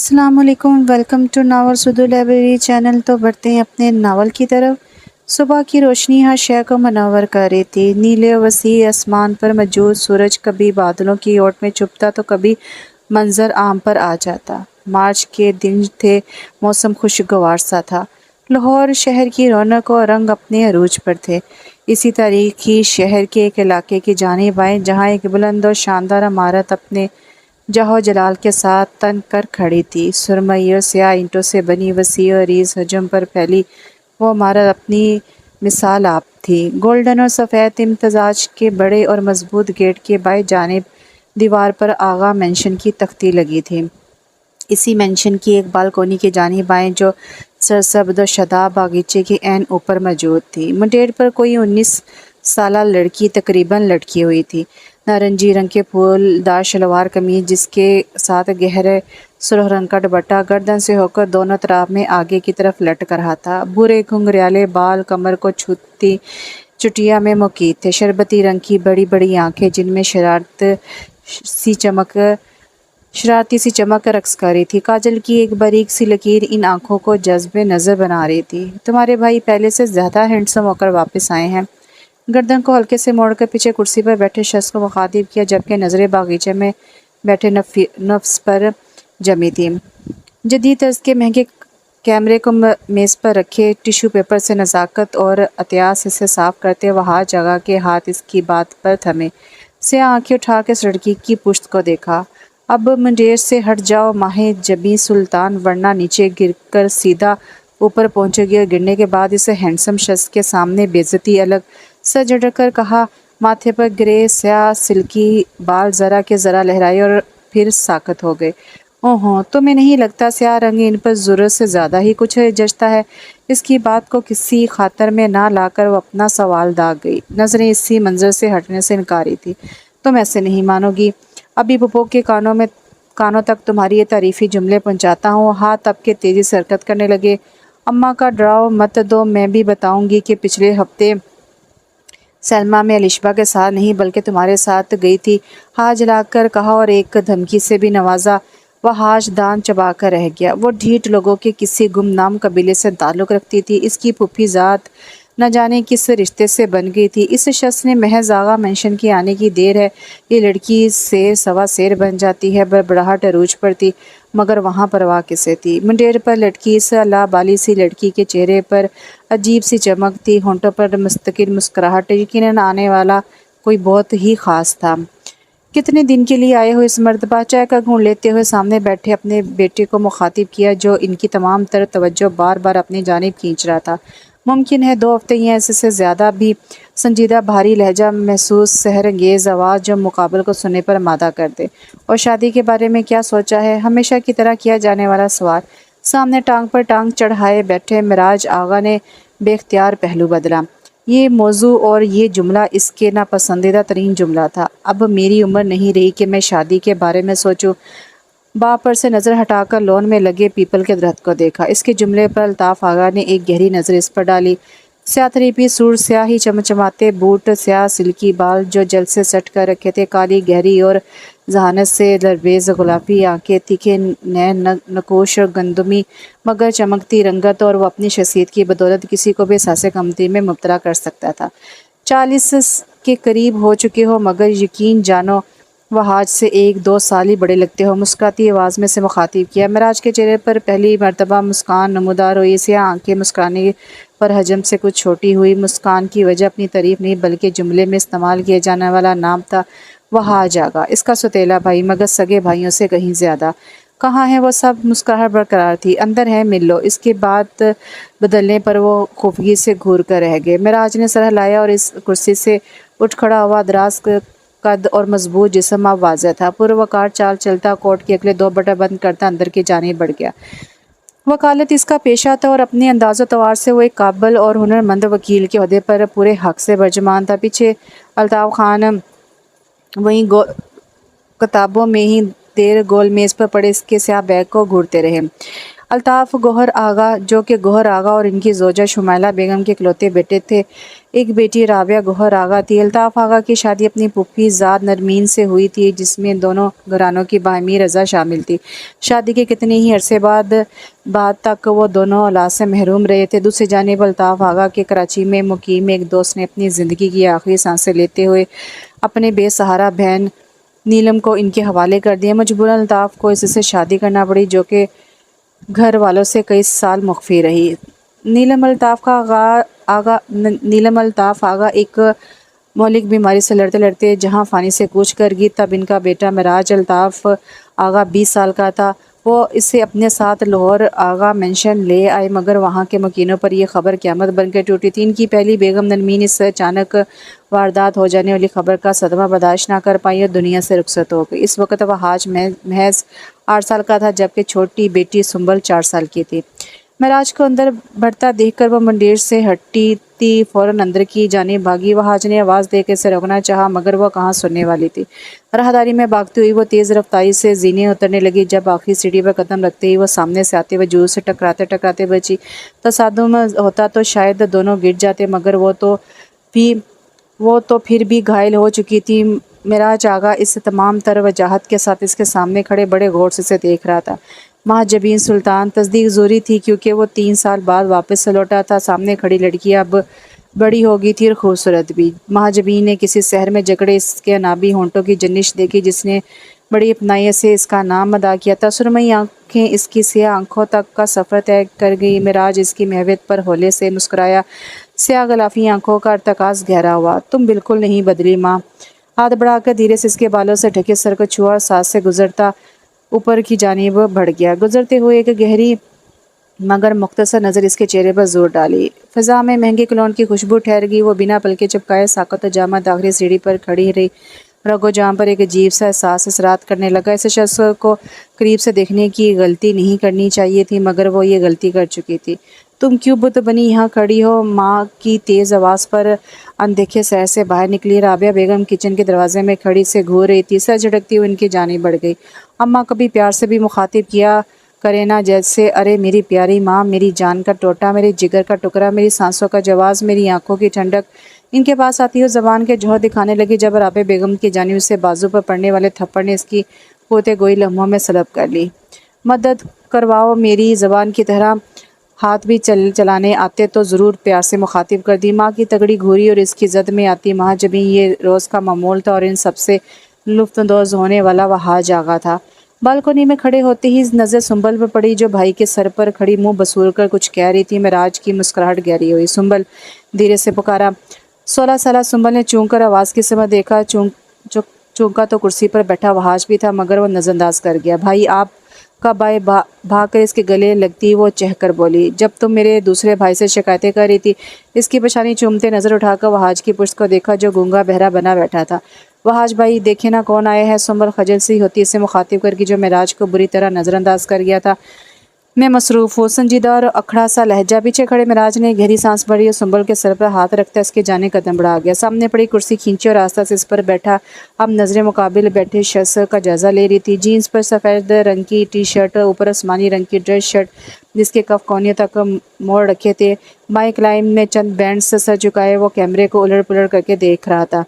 अस्सलाम वालेकुम, welcome to Nawal Sudhu library channel. तो बढ़ते हैं अपने नावल की तरफ। सुबह की रोशनी हर शय को मनवर कर रही थी। नीले वसी आसमान पर मौजूद सूरज कभी बादलों की ओट में छुपता तो कभी मंजर आम पर आ जाता। मार्च के दिन थे, मौसम खुशगवार सा था। लाहौर शहर की रौनक और रंग अपने अरूज पर थे। इसी तारीखी शहर के एक इलाके की जानिब आए जहाँ एक बुलंद और शानदार इमारत अपने जहो जलाल के साथ तन कर खड़ी थी। सुरमई और स्याह ईंटों से बनी वसी और रीज हजम पर फैली वो इमारत अपनी मिसाल आप थी। गोल्डन और सफ़ेद इम्तजाज के बड़े और मजबूत गेट के बाएं जानिब दीवार पर आगा मेंशन की तख्ती लगी थी। इसी मेंशन की एक बालकोनी की जानिब आए जो सरसब्द और शदाब बागीचे के एन ऊपर मौजूद थी। मुंडेर पर कोई 19 साला लड़की तकरीबन लटकी हुई थी। नारंगी रंग के फूलदार शलवार कमीज जिसके साथ गहरे सुरख रंग का दुपट्टा गर्दन से होकर दोनों तरफ में आगे की तरफ लटक रहा था। भूरे घुंघराले बाल कमर को छूती चुटिया में मुकीद थे। शरबती रंग की बड़ी बड़ी आंखें जिनमें शरारती सी चमक रक्स कर रही थी। काजल की एक बारीक सी लकीर इन आंखों को जज्बे नजर बना रही थी। तुम्हारे भाई पहले से ज्यादा हैंडसम होकर वापस आए हैं। गर्दन को हल्के से मोड़कर पीछे कुर्सी पर बैठे शख्स को मुखातिब किया, जबकि नजरें बागीचे में बैठे नफ्स पर जमी थी। जदीद तर्ज के महंगे कैमरे को मेज़ पर रखे टिश्यू पेपर से नज़ाकत और एहतियात से इसे साफ करते वह हाथ जगह के हाथ इसकी बात पर थमे। से आंखें उठा के उस लड़की की पुश्त को देखा। अब मुंडेर से हट जाओ माहे जबी सुल्तान, वरना नीचे गिरकर सीधा ऊपर पहुंचेगी। और गिरने के बाद इसे हैंडसम शख्स के सामने बेइज्जती अलग। सर झटक कहा, माथे पर गिरे स्याह सिल्की बाल जरा के जरा लहराए और फिर साकत हो गए। ओहो, तुम्हें नहीं लगता स्याह रंग इन पर ज़रूरत से ज़्यादा ही कुछ जचता है? इसकी बात को किसी खातर में ना लाकर वो अपना सवाल दाग गई। नजरें इसी मंजर से हटने से इनकारी थी। तुम ऐसे नहीं मानोगी। अभी पप्पो के कानों तक तुम्हारी ये तारीफी जुमले पहुंचाता हूँ। हाथ अब के तेजी से हरकत करने लगे। अम्मा का डराव मत दो, मैं भी बताऊंगी कि पिछले हफ्ते सलमा में अलिशबा के साथ नहीं बल्कि तुम्हारे साथ गई थी। हाथ जलाकर कहा और एक धमकी से भी नवाजा। वह हाश दान चबा कर रह गया। वो ढीठ लोगों के किसी गुमनाम कबीले से ताल्लुक़ रखती थी। इसकी फूफी ज़ात न जाने किस रिश्ते से बन गई थी। इस शख्स ने महज आगा मेंशन की आने की देर है, ये लड़की शेर सवा शेर बन जाती है। बड़बड़ाहट अरूज पर थी, मगर वहाँ परवाह किसे थी। मुंडेर पर लटकी इस लाबाली सी लड़की के चेहरे पर अजीब सी चमक थी, होंठों पर मुस्तकिल मुस्कुराहट। यकीनन आने वाला कोई बहुत ही खास था। कितने दिन के लिए आए हो इस मर्तबा? चाय का घूंट लेते हुए सामने बैठे अपने बेटे को मुखातिब किया, जो इनकी तमाम तर तवज्जो बार बार अपनी जानिब खींच रहा था। मुमकिन है 2 हफ्ते या इससे ज़्यादा भी। संजीदा भारी लहजा महसूस सहरंगेज़ आवाज़ जो मुकाबल को सुनने पर मादा कर दे। और शादी के बारे में क्या सोचा है? हमेशा की तरह किया जाने वाला सवाल। सामने टांग पर टांग चढ़ाए बैठे मिराज आगा ने बेख्तियार पहलू बदला। ये मौजू और ये जुमला इसके नापसंदीदा तरीन जुमला था। अब मेरी उम्र नहीं रही कि मैं शादी के बारे में सोचूं। बाप पर से नज़र हटाकर लॉन में लगे पीपल के दरख्त को देखा। इसके जुमले पर अल्ताफ़ आगा ने एक गहरी नज़र इस पर डाली। स्याह थरीपी सूट, स्याही चमचमाते बूट, स्याह सिल्की बाल जो जल से सट कर रखे थे, काली गहरी और जहानत से लरबेज गुलाबी आंखें, तीखे नैन नकोश और गंदमी मगर चमकती रंगत। और वो अपनी शख्सियत की बदौलत किसी को भी एहसास कमती में मुब्तला कर सकता था। 40 के करीब हो चुके हो, मगर यकीन जानो वह आज से 1-2 साल ही बड़े लगते हो। मुस्कुराती आवाज़ में से मुखातिब किया। मिराज के चेहरे पर पहली मर्तबा मुस्कान नमूदार हुई। स्याह आंखें मुस्कुराने पर हजम से कुछ छोटी हुई। मुस्कान की वजह अपनी तारीफ नहीं बल्कि जुमले में इस्तेमाल किया जाने वाला नाम था। वह आ जागा, इसका सौतेला भाई, मगर सगे भाइयों से कहीं ज़्यादा। कहाँ है वो सब? मुस्कुराहट बरकरार थी। अंदर है, मिल लो। इसके बाद बदलने पर वो खुफगी से घूर कर रह गए। मिराज ने सर हिलाया और इस कुर्सी से उठ खड़ा हुआ। दराज कद और मजबूत जिस्म अब वाज़ह था। पुरवकार चाल चलता, कोट के अगले 2 बटन बंद करता अंदर की जानिब बढ़ गया। वकालत इसका पेशा था और अपने अंदाज़ो तवार से वो एक काबिल और हुनरमंद वकील के ओहदे पर पूरे हक से बर्जमान था। पीछे अल्ताफ़ खान वहीं किताबों में ही देर गोल मेज़ पर पड़े इसके स्याह बैग को घूरते रहे। अल्ताफ़ गौहर आगा, जो कि गौहर आगा और इनकी ज़ौजा शुमाइला बेगम के इकलौते बेटे थे। एक बेटी राबिया गौहर आगा थी। अल्ताफ़ आगा की शादी अपनी फूफी ज़ाद नरमीन से हुई थी, जिसमें दोनों घरानों की बाहमी रज़ा शामिल थी। शादी के कितने ही अरसे बाद तक वो दोनों औलाद से महरूम रहे थे। दूसरी जानिब अल्ताफ़ आगा के कराची में मुकीम एक दोस्त ने अपनी ज़िंदगी की आखिरी सांसें लेते हुए अपने बेसहारा बहन नीलम को इनके हवाले कर दिया। मजबूरन अल्ताफ़ को इससे शादी करना पड़ी, जो कि घर वालों से कई साल मुख्फी रही। नीलम अल्ताफ़ आगा एक मौलिक बीमारी से लड़ते लड़ते जहां फ़ानी से कूच कर गई। तब इनका बेटा मिराज अल्ताफ़ आगा 20 साल का था। वो इसे अपने साथ लाहौर आगा मेंशन ले आए, मगर वहां के मकीनों पर यह खबर क़यामत बनकर टूटी थी। इनकी पहली बेगम नरमीन इस अचानक वारदात हो जाने वाली खबर का सदमा बर्दाश्त ना कर पाई और दुनिया से रुखसत हो गई। इस वक्त वहाज महज 8 साल का था, जबकि छोटी बेटी सुंबल 4 साल की थी। महराज को अंदर बढ़ता देखकर वह मंदिर से हटी थी, फौरन अंदर की जानिब भागी। वहाज ने आवाज़ देकर इसे रोकना चाहा, मगर वह कहाँ सुनने वाली थी। राहदारी में भागती हुई वो तेज़ रफ्तारी से जीने उतरने लगी। जब आखिरी सीढ़ी पर कदम रखते ही वह सामने से आते हुए जूर से टकराते टकराते बची। तसादुम होता तो शायद दोनों गिर जाते, मगर वो तो फिर भी घायल हो चुकी थी। मिराज आगा इस तमाम तर वजाहत के साथ इसके सामने खड़े बड़े गौर से इसे देख रहा था। महाजबीन सुल्तान तस्दीक ज़रूरी थी, क्योंकि वो 3 साल बाद वापस से लौटा था। सामने खड़ी लड़की अब बड़ी हो गई थी और खूबसूरत भी। महाजबीन ने किसी शहर में जकड़े इसके अनाबी होंठों की जनिश देखी, जिसने बड़ी अपनाइत से इसका नाम अदा किया था। सुरमई आंखें इसकी सियाह आंखों तक का सफ़र तय कर गई। मिराज इसकी महवियत पर होले से मुस्कुराया। सियाह गलाफी आंखों का अर्तकाज़ गहरा हुआ। तुम बिल्कुल नहीं बदली माँ। हाथ बढ़ाकर धीरे से इसके बालों से ढके सर को छुआ और सांस से गुजरता ऊपर की जानिब बढ़ गया। गुजरते हुए एक गहरी मगर मुख्तसर नज़र इसके चेहरे पर जोर डाली। फ़िज़ा में महंगे कलोन की खुशबू ठहर गई। वो बिना पलके चपकाए साक़त जामद आखिरी सीढ़ी पर खड़ी रही। रगो जाम पर एक अजीब सा एहसास असरात करने लगा। इस शख्स को करीब से देखने की गलती नहीं करनी चाहिए थी, मगर वो ये गलती कर चुकी थी। तुम क्यों बुत बनी यहाँ खड़ी हो? माँ की तेज़ आवाज़ पर अनदेखे शहर से बाहर निकली। राबिया बेगम किचन के दरवाजे में खड़ी से घूर रही थी। सर झटकती हुई उनकी जानिब बढ़ गई। अम्मा कभी प्यार से भी मुखातिब किया करे ना, जैसे अरे मेरी प्यारी माँ, मेरी जान का टोटा, मेरे जिगर का टुकड़ा, मेरी सांसों का जवाज़, मेरी आंखों की ठंडक। इनके पास आती हुई ज़बान के जौहर दिखाने लगी। जब राबिया बेगम की जानिब से बाजू पर पड़ने वाले थप्पड़ ने इसकी पोते गोई लम्हों में सलब कर ली। मदद करवाओ, मेरी ज़बान की तरह हाथ भी चलाने आते तो ज़रूर प्यार से मुखातिब कर दी। माँ की तगड़ी घूरी और इसकी जद में आती महाजबीन ये रोज़ का मामूल था, और इन सबसे लुत्फ़अंदोज़ होने वाला वहाज आगा था। बालकोनी में खड़े होते ही नज़र सुंबल पर पड़ी, जो भाई के सर पर खड़ी मुंह बसूर कर कुछ कह रही थी। मिराज की मुस्कुराहट गहरी हुई। सुंबल, धीरे से पुकारा। 16 साल सुंबल ने चूंक कर आवाज़ की समय देखा। चूंका तो कुर्सी पर बैठा वहाज भी था, मगर वो नज़रअंदाज कर गया। भाई, आप कब आए? भाग कर इसके गले लगती वो चह कर बोली। जब तुम मेरे दूसरे भाई से शिकायतें कर रही थी। इसकी पेशानी चूमते नज़र उठाकर वहाज की पुश्त को देखा, जो गूंगा बहरा बना बैठा था। वहाज भाई, देखे ना कौन आया है। सुंबल खजल सी होती इसे मुखातिब करके, जो मिराज को बुरी तरह नज़रअंदाज कर गया था। मैं मसरूफ़ हूँ। संजीदा और अखड़ा सा लहजा। पीछे खड़े मिराज ने गहरी सांस भरी और सुंबल के सर पर हाथ रखते इसके जाने कदम बढ़ा गया। सामने पड़ी कुर्सी खींची और आस्ता से इस पर बैठा अब नजरें मुकाबिल बैठे शख्स का जायजा ले रही थी। जीन्स पर सफ़ेद रंग की टी शर्ट, ऊपर आसमानी रंग की ड्रेस शर्ट जिसके कफ कोनियों तक मोड़ रखे थे। बाएं क्लाइम में चंद बैंड्स से सर झुकाए वो कैमरे को उलट पुलट करके देख रहा था।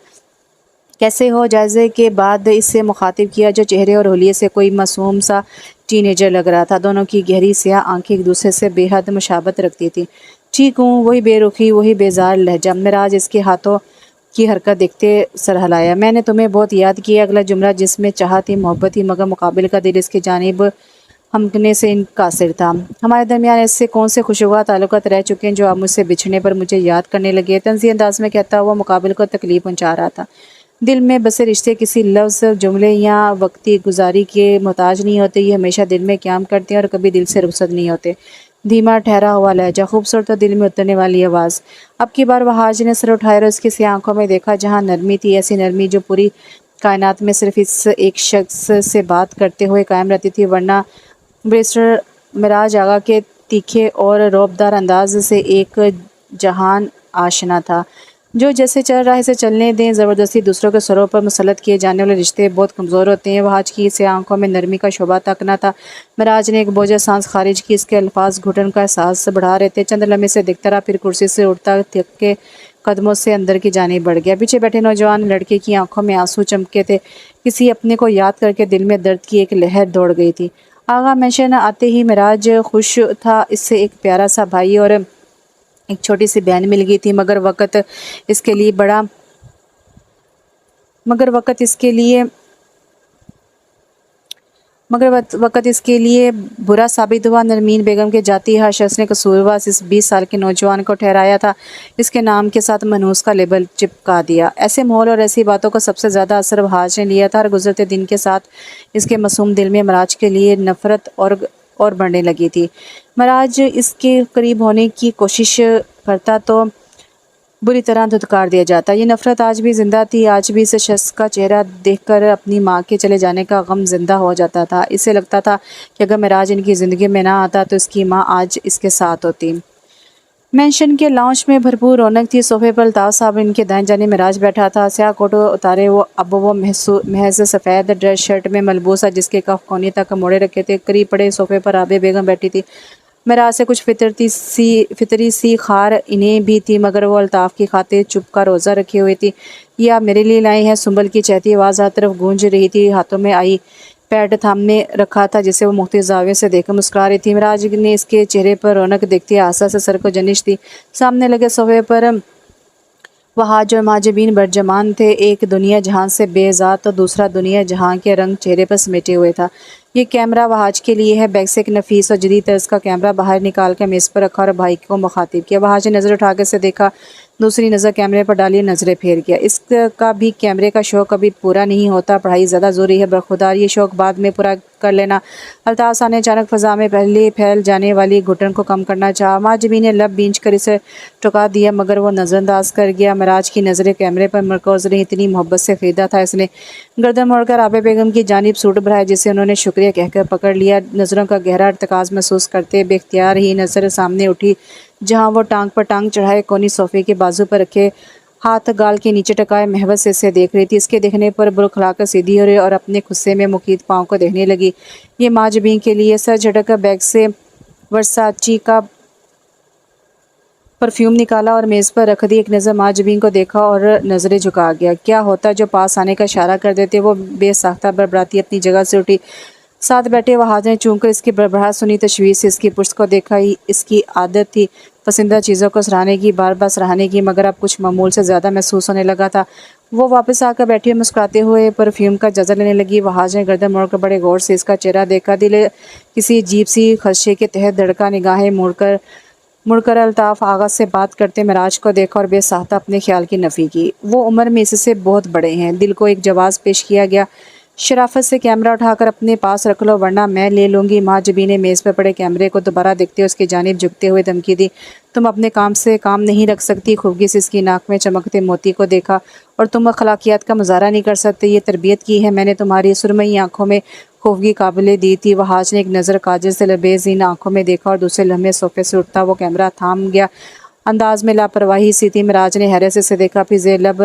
कैसे हो? जायजे के बाद इससे मुखातिब किया, जो चेहरे और हुलिये से कोई मासूम सा टीनेजर लग रहा था। दोनों की गहरी स्याह आंखें एक दूसरे से बेहद मुशाबत रखती थी। ठीक हूँ, वही बेरुखी, वही बेजार लहजा। मिराज इसके हाथों की हरकत देखते सर हिलाया। मैंने तुम्हें बहुत याद किया। अगला जुमला जिसमें चाह थी, मोहब्बत थी, मगर मुकाबिल का दिल इसकी जानिब हमकने से इनकासिर था। हमारे दरमियान ऐसे कौन से खुशगवार ताल्लुकात रह चुके हैं जो आप मुझसे बिछड़ने पर मुझे याद करने लगे? तंज़ी अंदाज में कहता हुआ मुकाबिल को तकलीफ पहुँचा रहा था। दिल में बसे रिश्ते किसी लफ्ज़, जुमले या वक्ती गुजारी के मोहताज नहीं होते। ये हमेशा दिल में क़याम करते हैं और कभी दिल से रुखसत नहीं होते। धीमा ठहरा हुआ लहजा, खूबसूरत और दिल में उतरने वाली आवाज़। अब की बार वहाज ने सर उठाया और उसकी सियाह आंखों में देखा, जहाँ नरमी थी, ऐसी नरमी जो पूरी कायनात में सिर्फ इस एक शख्स से बात करते हुए कायम रहती थी। वरना बैरिस्टर मिराज आगा के तीखे और रौबदार अंदाज से एक जहान आशना था। जो जैसे चल रहा है इसे चलने दें। ज़बरदस्ती दूसरों के सरों पर मुसलत किए जाने वाले रिश्ते बहुत कमज़ोर होते हैं। वह आज की से आंखों में नरमी का शोभा तक न था। महराज ने एक बोझा सांस खारिज की। इसके अल्फाज घुटन का एहसास बढ़ा रहे थे। चंद लम्हे से दिखता रहा, फिर कुर्सी से उठता थक के कदमों से अंदर की जानिब बढ़ गया। पीछे बैठे नौजवान लड़के की आंखों में आंसू चमके थे। किसी अपने को याद करके दिल में दर्द की एक लहर दौड़ गई थी। आगा मेंशन आते ही महराज खुश था। इससे एक प्यारा सा भाई और एक छोटी सी बहन मिल गई थी। इसके लिए बड़ा मगर वक़्त इसके लिए वक़्त इसके लिए बुरा साबित हुआ। नरमीन बेगम के जाती हर शख्स ने कसूरवार इस 20 साल के नौजवान को ठहराया था। इसके नाम के साथ मनहूस का लेबल चिपका दिया। ऐसे माहौल और ऐसी बातों का सबसे ज़्यादा असर वहाज ने लिया था। और गुजरते दिन के साथ इसके मासूम दिल में महराज के लिए नफ़रत और बढ़ने लगी थी। महराज इसके करीब होने की कोशिश करता तो बुरी तरह धुतकार दिया जाता। ये नफ़रत आज भी ज़िंदा थी। आज भी इस शख्स का चेहरा देखकर अपनी माँ के चले जाने का गम ज़िंदा हो जाता था। इसे लगता था कि अगर महराज इनकी ज़िंदगी में ना आता तो इसकी माँ आज इसके साथ होती। मेंशन के लाउंज में भरपूर रौनक थी। सोफे पर अल्ताफ़ साहब इनके दाएं जाने महराज बैठा था। स्याह कोट उतारे वो महज सफ़ेद ड्रेस शर्ट में मलबूसा जिसके कफ कोनी तक मोड़े रखे थे। करीब पड़े सोफे पर आबे बेगम बैठी थी। महराज से कुछ फितरी सी खार इन्हें भी थी, मगर वो अल्ताफ़ की खातिर चुप का रोज़ा रखे हुए थी। ये आप मेरे लिए लाई हैं? सुंबल की चहती आवाज़ हर तरफ गूंज रही थी। हाथों में आई पैड थामने रखा था जिसे वो मुख्तलिफ जावियों से देखकर मुस्कुरा रही थी। महराज ने इसके चेहरे पर रौनक देखती आसा से सर को जनिश थी। सामने लगे सोफे पर वहाज और माजबीन बरजमान थे। एक दुनिया जहां से बेजात तो दूसरा दुनिया जहां के रंग चेहरे पर समेटे हुए था। ये कैमरा वहाज के लिए है। बैग से एक नफीस और जदीद तर्ज का कैमरा बाहर निकाल कर मेज़ पर रखा और भाई को मुखातिब किया। वहाज ने नज़र उठा कर से देखा, दूसरी नज़र कैमरे पर डाली, नज़रें फेर गया। इसका भी कैमरे का शौक़ कभी पूरा नहीं होता। पढ़ाई ज़्यादा ज़रूरी है बरखुदार, ये शौक़ बाद में पूरा कर लेना। अल्ताफ़ साहब ने अचानक फ़ज़ा में पहले फैल जाने वाली घुटन को कम करना चाहा। माजबी ने लब बींच कर इसे टुका दिया, मगर वो नज़रअंदाज कर गया। महराज की नज़रें कैमरे पर मरकूज़ रही। इतनी मोहब्बत से ख़रीदा था इसने। गर्दन मोड़कर आबे बेगम की जानिब सूट बढ़ाया, जिसे उन्होंने शुक्रिया कहकर पकड़ लिया। नज़रों का गहरा इर्तिकाज़ महसूस करते बेख्तियार ही नज़र सामने उठी, जहाँ वो टांग पर टांग चढ़ाए कोनी सोफे के बाजू पर रखे हाथ गाल के नीचे टकाए महबत से इसे देख रही थी। इसके देखने पर बुरखलाकर सीधी हो रही और अपने गुस्से में मुकीद पाँव को देखने लगी। ये माजबीन के लिए सर झटक कर बैग से वर्साची का परफ्यूम निकाला और मेज़ पर रख दी। एक नज़र माजबीन को देखा और नज़रें झुका गया। क्या होता जो पास आने का इशारा कर देते। वो बेसाख्ता बरबराती अपनी जगह से उठी। साथ बैठे वहाज ने चूम कर इसकी बड़बड़ाहट सुनी। तशवीश से इसकी पुश्त को देखा। इसकी आदत थी पसंदीदा चीज़ों को सराहने की, बार बार सराहने की, मगर अब कुछ मामूल से ज़्यादा महसूस होने लगा था। वो वापस आकर बैठी और मुस्कुराते हुए परफ्यूम का जायज़ा लेने लगी। वहाज ने गर्दन मोड़कर बड़े गौर से इसका चेहरा देखा। दिल किसी अजीब सी खदशे के तहत धड़का। निगाहें मुड़कर अल्ताफ़ आगा से बात करते महराज को देखा और बेसाख्ता अपने ख्याल की नफ़ी की। वो उम्र में इससे बहुत बड़े हैं। दिल को एक जवाब पेश किया गया, शराफत से कैमरा उठाकर अपने पास रख लो वरना मैं ले लूँगी। माजबी ने मेज़ पर पड़े कैमरे को दोबारा देखते हुए उसकी जानिब झुकते हुए धमकी दी। तुम अपने काम से काम नहीं रख सकती। खुफगी से इसकी नाक में चमकते मोती को देखा। और तुम अखलाकियात का मुजाहरा नहीं कर सकते। ये तरबियत की है मैंने तुम्हारी सुरमई आँखों में खुफगी काबिल दी थी। वहाज ने एक नज़र काजल से लबेज इन आँखों में देखा और दूसरे लम्हे सोफे से उठता वो कैमरा थाम गया। अंदाज में लापरवाही सी थी। महराज ने हैरत से देखा, फिर ज़ेलब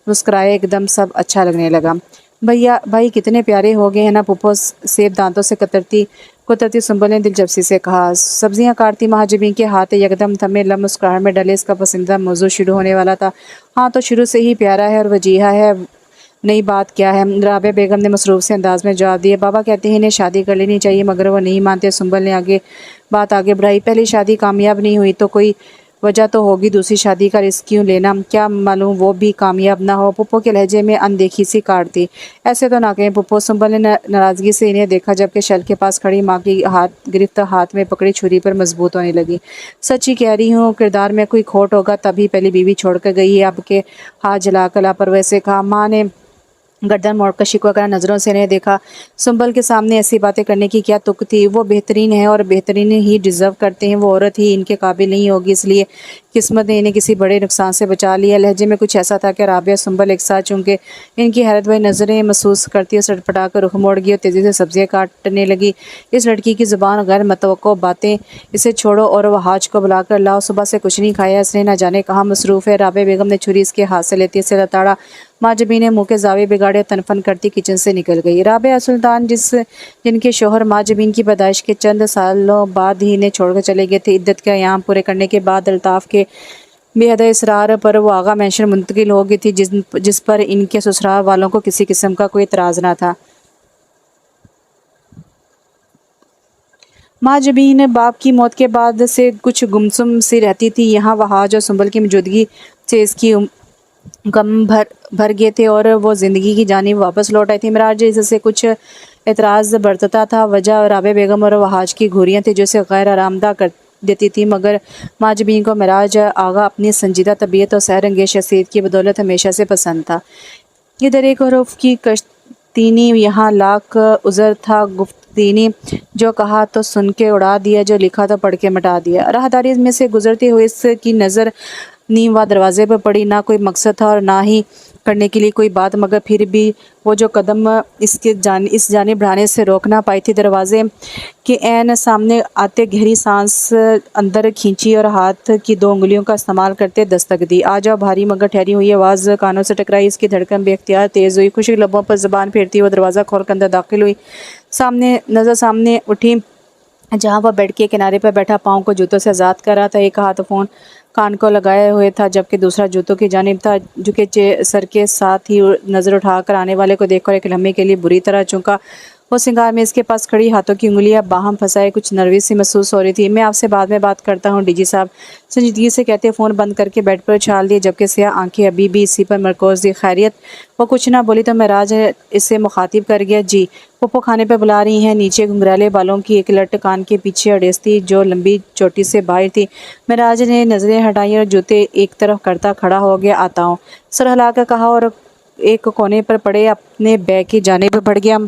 मुस्कुराए। एकदम सब अच्छा लगने लगा। भैया भाई कितने प्यारे हो गए हैं ना पुप्पो, सेब दांतों से कुतरती सुंबल ने दिलचस्पी से कहा। सब्जियां काटती महाजबीन के हाथ यकदम थमे। लब मुस्कुराहट में डले। इसका पसंदीदा मौजू शुरू होने वाला था। हाँ तो शुरू से ही प्यारा है और वजीहा है, नई बात क्या है? राबे बेगम ने मसरूफ़ से अंदाज में जवाब दिया। बाबा कहते हैं इन्हें शादी कर लेनी चाहिए, मगर वो नहीं मानते। सुंबल ने बात आगे बढ़ाई। पहली शादी कामयाब नहीं हुई तो कोई वजह तो होगी, दूसरी शादी का रिस्क क्यों लेना? क्या मालूम वो भी कामयाब ना हो। पुप्पो के लहजे में अनदेखी सी काट थी। ऐसे तो ना कहें पुप्पो। सुंबल ने नाराज़गी से इन्हें देखा, जबकि शल के पास खड़ी माँ की गिरफ्त हाथ में पकड़ी छुरी पर मजबूत होने लगी। सच्ची कह रही हूँ, किरदार में कोई खोट होगा तभी पहली बीवी छोड़ कर गई है। अब के हाथ जलाकर लापरवाही से कहा। माँ ने गर्दन मोड़कर शिकवा कर नज़रों से इन्हें देखा। सुंबल के सामने ऐसी बातें करने की क्या तुक थी? वो बेहतरीन है और बेहतरीन ही डिज़र्व करते हैं। वो औरत ही इनके काबिल नहीं होगी, इसलिए किस्मत ने इन्हें किसी बड़े नुकसान से बचा लिया। लहजे में कुछ ऐसा था कि राबिया सुंबल एक साथ चूंकि इनकी हैरत भरी नज़रें महसूस करती और सटपटा कर रुख मोड़ गई और तेज़ी से सब्जियां काटने लगी। इस लड़की की ज़ुबान गैर मतवक्को बातें, इसे छोड़ो और वहाज को बुलाकर लाओ, सुबह से कुछ नहीं खाया, इसने न जाने कहाँ मसरूफ़ है। राबिया बेगम ने छुरी इसके हाथ से लेती इसे लताड़ा। माजबी ने मुँह के जावे बिगाड़े तनफन करती किचन से निकल गई। राबिया सुल्तान जिनके शोहर माजबीन की पैदाइश के चंद सालों बाद ही इन्हें छोड़कर चले गए थे, इद्दत के अयाम पूरे करने के बाद अल्ताफ़ के बेहद इसरार पर वो आगा मेंशन मुंतकिल हो गई थी, जिस पर इनके ससुराल वालों को किसी किस्म का कोई इतराज़ न था। माजबीन बाप की मौत के बाद से कुछ गुमसुम सी रहती थी। यहाँ वहाज और सुंबल की मौजूदगी से इसकी गम भर गए थे और वो ज़िंदगी की जानिब वापस लौट आई थी। मिराज इससे कुछ एतराज़ बरतता था। वजह राबे बेगम और वहाज की घूरियाँ थी जो इसे गैर आरामदा कर देती थी, मगर माजबीन को मिराज आगा अपनी संजीदा तबीयत और सहरंगेज शख्सियत की बदौलत हमेशा से पसंद था। इधर एक हरूफ की कश्तीनी, यहाँ लाख उज़र था गुफ्तीनी, जो कहा तो सुन के उड़ा दिया, जो लिखा तो पढ़ के मिटा दिया। राहदारी में से गुजरते हुए इसकी नज़र नीम व दरवाजे पर पड़ी। ना कोई मकसद था और ना ही करने के लिए कोई बात, मगर फिर भी वो जो कदम इस जानिब बढ़ाने से रोक ना पाई थी। दरवाजे के ऐन सामने आते गहरी सांस अंदर खींची और हाथ की 2 उंगलियों का इस्तेमाल करते दस्तक दी। आ जाओ। भारी मगर ठहरी हुई आवाज़ कानों से टकराई। इसकी धड़कन बेख्तियार तेज़ हुई। खुशी लबों पर ज़बान फेरती हुई दरवाज़ा खोल कर अंदर दाखिल हुई। सामने उठी, जहाँ वह बेड के किनारे पर बैठा पाँव को जूतों से आज़ाद कर रहा था। एक हाथ फ़ोन कान को लगाए हुए था, जबकि दूसरा जूतों की जानिब था, जो कि सर के साथ ही नज़र उठाकर आने वाले को देखकर एक लम्हे के लिए बुरी तरह चौंका। वो सिंगार में इसके पास खड़ी, हाथों की उंगलियां बाहम फंसाए कुछ नर्वस सी महसूस हो रही थी। मैं आपसे बाद में बात करता हूँ डीजी साहब, संजीदगी से कहते फ़ोन बंद करके बेड पर उछाल दिए, जबकि सियाह आंखें अभी भी इसी पर मरकोज़ थी। खैरियत? वो कुछ ना बोली तो महराज इससे मुखातिब कर गया। जी, पप्पो खाने पर बुला रही हैं। नीचे घुंघराले बालों की एक लट कान के पीछे अड़ेसती जो लंबी चोटी से बाहर थी। महराज ने नज़रें हटाई और जूते एक तरफ करता खड़ा हो गया। आता हूँ, सर हिलाकर कहा और एक कोने पर पड़े अपने बैग की जानिब बढ़ गया।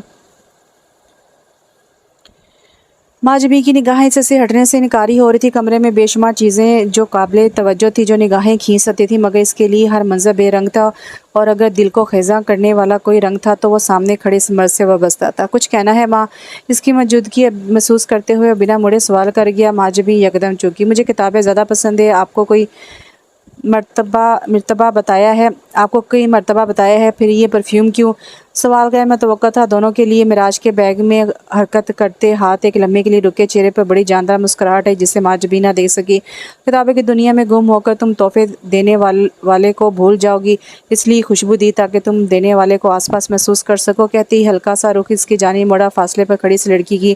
माजबी की निगाहें इससे हटने से इनकारी हो रही थी। कमरे में बेशुमार चीज़ें जो काबिल तवज्जो थी, जो निगाहें खींच सकती थी, मगर इसके लिए हर मंजर बेरंग था, और अगर दिल को खिज़ा करने वाला कोई रंग था तो वो सामने खड़े इस मर्द से वाबस्ता था। कुछ कहना है माँ? इसकी मौजूदगी महसूस करते हुए बिना मुड़े सवाल कर गया। माजबी यकदम चूकी। मुझे किताबें ज़्यादा पसंद है। आपको कोई मर्तबा बताया है? आपको कई मर्तबा बताया है, फिर ये परफ्यूम क्यों? सवाल गया मैं तवक्का था दोनों के लिए। मिराज के बैग में हरकत करते हाथ एक लम्हे के लिए रुके। चेहरे पर बड़ी जानदार मुस्कुराहट है जिसे माजबी ना देख सकी। किताबें की दुनिया में गुम होकर तुम तोहफे देने वाले को भूल जाओगी, इसलिए खुशबू दी ताकि तुम देने वाले को आसपास महसूस कर सको, कहती ही हल्का सा रुख इसकी जानी मोड़ा। फासले पर खड़ी इस लड़की की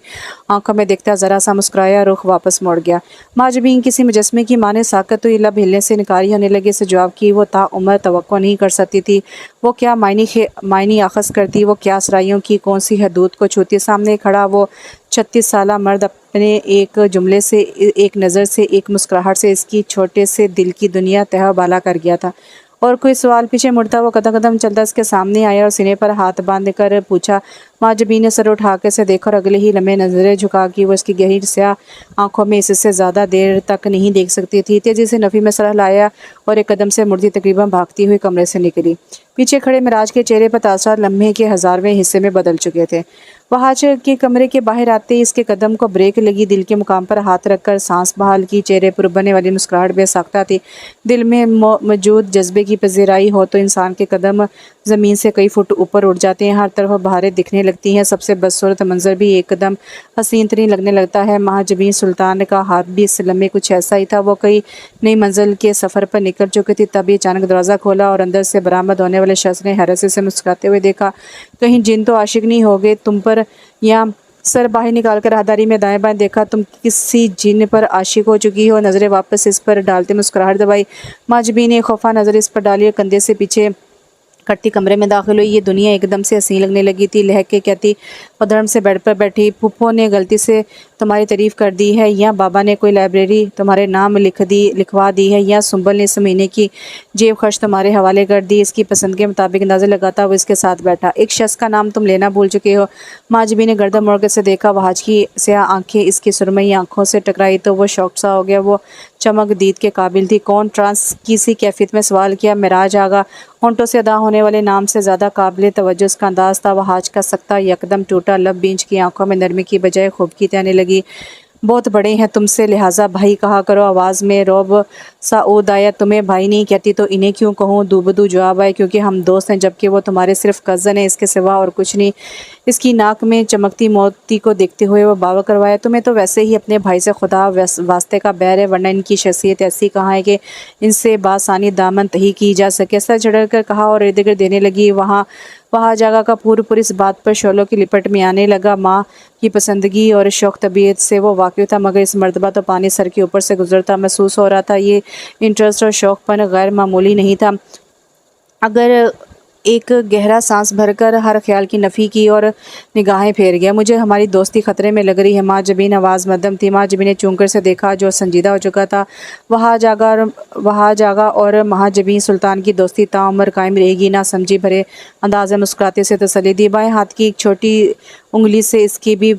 आंखों में देखता ज़रा सा मुस्कुराया, रुख वापस मोड़ गया। माजबीन किसी मुजस्मे की माने साकत हुई, लब हिलने से इनकारी होने लगे। से जवाब की वो ताउम्र तवक्को नहीं कर सकती थी। वो क्या मायनी आखज़ करती, वो क्या सराइयों की कौन सी हदूद को छूती। सामने खड़ा वो 36 साला मर्द अपने एक जुमले से, एक नज़र से, एक मुस्कुराहट से इसकी छोटे से दिल की दुनिया तह बाला कर गया था। और कोई सवाल पीछे मुड़ता वो कदम कदम चलता इसके सामने आया और सीने पर हाथ बांध कर पूछा। माजबी ने सर उठा के से देखा और अगले ही लम्हे नजरें झुका कि वो इसकी गहरी स्याह आंखों में इससे ज़्यादा देर तक नहीं देख सकती थी। तेज़ी से नफ़ी में सर लाया और एक कदम से मुड़ती तकरीबन भागती हुई कमरे से निकली। पीछे खड़े मिराज के चेहरे पर तासरात लम्हे के 1000वें हिस्से में बदल चुके थे। वहाज के कमरे के बाहर आते ही इसके कदम को ब्रेक लगी। दिल के मुकाम पर हाथ रखकर सांस बहाल की। चेहरे पर उभरने वाली मुस्कुराहट बेसाख्ता थी। दिल में मौजूद जज्बे की पजीराई हो तो इंसान के कदम ज़मीन से कई फुट ऊपर उठ जाते हैं। हर तरफ बहारें दिखने लगती हैं। सबसे बदसूरत मंजर भी एकदम हसीन तरीन लगने लगता है। महाजबीन सुल्तान का हाथ भी इस लम्हे कुछ ऐसा ही था। वो कई नई मंजिल के सफ़र पर निकल चुकी थी। तभी अचानक दरवाज़ा खोला और अंदर से बरामद होने वाले शख्स ने हैरत से मुस्कुराते हुए देखा। कहीं जिन तो आशिक नहीं हो गए तुम पर? या सर बाहर निकाल कर राहदारी में दाएं बाएं देखा। तुम किसी जिन पर आशिक हो चुकी हो? नज़रें वापस इस पर डालते मुस्कुराहट दबाई। माजबी ने खौफा नज़र इस पर डाली और कंधे से पीछे कट्टी कमरे में दाखिल हुई। ये दुनिया एकदम से हसीन लगने लगी थी। लहक के कहती, और धर्म से बेड पर बैठी। फूफो ने गलती से तुम्हारी तारीफ़ कर दी है, या बाबा ने कोई लाइब्रेरी तुम्हारे नाम लिखवा दी है, या सुंबल ने इस महीने की जेब खर्च तुम्हारे हवाले कर दी। इसकी पसंद के मुताबिक अंदाज़ा लगाता वो इसके साथ बैठा। एक शख्स का नाम तुम लेना भूल चुके हो। माजबी ने गर्दन मोड़ कर से देखा। वहाज की स्याह आंखें इसकी सुरमई आंखों से टकराई तो वो शौक सा हो गया। वो चमक दीद के काबिल थी। कौन? ट्रांस की सी कैफियत में सवाल किया। मिराज आगा। होंठों से अदा होने वाले नाम से ज़्यादा काबिल तवज्जो उसका अंदाज़ था। वहाज का सख्ता यकदम टूटा लब बींच की आंखों में नरमी की बजाय खूबकी आने लगी। बहुत बड़े हैं तुमसे, लिहाजा भाई कहा करो। आवाज़ में रौब सा ओद आया। तुम्हें भाई नहीं कहती तो इन्हें क्यों कहूँ? दूबदू जवाब आए। क्योंकि हम दोस्त हैं, जबकि वो तुम्हारे सिर्फ कज़न है, इसके सिवा और कुछ नहीं। इसकी नाक में चमकती मोती को देखते हुए वो बावा करवाया। तुम्हें तो वैसे ही अपने भाई से खुदा वास्ते का बैर है, वरना इनकी शख्सियत ऐसी कहाँ है कि इनसे बासानी दामन तही की जा सके। सर चढ़ कर कहा और इर्द गिर्द देने लगी। वहाँ जगह का पूरी इस बात पर शोलों की लिपट में आने लगा। माँ की पसंदगी और शौक तबीयत से वो वाकिफ था, मगर इस मर्तबा तो पानी सर के ऊपर से गुजरता महसूस हो रहा था। ये इंटरेस्ट और शौकपन गैर मामूली नहीं था। अगर एक गहरा सांस भरकर हर ख्याल की नफ़ी की और निगाहें फेर गया। मुझे हमारी दोस्ती ख़तरे में लग रही है। माँ जबीन आवाज़ मध्यम थी। माँ जबीन ने चूंकर से देखा जो संजीदा हो चुका था। वहाँ जागा और महाजबीन सुल्तान की दोस्ती ताउम्र कायम रहेगी ना समझी भरे अंदाज में मुस्कुराते से तसल्ली दी। बाएं हाथ की एक छोटी उंगली से इसकी भी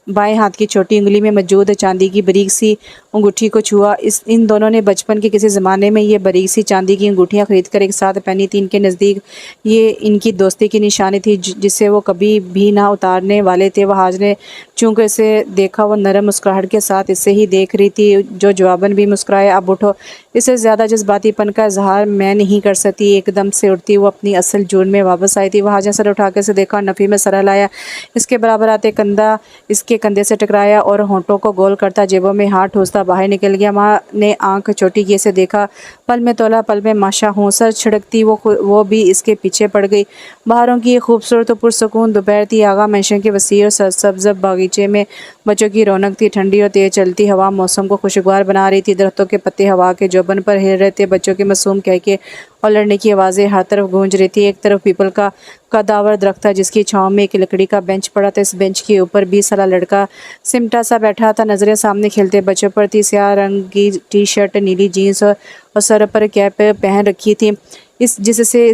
बाएं हाथ की छोटी उंगली में मौजूद चांदी की बारीक सी अंगूठी को छुआ। इन दोनों ने बचपन के किसी ज़माने में ये बारीक सी चांदी की अंगूठियां खरीदकर एक साथ पहनी थी। इनके नज़दीक ये इनकी दोस्ती की निशानी थी जिसे वो कभी भी ना उतारने वाले थे। वहाज ने चूंकि इसे देखा, वो नरम मुस्कुराहट के साथ इसे ही देख रही थी, जो जवाबन भी मुस्कुराया। अब उठो। इससे ज़्यादा जज्बातीपन का इजहार मैं नहीं कर सकती। एकदम से उठती वो अपनी असल जुर्म में वापस आई थी। वहाज ने सर उठा के से देखा, नफ़ी में सर लाया। इसके बराबर आते कंधा इसके कंधे से टकराया और होंठों को गोल करता जेबों में हाथ ठूसता बाहर निकल गया। माँ ने आंख छोटी किए से देखा। पल में तोला, पल में माशा हूँ। सर छिड़कती वो भी इसके पीछे पड़ गई। बाहरों की खूबसूरत और पुरसकून दोपहर थी। आगा मैंशन के वसी और सब्ज़ बागीचे में बच्चों की रौनक थी। ठंडी और तेज चलती हवा मौसम को खुशगवार बना रही थी। दरख्तों के पत्ते हवा के जोबन पर हिल रहे थे। बच्चों के मासूम कहके और लड़ने की आवाज़ें हर तरफ गूंज रही थी। एक तरफ पीपल का कदावर दरख्त था जिसकी छांव में एक लकड़ी का बेंच पड़ा था। इस बेंच के ऊपर 20 साल लड़का सिमटा सा बैठा था। नजरें सामने खेलते बच्चों पर थी। स्याह रंग की टी शर्ट, नीली जीन्स और सर पर कैप पहन रखी थी जिससे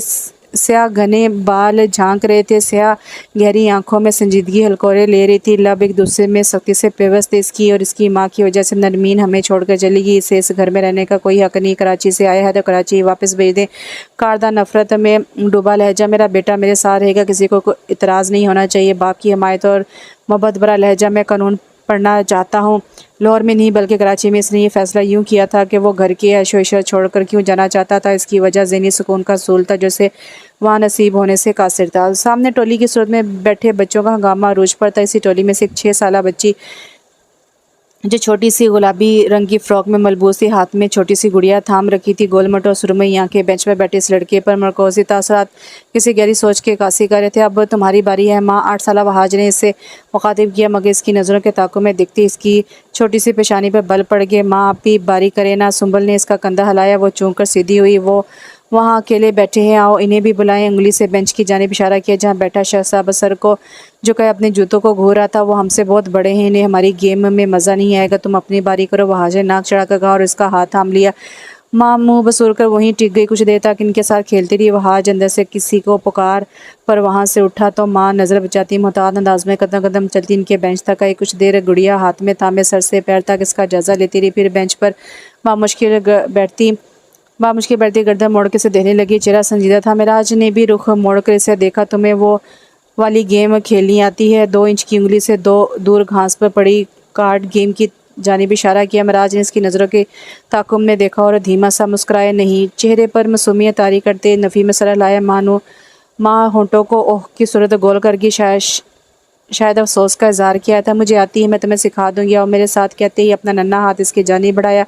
स्याह घने बाल झांक रहे थे। स्याह गहरी आंखों में संजीदगी हलकोरे ले रही थी। लब एक दूसरे में सख्ती से पेवस्त थे। इसकी और इसकी माँ की वजह से नरमीन हमें छोड़कर चली गई। इसे इस घर में रहने का कोई हक नहीं। कराची से आया है तो कराची वापस भेज दें। कारदा नफरत में डूबा लहजा, मेरा बेटा मेरे साथ रहेगा, किसी को इतराज़ नहीं होना चाहिए। बाप की हमायत और मोहब्बत भरा लहजा, मैं कानून पढ़ना चाहता हूँ। लाहौर में नहीं बल्कि कराची में इसने ये फैसला यूं किया था कि वो घर के ऐशो इशरत छोड़कर क्यों जाना चाहता था। इसकी वजह ज़हनी सुकून का सूल था जो उसे वहाँ नसीब होने से कासिर था। सामने टोली की सूरत में बैठे बच्चों का हंगामा अरूज पर था। इसी टोली में से एक 6 साला बच्ची जो छोटी सी गुलाबी रंग की फ्रॉक में मलबूस थी, हाथ में छोटी सी गुड़िया थाम रखी थी। गोलमट और सुरमई आंखें बेंच पर बैठे इस लड़के पर मरकोजी तासरात किसी गहरी सोच के कासी कर रहे थे। अब तुम्हारी बारी है माँ। 8 साला वहाज ने इससे मुखातिब किया, मगर इसकी नज़रों के ताक़ुब में दिखती इसकी छोटी सी पेशानी पर बल पड़ गए। माँ आप भी बारी करे ना। सुंबल ने इसका कंधा हिलाया। वो चूम कर सीधी हुई। वो वहाँ अकेले बैठे हैं, आओ इन्हें भी बुलाएं। उंगली से बेंच की जानिब इशारा किया जहाँ बैठा शख्स साहब सर को जो कहे अपने जूतों को घो रहा था। वो हमसे बहुत बड़े हैं, इन्हें हमारी गेम में मज़ा नहीं आएगा, तुम अपनी बारी करो। वहाज ने नाक चढ़ा कर कहा और इसका हाथ थाम लिया। माँ मुँह बसूर कर वहीं टिक गई। कुछ देर तक इनके साथ खेलती रही। वहाज अंदर से किसी को पुकार पर वहाँ से उठा तो माँ नज़र बचाती मुहतात अंदाज में कदम कदम चलती इनके बेंच तक आई। कुछ देर गुड़िया हाथ में थामे सर से पैर तक इसका जायज़ा लेती रही। फिर बेंच पर बामुश्किल बैठती गर्दन मोड़ के से देने लगी। चेहरा संजीदा था। मिराज ने भी रुख मोड़ कर इसे देखा। तुम्हें वो वाली गेम खेलनी आती है? 2 इंच की उंगली से दूर घास पर पड़ी कार्ड गेम की जानिब इशारा किया। मिराज ने इसकी नज़रों के ताक़ुब में देखा और धीमा सा मुस्कुराया। नहीं। चेहरे पर मासूमियत तारी करते नफ़ी में सर लाया। माँ होंठों को ओह की सूरत गोल करके शायद अफसोस का इजहार किया था। मुझे आती है, मैं तुम्हें सिखा दूंगी और मेरे साथ कहते ही अपना नन्हा हाथ इसकी जानिब बढ़ाया।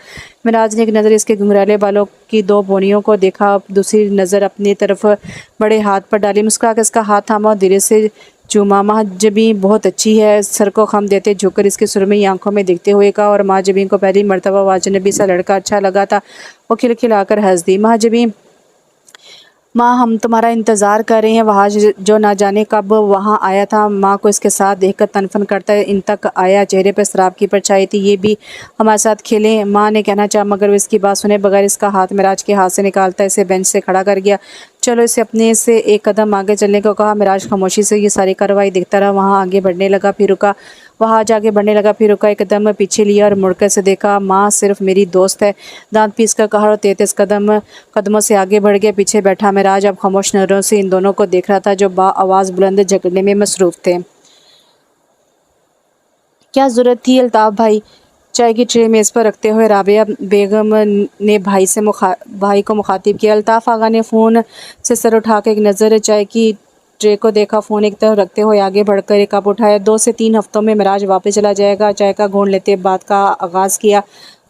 मिराज ने एक नज़र इसके घुंघराले बालों की 2 बोनियों को देखा, दूसरी नज़र अपनी तरफ बड़े हाथ पर डाली। मुस्कुरा कर इसका हाथ थामा और धीरे से चूमा। माँ जबी बहुत अच्छी है, सर को खम देते झुककर इसकी सुरमई आंखों में देखते हुए कहा। और माँ जबी को पहली मरतबा अजनबी सा लड़का अच्छा लगा था। वो खिलखिलाकर हंस दी। माँ जबी माँ हम तुम्हारा इंतज़ार कर रहे हैं। वहाँ जो ना जाने कब वहाँ आया था। माँ को इसके साथ देखकर तनफन करता है इन तक आया। चेहरे पर शराब की परछाई थी। ये भी हमारे साथ खेले, माँ ने कहना चाहा, मगर वो इसकी बात सुने बगैर इसका हाथ मिराज के हाथ से निकालता इसे बेंच से खड़ा कर गया। चलो इसे अपने से एक कदम आगे चलने को कहा। मिराज खामोशी से ये सारी कार्रवाई देखता रहा। वहाँ आगे बढ़ने लगा फिर रुका, वहाँ आज आगे बढ़ने लगा फिर रुका। एक कदम पीछे लिया और मुड़कर से देखा। माँ सिर्फ मेरी दोस्त है, दांत पीस कर कहा और 33 कदमों से आगे बढ़ गया। पीछे बैठा मिराज अब खामोश नजरों से इन दोनों को देख रहा था जो आवाज़ बुलंद झगड़ने में मसरूफ थे। क्या ज़रूरत थी अल्ताफ़ भाई? चाय की ट्रे मेज़ पर रखते हुए राबिया बेगम ने भाई को मुखातिब किया। अल्ताफ़ आगा ने फ़ोन से सर उठा के एक नज़र चाय की ट्रे को देखा। फ़ोन एक तरफ रखते हुए आगे बढ़कर एक कप उठाया। 2 से 3 हफ्तों में मिराज वापस चला जाएगा। चाय का घूंट लेते बात का आगाज़ किया।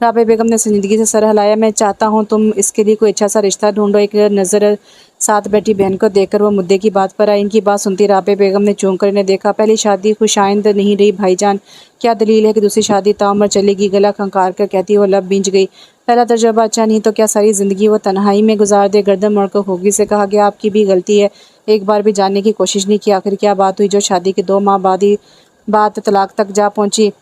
राबिया बेगम ने संजीदगी से सर हिलाया। मैं चाहता हूँ तुम इसके लिए कोई अच्छा सा रिश्ता ढूंढो। एक नज़र साथ बैठी बहन को देखकर वो मुद्दे की बात पर आई। इनकी बात सुनती राबिया बेगम ने चूम कर इन्हें देखा। पहली शादी खुशाइंद नहीं रही भाईजान, क्या दलील है कि दूसरी शादी ताउम्र चलेगी? गला खंकार कर कहती वो लब बींच गई। पहला तजुर्बा अच्छा नहीं तो क्या सारी ज़िंदगी वो तन्हाई में गुजार दे? गर्दन मोड़कर होगी से कहा गया, आपकी भी गलती है, एक बार भी जानने की कोशिश नहीं की आखिर क्या बात हुई जो शादी के 2 माह बाद ही बात तलाक तक जा पहुंची?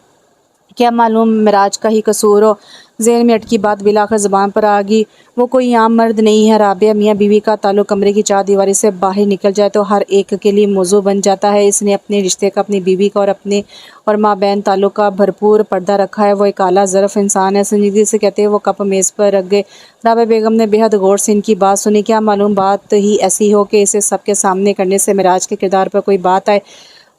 क्या मालूम मिराज का ही कसूर हो। ज़हन में अटकी बात बिलाकर ज़ुबान पर आ गई। वो कोई आम मर्द नहीं है। राबिया मियाँ बीवी का ताल्लुक कमरे की चारदीवारी से बाहर निकल जाए तो हर एक के लिए मौजू बन जाता है। इसने अपने रिश्ते का, अपनी बीवी का और अपने और माँ बहन ताल्लुक का भरपूर पर्दा रखा है। वो एक आला ज़रफ़ इंसान है। संजीदगी से कहते हुए वो कप मेज़ पर रख गए। राबिया बेगम ने बेहद गौर से इनकी बात सुनी। क्या मालूम बात ही ऐसी हो कि इसे सबके सामने करने से मिराज के किरदार पर कोई बात आए।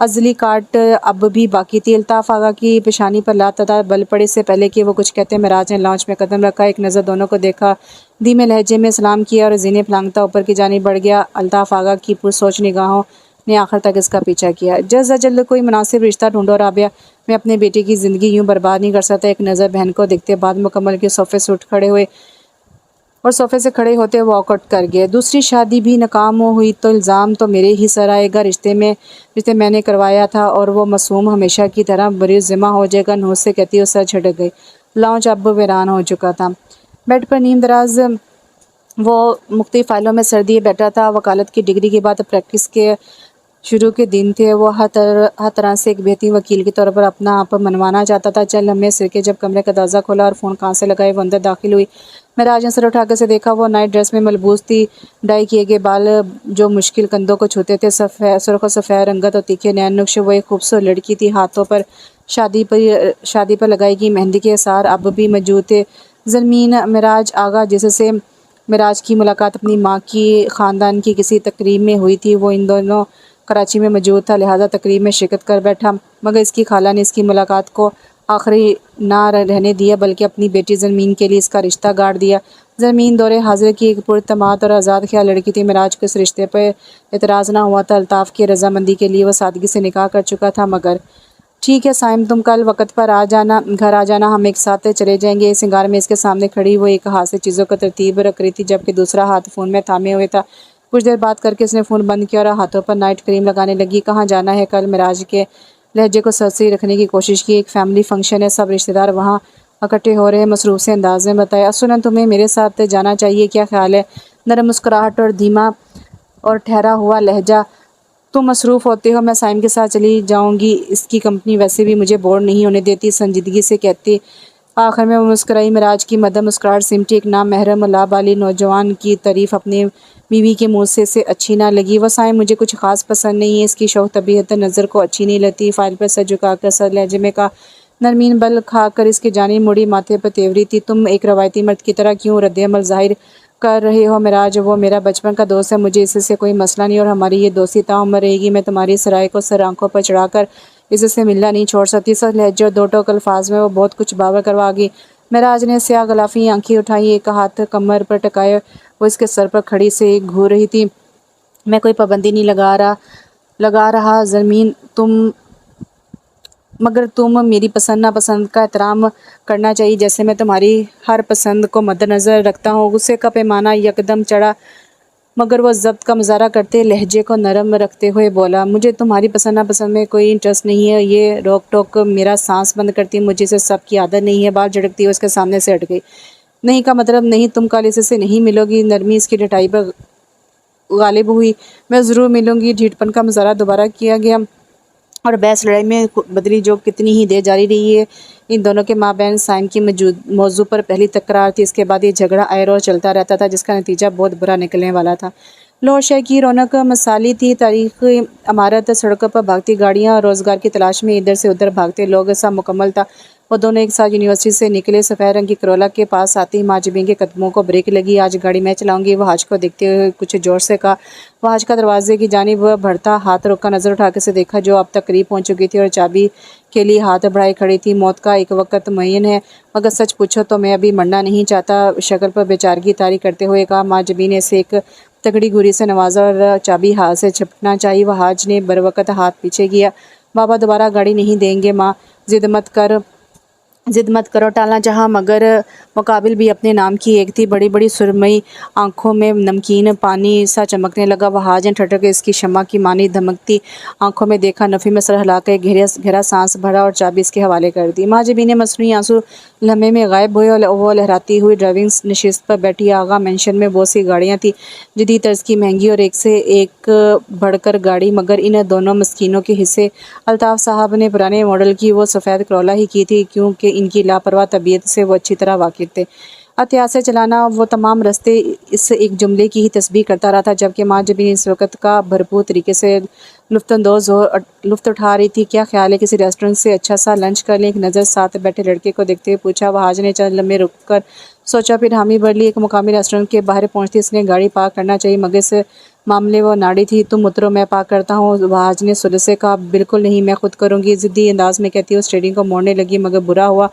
अज़ली काट अब भी बाकी थी। अल्ताफ़ आगा की पेशानी पर लात बल पड़े से पहले कि वो कुछ कहते मिराज ने लॉन्च में कदम रखा। एक नज़र दोनों को देखा, धीमे लहजे में सलाम किया और ज़ीने फलांगता ऊपर की जानिब बढ़ गया। अल्ताफ़ आगा की पुरसोच निगाहों ने आखिर तक इसका पीछा किया। जल्द से जल्द कोई मुनासिब रिश्ता ढूंढो राबिया, मैं अपने बेटे की ज़िंदगी यूँ बर्बाद नहीं कर सकता। एक नज़र बहन को देखते बाद मुकम्मल के सोफ़े से उठ खड़े हुए और सोफ़े से खड़े होते वॉकआउट कर गए। दूसरी शादी भी नाकाम हुई तो इल्ज़ाम तो मेरे ही सर आएगा। रिश्ते मैंने करवाया था और वो मासूम हमेशा की तरह बरीज़ ज़िम्मा हो जाएगा। नोज से कहती वो सर झटक गई। लॉन्च अब वीरान हो चुका था। बेड पर नीम दराज वो मुख्तलिफ फाइलों में सर दिए बैठा था। वकालत की डिग्री के बाद प्रैक्टिस के शुरू के दिन थे। वो हर तरह से एक बेहतरीन वकील के तौर पर अपना आप मनवाना चाहता था। चल लम्बे सिर के जब कमरे का दरवाज़ा खोला और फ़ोन कहाँ से लगाए वो अंदर दाखिल हुई। महराज ने सर उठाकर से देखा। वो नाइट ड्रेस में मलबूस थी। डाई किए गए बाल जो मुश्किल कंधों को छूते थे, सुर्ख और सफ़ेद रंगत और तीखे नैन नुक्श। वो एक खूबसूरत लड़की थी। हाथों पर शादी पर लगाई गई मेहंदी के आसार अब भी मौजूद थे। ज़मीन मिराज आगा जिससे मिराज की मुलाकात अपनी माँ की ख़ानदान की किसी तकरीब में हुई थी, वो इन दोनों कराची में मौजूद था, लिहाजा तकरीब में शिरकत कर बैठा। मगर इसकी खाला ने इसकी मुलाकात को आखिरी ना रहने दिया बल्कि अपनी बेटी ज़मीन के लिए इसका रिश्ता गाड़ दिया। ज़मीन दौरे हाजिर की एक पुरतमाद और आज़ाद ख्याल लड़की थी। मिराज को इस रिश्ते पर एतराज़ ना हुआ था। अल्ताफ़ की रजामंदी के लिए वह सादगी से निकाह कर चुका था। मगर ठीक है साइम, तुम कल वक़्त पर घर आ जाना, हम एक साथ चले जाएंगे। सिंगार में इसके सामने खड़ी वो एक हाथ से चीज़ों को तरतीब रख रही थी जबकि दूसरा हाथ फ़ोन में थामे हुए था। कुछ देर बात करके इसने फ़ोन बंद किया और हाथों पर नाइट क्रीम लगाने लगी। कहाँ जाना है कल? मिराज के लहजे को सरसरी रखने की कोशिश की। एक फैमिली फंक्शन है, सब रिश्तेदार वहाँ इकट्ठे हो रहे हैं, मसरूफ़ से अंदाज में बताया। सुनन, तुम्हें मेरे साथ जाना चाहिए, क्या ख्याल है? नरम मुस्कुराहट और धीमा और ठहरा हुआ लहजा। तुम मसरूफ़ होते हो, मैं साइम के साथ चली जाऊंगी, इसकी कंपनी वैसे भी मुझे बोर नहीं होने देती, संजीदगी से कहती। आखिर में वो मुस्कुराई। मिराज की मदद मुस्कुराहट सिमटी। एक नाम महरम लाबाली नौजवान की तारीफ़ अपने बीवी के मुँह से अच्छी ना लगी। वह साइम मुझे कुछ ख़ास पसंद नहीं है, इसकी शौक तबीयत नज़र को अच्छी नहीं लगती। फ़ाइल पर सर झुकाकर सर लहजे में कहा। नरमीन बल खाकर इसके जानिब मुड़ी, माथे पर तेवरी थी। तुम एक रवायती मर्द की तरह क्यों रद्द-ए-अमल ज़ाहिर कर रहे हो मिराज? वो मेरा बचपन का दोस्त है, मुझे इससे कोई मसला नहीं और हमारी ये दोस्ती ताउम्र रहेगी। मैं तुम्हारी इस राय को सर आंखों पर चढ़ाकर इससे मिलना नहीं छोड़ सकती। सर लहजे और दो टोक अल्फाज में वो बहुत कुछ बावर करवा गई। मिराज ने स्याह गलाफी आंखें उठाई, एक हाथ कमर पर टकाए वो इसके सर पर खड़ी से घूर रही थी। मैं कोई पाबंदी नहीं लगा रहा ज़मीन, मगर तुम मेरी पसंद नापसंद का एहतराम करना चाहिए, जैसे मैं तुम्हारी हर पसंद को मद्देनज़र रखता हूँ। गुस्से का पैमाना यकदम चढ़ा मगर वो ज़ब्त का मुजाहरा करते लहजे को नरम रखते हुए बोला, मुझे तुम्हारी पसंद नापसंद में कोई इंटरेस्ट नहीं है। ये रोक टोक मेरा सांस बंद करती है, मुझे से सब की आदत नहीं है। बाल झड़कती हुई उसके सामने से हट गई। नहीं का मतलब नहीं, तुम कल इससे नहीं मिलोगी। नरमी इसकी डटाई पर गालिब हुई, मैं ज़रूर मिलूँगी। ढीठपन का मुजाहरा दोबारा किया गया और बहस लड़ाई में बदली जो कितनी ही देर जारी रही है। इन दोनों के माबैन साइम की मौजू पर पहली तकरार थी। इसके बाद ये झगड़ा आए रोज़ चलता रहता था, जिसका नतीजा बहुत बुरा निकलने वाला था। लाहौर शहर की रौनक मसाली थी। तारीख इमारत, सड़कों पर भागती गाड़ियाँ, रोज़गार की तलाश में इधर से उधर भागते लोग सा मुकम्मल था। वो दोनों एक साथ यूनिवर्सिटी से निकले। सफ़ेद रंग की करोला के पास आते ही माजबीन के कदमों को ब्रेक लगी। आज गाड़ी मैं चलाऊंगी, वह हाज को देखते हुए कुछ जोर से कहा। वह हाज का दरवाजे की जानिब बढ़ता हाथ रोका, नज़र उठा के से देखा जो अब तक करीब पहुंच चुकी थी और चाबी के लिए हाथ बढ़ाई खड़ी थी। मौत का एक वक्त मुय्यन है, मगर सच पूछो तो मैं अभी मरना नहीं चाहता। शक्ल पर बेचारगी तारी करते हुए कहा। माजबीन ने इसे एक तगड़ी घुरी से नवाजा और चाबी हाथ से छपटना चाहिए। वह हाज ने बरवकत हाथ पीछे किया। बाबा दोबारा गाड़ी नहीं देंगे माँ, जिद मत करो, टालना चाहा मगर मुकाबिल भी अपने नाम की एक थी। बड़ी बड़ी सुरमई आंखों में नमकीन पानी सा चमकने लगा। वह हाज ने ठटक के इसकी शम्मा की मानी धमकती आंखों में देखा। नफ़ी में सर हिला कर गहरा सांस भरा और चाबी इसके हवाले कर दी। माजबी ने मसनूई आंसू लम्हे में गायब हुए और वो लहराती हुई ड्राइविंग नशिस्त पर बैठी। आगा मेंशन में बहुत सी गाड़ियाँ थी, जदीद तर्ज की, महंगी और एक से एक बढ़कर गाड़ी, मगर इन दोनों मस्किनों के हिस्से अल्ताफ़ साहब ने पुराने मॉडल की वो सफ़ेद करोला ही की थी, क्योंकि इनकी लापरवाह तबीयत से वो अच्छी तरह वाकिफ़ थे। एहतियात से चलाना, वो तमाम रास्ते इस एक जुमले की ही तस्बीह करता रहा था। जबकि माँ जबीन इस वक्त का भरपूर तरीके से लुत्फ़ उठा रही थी। क्या ख्याल है किसी रेस्टोरेंट से अच्छा सा लंच कर लें? एक नज़र साथ बैठे लड़के को देखते हुए पूछा। वहाज ने चंद लम्हे रुक कर सोचा, फिर हामी भर ली। एक मुकामी रेस्टोरेंट के बाहर पहुंचती इसने गाड़ी पार्क करना चाहिए, मगर इस मामले वो नाड़ी थी। तुम उतरो, मैं पार्क करता हूँ, वहाज ने सुलह से कहा। बिल्कुल नहीं, मैं खुद करूँगी, ज़िद्दी अंदाज में कहती हुए स्टेयरिंग को मोड़ने लगी, मगर बुरा हुआ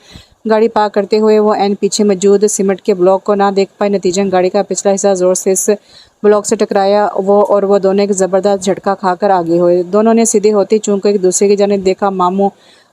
गाड़ी पार्क करते हुए वो एन पीछे मौजूद सीमेंट के ब्लॉक को ना देख पाई। नतीजन गाड़ी का पिछला हिस्सा जोर से इस ब्लॉक से टकराया। वो दोनों एक ज़बरदस्त झटका खाकर आगे हुए। दोनों ने सीधे होते चूंकि एक दूसरे की जानिब देखा। मामू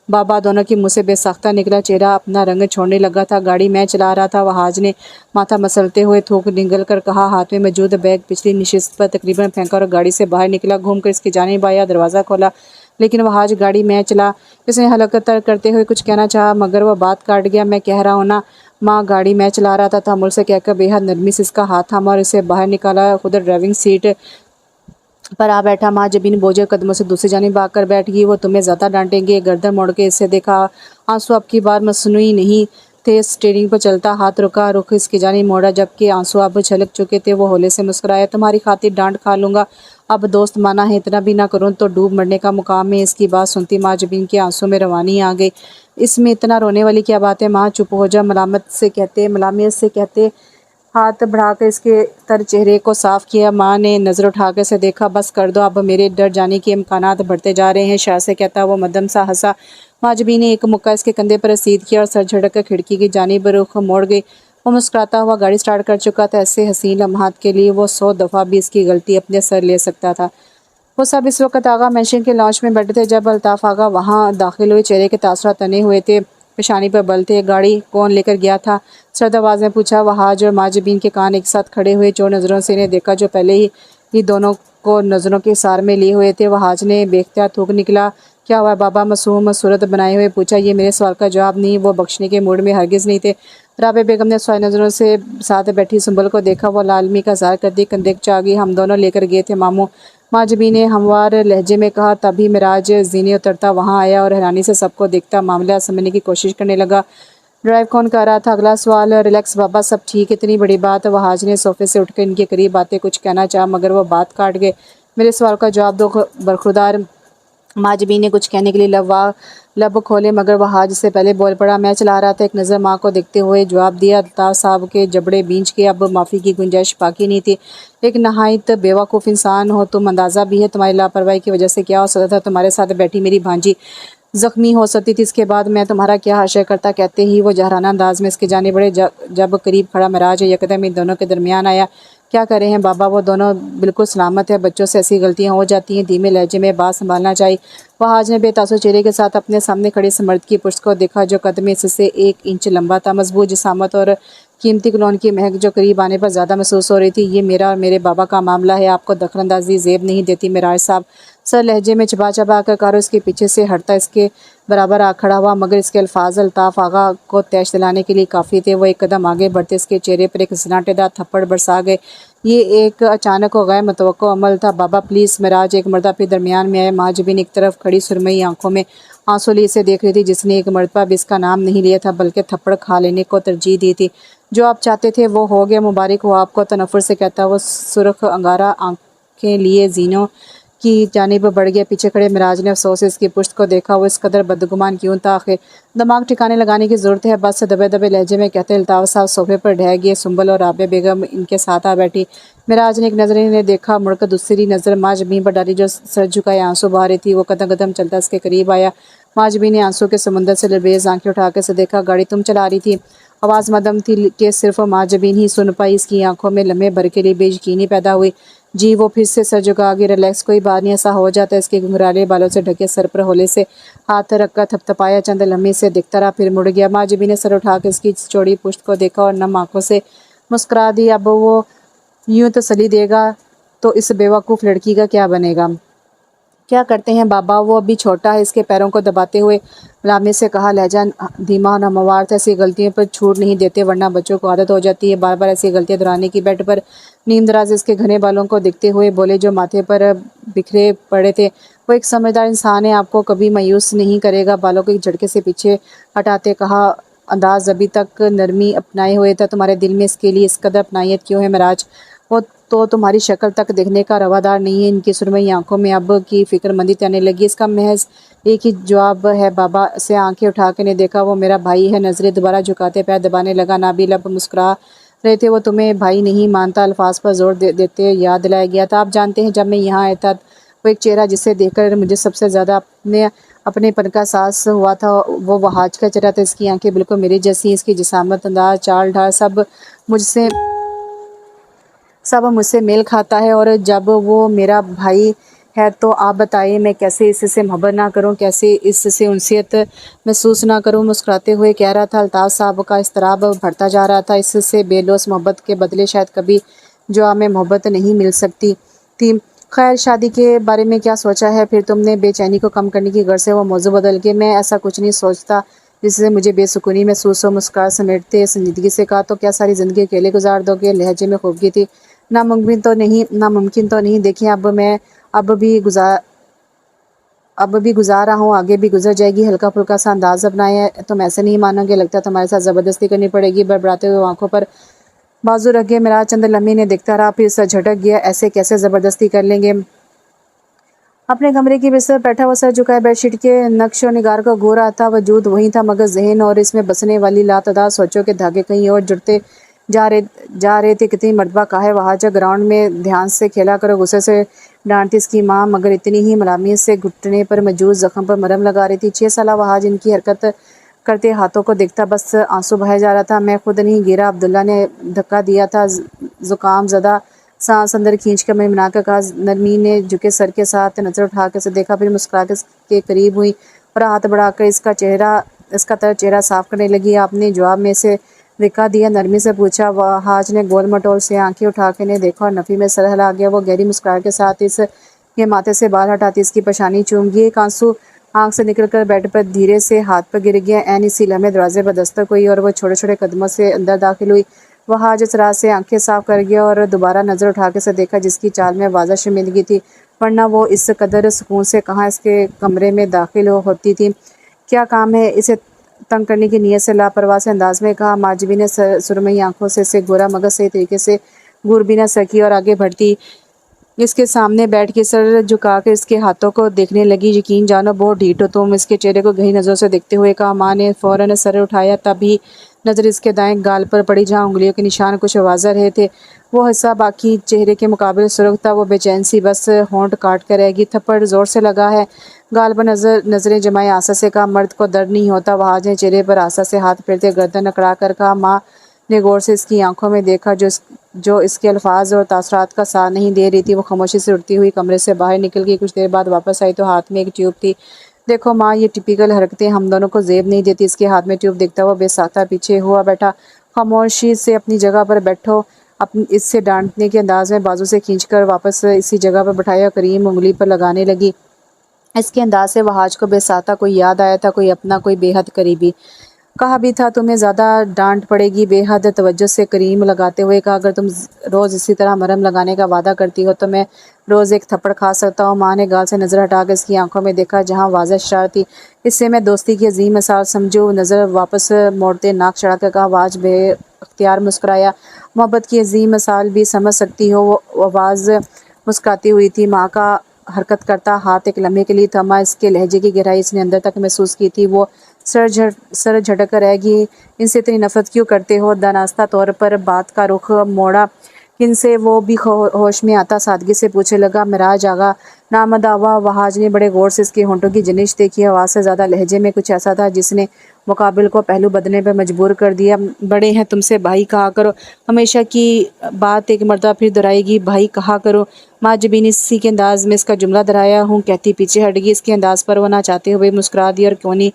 बाबा दोनों की मुँह से बेसाख्ता निकला चेहरा अपना रंग छोड़ने लगा था। गाड़ी मैं चला रहा था, वहाज ने माथा मसलते हुए थूक निगल कर कहा। हाथ में मौजूद बैग पिछली नशिस्त पर तकरीबन फेंका और गाड़ी से बाहर निकला। घूमकर इसकी जानिब आया, दरवाज़ा खोला, लेकिन वहाज गाड़ी मैं चला। इसने हलकत करते हुए कुछ कहना चाहा, मगर वह बात काट गया। मैं कह रहा हूँ ना माँ, गाड़ी मैं चला रहा था, तहम्मुल से कहकर बेहद नरमी से इसका हाथ थामा और इसे बाहर निकाला। खुद ड्राइविंग सीट पर आ बैठा। माँ जबीन बोझे कदमों से दूसरी जानिब आकर बैठ गई। वो तुम्हें ज़्यादा डांटेंगे। गर्दन मोड़ के इसे देखा। आंसू अब की बार मसनूई नहीं थे। स्टीयरिंग पर चलता हाथ रुका, रुख इसकी जानिब मोड़ा, जबकि आंसू अब छलक चुके थे। वो होले से मुस्कुराया। तुम्हारी खातिर डांट खा लूँगा, अब दोस्त माना है, इतना भी ना करूँ तो डूब मरने का मुकाम है। इसकी बात सुनती माँ जबीन के आंसू में रवानी आ गई। इसमें इतना रोने वाली क्या बात है माँ, चुप हो जा, मलामियत से कहते हाथ बढ़ाकर इसके तर चेहरे को साफ किया। माँ ने नज़र उठाकर से देखा। बस कर दो, अब मेरे डर जाने के इम्कानात बढ़ते जा रहे हैं, शाह से कहता वो मदम सा हंसा। माजबी ने एक मुक्का इसके कंधे पर रसीद किया और सर झटक कर खिड़की की जानिब रुख मोड़ गई। वो मुस्कुराता हुआ गाड़ी स्टार्ट कर चुका था। ऐसे हसीन लम्हात के लिए वो 100 दफ़ा भी इसकी गलती अपने सर ले सकता था। वो सब इस वक्त आगा मेंशन के लॉन्च में बैठे थे जब अल्ताफ़ आगा वहाँ दाखिल हुए। चेहरे के तासुरात तने हुए थे, पेशानी पर बल थे। गाड़ी कौन लेकर गया था? सर्द आवाज़ में पूछा। वहाज और माजबीन के कान एक साथ खड़े हुए। चोर नज़रों से इन्हें देखा, जो पहले ही दोनों को नज़रों के सार में लिए हुए थे। वहाज ने बेख्तियार थूक निकला। क्या हुआ बाबा? मासूम सूरत बनाए हुए पूछा। ये मेरे सवाल का जवाब नहीं। वो बख्शने के मूड में हरगिज़ नहीं थे। राबे बेगम ने सवाल नज़रों से साथ बैठी सुंबल को देखा। वो लालमी का ज़ाहिर कर दी कंधे चागी। हम दोनों लेकर गए थे मामू, माजबी ने हमवार लहजे में कहा। तभी मिराज जीने उतरता वहाँ आया और हैरानी से सबको देखता मामला समझने की कोशिश करने लगा। ड्राइव कौन कर रहा था? अगला सवाल। रिलैक्स बाबा, सब ठीक, इतनी बड़ी बात? वहाज ने सोफे से उठकर इनके करीब आते कुछ कहना चाहा, मगर वो बात काट गए। मेरे सवाल का जवाब दो बरखुरदार। माजबी ने कुछ कहने के लिए लब खोले, मगर वहाज से पहले बोल पड़ा। मैं चला रहा था, एक नज़र माँ को देखते हुए जवाब दिया। अल्ताफ़ साहब के जबड़े बींच के, अब माफ़ी की गुंजाइश बाकी नहीं थी। एक नहायत बेवकूफ़ इंसान हो तुम, अंदाज़ा भी है तुम्हारी लापरवाही की वजह से क्या हो सकता था। तुम्हारे साथ बैठी मेरी भांजी ज़ख्मी हो सकती थी, इसके बाद मैं तुम्हारा क्या हाशिया करता। कहते ही वो जहराना अंदाज में इसके जाने बड़े। जब करीब खड़ा मिराज यकदम इन दोनों के दरमियान आया। क्या करें हैं बाबा, वो दोनों बिल्कुल सलामत है, बच्चों से ऐसी गलतियां हो जाती हैं, धीमे लहजे में बात संभालना चाहिए। वहाज ने बेतासुर चेहरे के साथ अपने सामने खड़े इस मर्द की पुष्ट को देखा, जो कद में इससे 1 इंच लंबा था। मजबूत जिसामत और कीमती कलोन की महक जो करीब आने पर ज़्यादा महसूस हो रही थी। ये मेरा और मेरे बाबा का मामला है, आपको दखलंदाजी ज़ेब नहीं देती मिराज साहब। सर लहजे में चबा चबा कर कारो इसके पीछे से हटता इसके बराबर आ खड़ा हुआ, मगर इसके अल्फाज अल्ताफ़ आगा को तैश दिलाने के लिए काफ़ी थे। वो एक कदम आगे बढ़ते इसके चेहरे पर एक सन्नाटेदार थप्पड़ बरसा गए। ये एक अचानक और गैर मुतवक्को अमल था। बाबा प्लीज़। मिराज एक मर्तबा फिर दरमियान में आए। माजबीन एक तरफ खड़ी सुरमई आंखों में आंसू लिए इसे देख रही थी, जिसने एक मर्तबा भी इसका नाम नहीं लिया था बल्कि थप्पड़ खा लेने को तरजीह दी थी। जो आप चाहते थे वो हो गया, मुबारक हो आपको, तनफ़ुर से कहता वो सुर्ख अंगारा आंखें लिए जीनों की जानिब बढ़ गया। पीछे खड़े मिराज ने अफसोस से इसकी पुश्त को देखा। वो इस कदर बदगुमान क्यों था? आखिर दिमाग ठिकाने लगाने की ज़रूरत है। बस दबे दबे लहजे में कहते अल्ताफ़ साहब सोफे पर ढह गए। सुंबल और राबिया बेगम इनके साथ आ बैठी। मिराज ने एक नज़र इन्हें देखा, मुड़कर दूसरी नज़र माजबी पर डाली जो सर झुकाए आंसू बहा रही थी। वो कदम कदम चलता इसके करीब आया। माजबी ने आंसू के समुंदर से लबरेज आंखें उठाकर से देखा। गाड़ी तुम चला रही थी? आवाज़ मदम थी कि सिर्फ माजबीन ही सुन पाई। इसकी आंखों में लम्हे भर के लिए बेयकीनी पैदा हुई। जी। वो फिर से सर झुका आगे। रिलैक्स, कोई बात नहीं, ऐसा हो जाता है। इसके घुंघराले बालों से ढके सर पर होले से हाथ रखकर थपथपाया। चंद लम्हे से दिखता रहा, फिर मुड़ गया। माजबी ने सर उठाकर इसकी चौड़ी पुश्त को देखा और नम आंखों से मुस्कुरा दी। अब वो यूं तसल्ली देगा तो इस बेवकूफ़ लड़की का क्या बनेगा? क्या करते हैं बाबा, वो अभी छोटा है। इसके पैरों को दबाते हुए लामे से कहा, लहजा धीमा नामवार था। ऐसी गलतियों पर छूट नहीं देते वरना बच्चों को आदत हो जाती है बार बार ऐसी गलतियां दोहराने की। बेड पर नीम दराज इसके घने बालों को देखते हुए बोले, जो माथे पर बिखरे पड़े थे। वो एक समझदार इंसान है, आपको कभी मायूस नहीं करेगा। बालों को एक झटके से पीछे हटाते कहा, अंदाज अभी तक नरमी अपनाए हुए था, तुम्हारे दिल में इसके लिए इस कदर अपनायत क्यों है मिराज? वो तो तुम्हारी शक्ल तक देखने का रवादार नहीं है। इनकी सुरमई आंखों में अब की फिक्रमंदी तैरने लगी। इसका महज एक ही जवाब है बाबा से आंखें उठा के ने देखा। वो मेरा भाई है। नजरें दोबारा झुकाते पैर दबाने लगा। नाबिल अब मुस्कुरा रहे थे। वो तुम्हें भाई नहीं मानता, अल्फाज पर जोर देते याद दिलाया गया था। आप जानते हैं जब मैं यहाँ आया था वो एक चेहरा जिसे देखकर मुझे सबसे ज़्यादा अपनेपन का एहसास हुआ था, वो वहाज का चेहरा था। इसकी आंखें बिल्कुल मेरी जैसी, इसकी जिसामत, अंदाज, चाल ढाल मुझसे सब मुझसे मेल खाता है। और जब वो मेरा भाई है तो आप बताइए मैं कैसे इससे मोहब्बत ना करूं, कैसे इससे उनसियत महसूस ना करूं? मुस्कुराते हुए कह रहा था। अल्ताफ़ साहब का इस्तराब बढ़ता जा रहा था। इससे बेलौस मोहब्बत के बदले शायद कभी जो हमें मोहब्बत नहीं मिल सकती थी। खैर, शादी के बारे में क्या सोचा है फिर तुमने? बेचैनी को कम करने की गर्ज से वो मौजू बदल के, मैं ऐसा कुछ नहीं सोचता जिससे मुझे बेसुकूनी महसूस हो। मुस्कुरा समेटते संजीदगी से कहा, तो क्या सारी ज़िंदगी अकेले गुजार दोगे? लहजे में खूबगी थी। नामुमकिन तो नहीं। देखिए अब भी गुजार रहा हूँ, आगे भी गुजर जाएगी। हल्का फुल्का सा अंदाज अपनाया है। तुम ऐसे नहीं मानोगे, लगता है तुम्हारे साथ ज़बरदस्ती करनी पड़ेगी। बड़बड़ाते हुए आंखों पर बाजू रख गए। मेरा चंद लम्हे ने देखता रहा, फिर सर झटक गया। ऐसे कैसे ज़बरदस्ती कर लेंगे? अपने कमरे की बिस्तर बैठा हुआ सर झुकाए बेडशीट के नक्श और निगार को घो रहा था। वजूद वही था, मगर जहन और इसमें बसने वाली लातदार सोचों के धागे कहीं और जुड़ते जा रहे थे। कितनी मरतबा कहा है वहाँ जो ग्राउंड में ध्यान से खेला करो, गुस्से से डांटती इसकी माँ, मगर इतनी ही मलामियत से घुटने पर मौजूद जख्म पर मरहम लगा रही थी। 6 साल वहाँ इनकी हरकत करते हाथों को देखता बस आंसू बहाया जा रहा था। मैं खुद नहीं गिरा, अब्दुल्ला ने धक्का दिया था। जुकाम ज़दा सांस अंदर खींच कर मैंने मना कर कहा। नरमी ने झुके सर के साथ नजर उठा कर से देखा, फिर मुस्कुरा के करीब हुई और हाथ बढ़ाकर इसका तर चेहरा साफ करने लगी। आपने जवाब में से दिखा दिया? नरमी से पूछा। वहाज ने गोल मटोल से आंखें उठा के ने देखा और नफ़ी में सर हिला गया। वो गहरी मुस्कुराहट के साथ के माथे से बाल हटाती इसकी पेशानी चूम गई। एक आंसू आंख से निकलकर बेड पर धीरे से हाथ पर गिर गया। ऐन इसी लम्हे दरवाजे पर दस्तक हुई और वो छोटे छोटे कदमों से अंदर दाखिल हुई। वह आज इस रात से आंखें साफ कर गया और दोबारा नज़र उठा के से देखा, जिसकी चाल में वाज़ा शर्मिंदगी थी, वरना वो इस कदर सुकून से कहाँ इसके कमरे में दाखिल होती थी। क्या काम है? इसे तंग करने की नीयत से लापरवाह से अंदाज में कहा। माजबी ने सुरमई आंखों से इसे गोरा मगर सही तरीके से घूर भी न सकी और आगे बढ़ती इसके सामने बैठ के सर झुकाकर इसके हाथों को देखने लगी। यकीन जानो बहुत ढीठ हो तुम। इसके चेहरे को गहरी नज़रों से देखते हुए कहा। माँ ने फौरन सर उठाया, तभी नज़र इसके दाएं गाल पर पड़ी जहाँ उंगलियों के निशान कुछ वाज़ह रहे थे। वो हिस्सा बाकी चेहरे के मुकाबले सुर्ख था। वो बेचैन सी बस होंठ काट कर रहेगी। थप्पड़ ज़ोर से लगा है। गाल पर नज़रें जमाए आशा से कहा, मर्द को दर्द नहीं होता? वहाज ने चेहरे पर आशा से हाथ फेरते गर्दन अकड़ा कर कहा। माँ ने गौर से इसकी आंखों में देखा जो इसके अल्फाज और तासरात का साथ नहीं दे रही थी। वो खामोशी से उठती हुई कमरे से बाहर निकल गई। कुछ देर बाद वापस आई तो हाथ में एक ट्यूब थी। देखो माँ, ये टिपिकल हरकतें हम दोनों को जेब नहीं देती। इसके हाथ में ट्यूब देखता हुआ बेसाख्ता पीछे हुआ बैठा। खामोशी से अपनी जगह पर बैठो। अपनी इससे डांटने के अंदाज में बाजू से खींचकर वापस इसी जगह पर बैठाया। करीम उंगली पर लगाने लगी। इसके अंदाज से वहाज को बेसाता कोई याद आया था, कोई अपना, कोई बेहद करीबी। कहा भी था तुम्हें ज़्यादा डांट पड़ेगी। बेहद तवज्जो से करीम लगाते हुए कहा, अगर तुम रोज़ इसी तरह मरहम लगाने का वादा करती हो तो मैं रोज़ एक थप्पड़ खा सकता हूँ। माँ ने गाल से नज़र हटाकर इसकी आंखों में देखा जहाँ वाज़ह शरारत थी। इससे मैं दोस्ती की अजीम मिसाल समझूँ। नज़र वापस मोड़ते नाक चढ़ाकर कहा। वाज बेख्तियार मुस्कुराया। मोहब्बत की अजीम मिसाल भी समझ सकती हो। वो आवाज़ मुस्कुराती हुई थी। माँ का हरकत करता हाथ एक लम्हे के लिए थमा। इसके लहजे की गहराई इसने अंदर तक महसूस की थी। वो सर झटक कर रह गई। इनसे इतनी नफरत क्यों करते हो? दानास्ता तौर पर बात का रुख मोड़ा। किनसे? वो भी होश में आता सादगी से पूछने लगा। मिराज आगा। नामदावा। वहाज ने बड़े गौर से इसके होंठों की जनिश देखी। आवाज़ से ज़्यादा लहजे में कुछ ऐसा था जिसने मुकाबिल को पहलू बदलने पर मजबूर कर दिया। बड़े हैं तुमसे भाई कहा करो। हमेशा की बात एक मरतबा फिर दोहराएगी, भाई कहा करो। माँ जबीन इसी के अंदाज में इसका जुमला दोहराया हूँ कहती पीछे हट गई। इसके अंदाज पर वो ना चाहते हुए मुस्कुरा दी और कोनी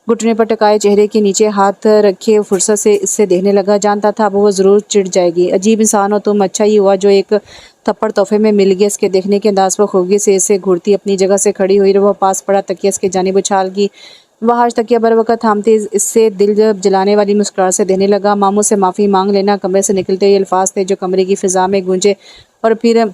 घुटने पर टकाए चेहरे के नीचे हाथ रखे फुर्सत से इससे देखने लगा। जानता था अब वो ज़रूर चिढ़ जाएगी। अजीब इंसान हो तुम। अच्छा ही हुआ जो एक थप्पड़ तोहफे में मिल गया। इसके देखने के अंदाज पर खूबी से इसे घूरती अपनी जगह से खड़ी हुई। वो पास पड़ा तकिया इसके जानिब उछाल की। वहाज तकिया बर वक़्त थामते इससे दिल जब जलाने वाली मुस्कुराहट से देने लगा। मामू से माफ़ी मांग लेना। कमरे से निकलते ये अल्फाज थे जो कमरे की फ़िज़ा में गूंजे और फिर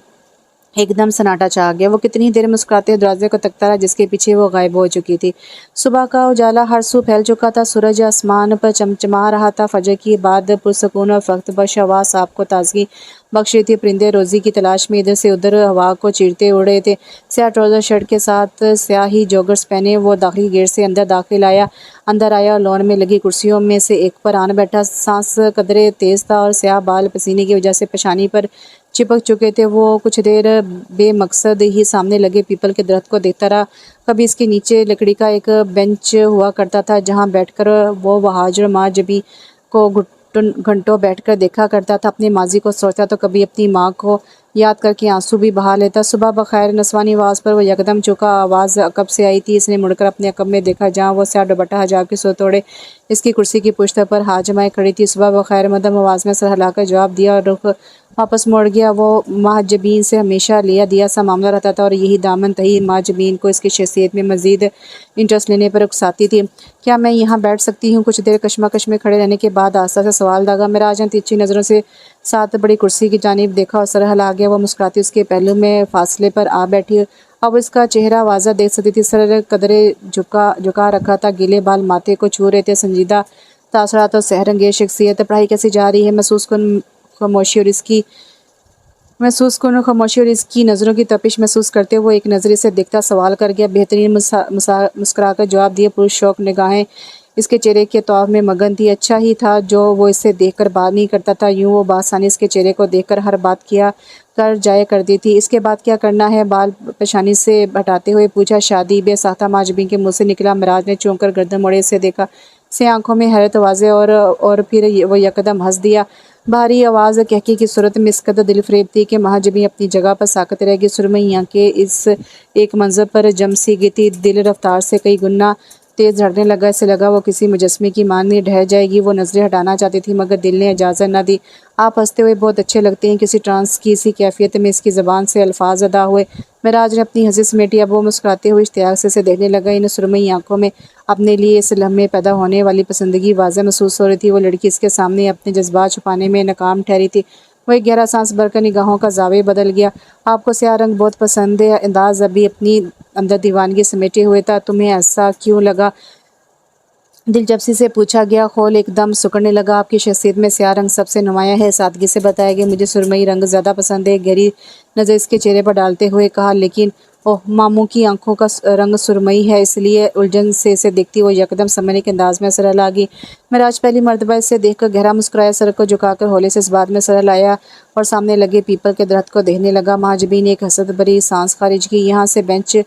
एकदम सन्नाटा छा गया। वो कितनी देर मुस्कुराते दरवाजे को तकता रहा जिसके पीछे वो गायब हो चुकी थी। सुबह का उजाला हर सू फैल चुका था। सूरज आसमान पर चमचमा रहा था। फजर की बाद पुरसकून और वक्त हवा सांप को ताजगी बख्श रही थी। परिंदे रोज़ी की तलाश में इधर से उधर हवा को चीरते उड़ रहे थे। स्याह ट्राउज़र शर्ट के साथ स्याह ही जॉगर्स पहने वो दाखिली गेट से अंदर आया और लॉन में लगी कुर्सियों में से एक पर आन बैठा। सांस कदरे तेज़ था और स्याह बाल पसीने की वजह से पेशानी पर चिपक चुके थे। वो कुछ देर बेमकसद ही सामने लगे पीपल के दरख्त को देखता रहा। कभी इसके नीचे लकड़ी का एक बेंच हुआ करता था जहाँ बैठकर वो वहाज और माँ जबी को घंटों बैठकर देखा करता था। अपने माजी को सोचता तो कभी अपनी माँ को याद करके आंसू भी बहा लेता। सुबह बखैर नस्वानी आवाज़ पर वो यकदम चौंका। आवाज़ अकब से आई थी। इसने मुड़कर अपने अकब में देखा जहाँ वो स्याह दुपट्टा हजाब के सोतोड़े इसकी कुर्सी की पुश्त पर हाथ जमाए खड़ी थी। सुबह बखैर मदम आवाज़ में सर हिलाकर जवाब दिया और रुख वापस मुड़ गया। वो माँ जबीन से हमेशा लिया दिया सा मामला रहता था और यही दामन तही माँ जबीन को इसकी शख्सियत में मज़ीद इंटरेस्ट लेने पर उकसाती थी। क्या मैं यहाँ बैठ सकती हूँ? कुछ देर कशमकश में खड़े रहने के बाद आस्ता से सवाल दागा। मिराज ने तिरछी नज़रों से साथ बड़ी कुर्सी की जानिब देखा और सर हिला गया। वो मुस्कुराती उसके पहलू में फासले पर आ बैठी। अब इसका चेहरा वाज़ा देख सकती थी। सर कदरे झुका रखा था। गीले बाल माथे को छू रहे थे। संजीदा तासरात और सहरंगेज शख्सियत। पढ़ाई कैसी जा रही है? खामोशी और इसकी नज़रों की तपिश महसूस करते हुए एक नज़र से देखता सवाल कर गया। बेहतरीन मुस्कुराकर जवाब दिया। पुरशौक निगाहें इसके चेहरे के तौर में मगन थी। अच्छा ही था जो वो इसे देखकर बात नहीं करता था। यूँ वो बासानी इसके चेहरे को देखकर हर बात किया कर जाया करती थी। इसके बाद क्या करना है? बाल पेशानी से हटाते हुए पूछा। शादी बेसाख्ता माजबी के मुँह से निकला। मिराज ने चौंक कर गर्दन मोड़े से देखा। से आंखों में हैरत वाज़े और फिर वो यकदम हंस दिया। भारी आवाज़ कहकी की सूरत में इस कदर दिल फरेब थी कि महाजबी अपनी जगह पर साकत रह गई। सुरमई आंखें इस एक मंजर पर जम सी गई थी। दिल रफ्तार से कई गुना तेज़ धड़कने लगा। इसे लगा वो किसी मुजस्मे की मान में ढह जाएगी। वो नज़रें हटाना चाहती थी मगर दिल ने इजाज़त न दी। आप हंसते हुए बहुत अच्छे लगते हैं। किसी ट्रांस की इसी कैफियत में इसकी ज़बान से अल्फाज अदा हुए। मिराज ने अपनी हंसी समेटी। अब वो मुस्कुराते हुए इश्तियाक से इसे देखने लगा। इन सुरमई आंखों में अपने लिए इस लम्हे पैदा होने वाली पसंदगी वाज़ेह महसूस हो रही थी। वो लड़की इसके सामने अपने जज्बात छुपाने में नाकाम ठहरी थी। वो एक गहरा सांस भरकर निगाहों का जावे बदल गया। आपको स्याह रंग बहुत पसंद है। अंदाज अभी अपनी अंदर दीवानगी समेटे हुए था। तुम्हें ऐसा क्यों लगा? दिलचस्पी से पूछा गया। खोल एकदम सुकड़ने लगा। आपकी शख्सियत में स्याह रंग सबसे नुमाया है। सादगी से बताया गया। मुझे सुरमई रंग ज़्यादा पसंद है। गहरी नज़र इसके चेहरे पर डालते हुए कहा। लेकिन ओह, मामू की आंखों का रंग सुरमई है इसलिए उलझन से इसे देखती वो यकदम समझने के अंदाज में सर लागी। मिराज पहली मर्तबा इसे देखकर गहरा मुस्कुराया। सर को झुकाकर हौले से इस बात में सर लाया और सामने लगे पीपल के दरख्त को देखने लगा। महाजबी ने एक हसरत भरी सांस खारिज की। यहाँ से बेंच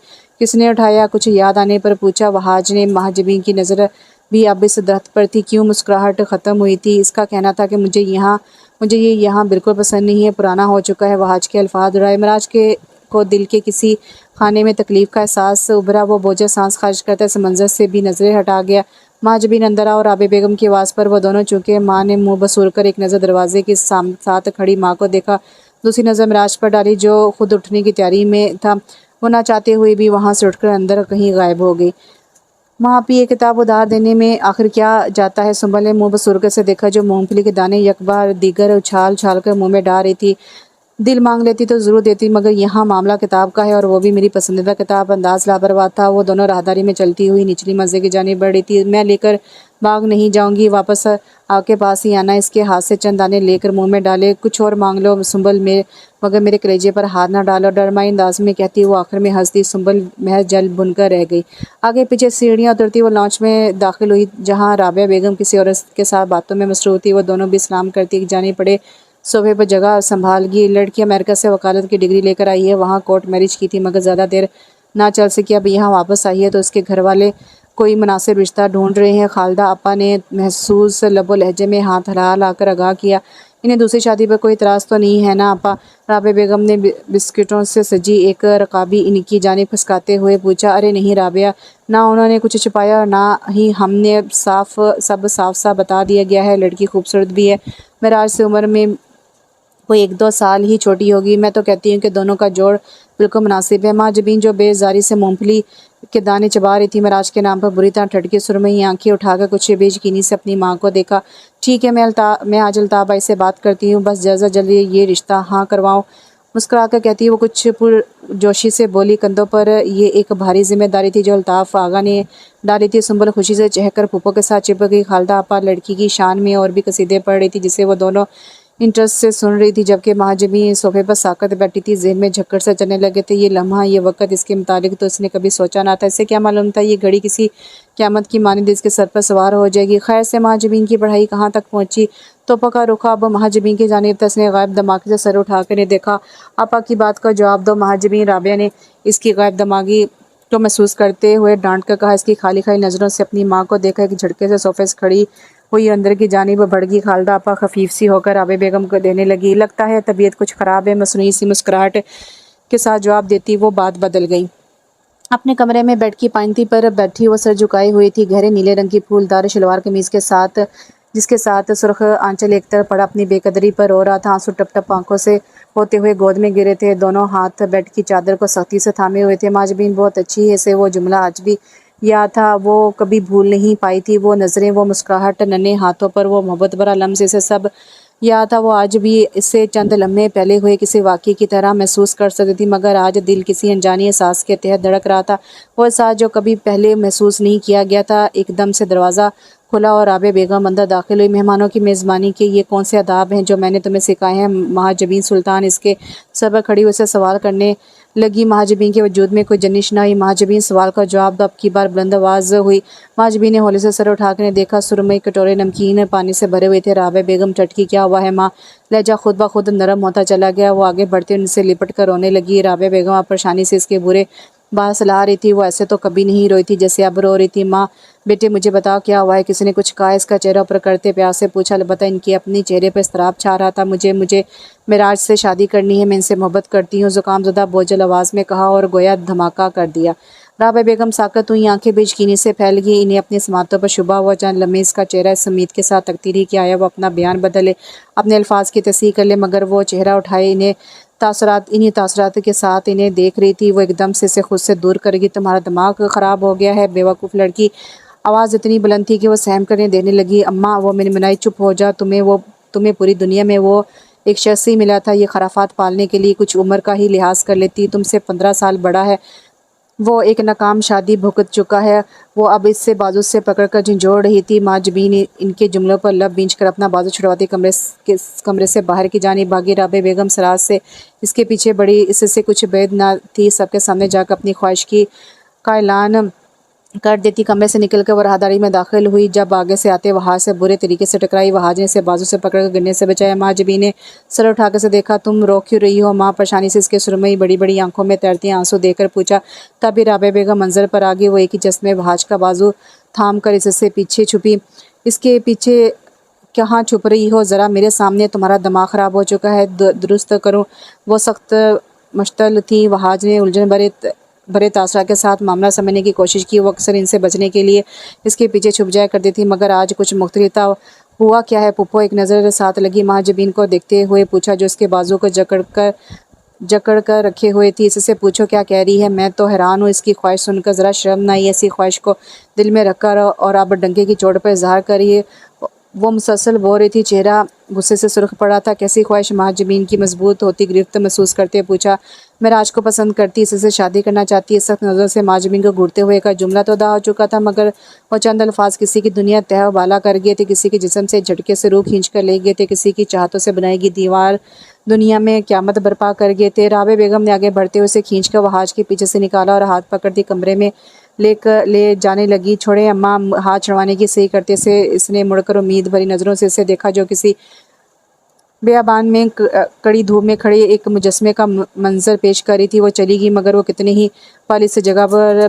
किसने उठाया? कुछ याद आने पर पूछा वहाज ने। महाजबी की नज़र भी अब इस दरख्त पर थी। क्यों? मुस्कुराहट ख़त्म हुई थी। इसका कहना था कि मुझे ये यहाँ बिल्कुल पसंद नहीं है। पुराना हो चुका है। वहाज के अल्फाज उड़ाए। मिराज को दिल के किसी खाने में तकलीफ़ का एहसास उभरा। वो बोझा सांस खारिज करता इस मंजर से भी नज़रें हटा गया। महाजबीन अंदर आओ। राबे बेगम की आवाज़ पर वो दोनों चूके। माँ ने मुंह बसूर कर एक नज़र दरवाजे के साथ खड़ी माँ को देखा, दूसरी नज़र मिराज पर डाली जो खुद उठने की तैयारी में था। वो ना चाहते हुए भी वहाँ से उठकर अंदर कहीं गायब हो गई। माँ आप ये किताब उधार देने में आखिर क्या जाता है? सुंबल ने मुंह बसुर्ग से देखा जो मूंगफली के दाने यकबार दीगर उछाल उछाल कर मुंह में डाल रही थी। दिल मांग लेती तो ज़रूर देती, मगर यहाँ मामला किताब का है और वो भी मेरी पसंदीदा किताब। अंदाज लापरवाह था। वो दोनों राहदारी में चलती हुई निचली मंजिल की जानिब बढ़ रही थी। मैं लेकर भाग नहीं जाऊंगी, वापस आके पास ही आना। इसके हाथ से चंद दाने लेकर मुंह में डाले। कुछ और मांग लो सुंबल में, मगर मेरे कलेजे पर हाथ ना डालो, डरमाई अंदाज में कहती। वो आखिर में हंसती। सुंबल महज जल भुनकर रह गई। आगे पीछे सीढ़ियाँ उतरती वो लॉन्च में दाखिल हुई, जहाँ राबिया बेगम किसी औरत के साथ बातों में मसरूफ़ थी। वो दोनों भी सलाम करती जानी पड़े। सोफे पर जगह संभाल गई। लड़की अमेरिका से वकालत की डिग्री लेकर आई है, वहाँ कोर्ट मैरिज की थी, मगर ज़्यादा देर ना चल सकी। अब यहाँ वापस आई है तो उसके घर वाले कोई मुनासिब रिश्ता ढूंढ रहे हैं। खालदा आपा ने महसूस लबो लहजे में हाथ हिला कर आगाह किया। इन्हें दूसरी शादी पर कोई इतराज़ तो नहीं है ना आपा? राबे बेगम ने बिस्किटों से सजी एक रकाबी इनकी जानिब खिसकाते हुए पूछा। अरे नहीं राबिया, ना उन्होंने कुछ छुपाया और ना ही हमने सब साफ साफ बता दिया गया है। लड़की खूबसूरत भी है, मेराज से उम्र में वो 1-2 साल ही छोटी होगी। मैं तो कहती हूँ कि दोनों का जोड़ बिल्कुल मुनासिब है। माँ जबीन जो बेजारी से मूंगफली के दाने चबा रही थी, मिराज के नाम पर बुरी तरह ठटकी। सुरमई आंखें उठाकर कुछ बेयकीनी से अपनी माँ को देखा। ठीक है, मैं आज अल्ताफ़ भाई से बात करती हूँ, बस जल्द जल्दी ये रिश्ता हाँ करवाओ। मुस्कुरा कर कहती है वो कुछ पुरजोशी से बोली। कंधों पर ये एक भारी जिम्मेदारी थी जो अल्ताफ़ आगा ने डाली थी। सुंबल खुशी से चहकर फूफो के साथ चिपक गई। खालदा आपा लड़की की शान में और भी कसीदे पढ़ रही थी, जिसे वो दोनों इंटरेस्ट से सुन रही थी, जबकि महाजबी सोफे पर साकत बैठी थी। ज़हन में झक्कड़ से चलने लगे थे ये लम्हा, ये वक़्त, इसके मुतालिक तो इसने कभी सोचा ना था। इससे क्या मालूम था ये घड़ी किसी क़यामत की मानिंद इसके सर पर सवार हो जाएगी। खैर से महाजबीन की पढ़ाई कहाँ तक पहुँची? तोपा का रुखा अब महाजबीन की जानिब था। इसने गायब दमागी से सर उठाकर ने देखा। आपा की बात का जवाब दो महाजबीन। राबिया ने इसकी गायब दमागी तो महसूस करते हुए डांट कर कहा। इसकी खाली खाली नज़रों से अपनी माँ को देखा कि झटके से सोफे से खड़ी हुई अंदर की जानिब बढ़ गई। खालदा आपा खफीफ सी होकर राबे बेगम को देने लगी। लगता है तबीयत कुछ ख़राब है, मसनूई सी मुस्कुराहट के साथ जवाब देती वो बात बदल गई। अपने कमरे में बेड की पाइंती पर बैठी वो सर झुकाई हुई थी। गहरे नीले रंग की फूलदार शलवार कमीज के साथ, जिसके साथ सुर्ख आंचल एक तरफ पड़ा, अपनी बेकदरी पर रो रहा था। आंसू टप टप आंखों से होते हुए गोद में गिरे थे। दोनों हाथ बेड की चादर को सख्ती से थामे हुए थे। माजबीन बहुत अच्छी है, इसे वो जुमला आज भी याद था। वो कभी भूल नहीं पाई थी। वो नज़रें, वो मुस्कुराहट, नन्हे हाथों पर वो मोहब्बत भरा लम्स, इसे सब याद था। वो आज भी इससे चंद लम्हे पहले हुए किसी वाक़ये की तरह महसूस कर सकती थी, मगर आज दिल किसी अनजानी एहसास के तहत धड़क रहा था। वो एहसास जो कभी पहले महसूस नहीं किया गया था। एकदम से दरवाज़ा खुला और राबे बेगम अंदर दाखिल हुई। मेहमानों की मेज़बानी के ये कौन से आदाब हैं जो मैंने तुम्हें सिखाए हैं? महाजबीन सुल्तान इसके सर पर खड़ी हुई से सवाल करने लगी। महाजबीन के वजूद में कोई जनिश न हुई। महाजबीन सवाल का जवाब दो, अब की बार बुलंद आवाज़ हुई। महाजबीन ने हौले से सर उठाकर देखा। सुरमई कटोरे नमकीन पानी से भरे हुए थे। राबे बेगम चटकी। क्या हुआ है माँ? लहजा खुद ब खुद नरम होता चला गया। वो आगे बढ़ते उनसे लिपट कर रोने लगी। राबे बेगम आप परेशानी से इसके बुरे बात सलाह रही थी। वो ऐसे तो कभी नहीं रोई थी जैसे अब रो रही थी। माँ बेटे मुझे बताओ क्या हुआ है? किसी ने कुछ कहा? इसका चेहरा ऊपर करते प्यार से पूछा। अलबत्ता इनकी अपनी चेहरे पर इस्तराब छा रहा था। मुझे मुझे मेराज से शादी करनी है, मैं इनसे मोहब्बत करती हूँ, ज़ुकामज़दा बोझल आवाज़ में कहा और गोया धमाका कर दिया। राबा बेगम साकत हुई, आंखें बेयकीनी से फैल गई। इन्हें अपनी समातों पर शुबा हुआ। चंद लम्हे इसका चेहरा इस उम्मीद के साथ तकती रही कि आया वो अपना बयान बदले, अपने अल्फाज की तस्दीक कर ले, मगर वो चेहरा उठाए इन्हीं तासरात के साथ इन्हें देख रही थी। वो एकदम से इसे खुद से दूर करेगी। तुम्हारा दिमाग ख़राब हो गया है बेवकूफ़ लड़की। आवाज़ इतनी बुलंद थी कि वो सहम करने देने लगी। अम्मा वो मैंने मनाई, चुप हो जा। तुम्हें पूरी दुनिया में वो एक शख्स ही मिला था ये खराफात पालने के लिए। कुछ उम्र का ही लिहाज कर लेती। तुमसे 15 साल बड़ा है। वो एक नाकाम शादी भुगत चुका है। वो अब इससे बाजू से पकड़कर झंझोड़ रही थी। माजबीन इनके जुमलों पर लब बींच कर अपना बाजू छुड़वाती कमरे से बाहर की जानिब भागी। राबे बेगम सराज से इसके पीछे बड़ी। इससे कुछ बैद ना थी सबके सामने जाकर अपनी ख्वाहिश का ऐलान कर देती। कमरे से निकलकर वह राहदारी में दाखिल हुई। जब आगे से आते वहाज से बुरे तरीके से टकराई। वहाज ने इसे बाजू से पकड़कर गिरने से बचाया। माजबी ने सर उठाकर से देखा। तुम रो क्यों रही हो माँ? परेशानी से इसके सुरमई बड़ी बड़ी आंखों में तैरती आंसू देकर पूछा। तभी राबे बेगम मंजर पर आ गई। वो एक ही चश्मे वहाज का बाजू थाम कर इससे पीछे छुपी। इसके पीछे कहाँ छुप रही हो? ज़रा मेरे सामने। तुम्हारा दिमाग ख़राब हो चुका है, दुरुस्त करो। वो सख्त मुश्तल थी। वहाज ने उलझन भरे भरे तासरा के साथ मामला समझने की कोशिश की। वो अक्सर इनसे बचने के लिए इसके पीछे छुप जाया करती थी, मगर आज कुछ मुख्तलिफ था। हुआ क्या है पुप्पो? एक नज़र साथ लगी महाजबीन को देखते हुए पूछा, जो उसके बाजू को जकड़ कर रखे हुए थी। इससे पूछो क्या कह रही है? मैं तो हैरान हूँ, इसकी ख्वाहिश सुनकर ज़रा शर्म ना आई। ऐसी ख्वाहिश को दिल में रखकर और अब डंके की चोट पर इजहार करिए। वो मुसलसल बोल रही थी, चेहरा गुस्से से सुर्ख पड़ा था। कैसी ख्वाहिश? महाजबीन की मजबूत होती गिरफ्त महसूस करते पूछा। मैं राज को पसंद करती, इससे शादी करना चाहती है। सख्त नज़रों से महाजबीन को घूरते हुए का जुमला तो अदा हो चुका था, मगर वो चंद अल्फाज किसी की दुनिया तह बाला कर गए थे, किसी के जिस्म से झटके से रूह खींच कर ले गए थे, किसी की चाहतों से बनाई गई दीवार दुनिया में क़यामत बर्पा कर गए थे। राबे बेगम ने आगे बढ़ते हुए उसे खींच कर वहाज के पीछे से निकाला और हाथ पकड़ती कमरे में ले जाने लगी। छोड़े अम्मा, हाथ छुड़वाने की सही करते से इसने मुड़कर उम्मीद भरी नज़रों से इसे देखा, जो किसी बेयाबान में कड़ी धूप में खड़े एक मुजस्मे का मंजर पेश कर रही थी। वो चली गई, मगर वो कितने ही पल इस जगह पर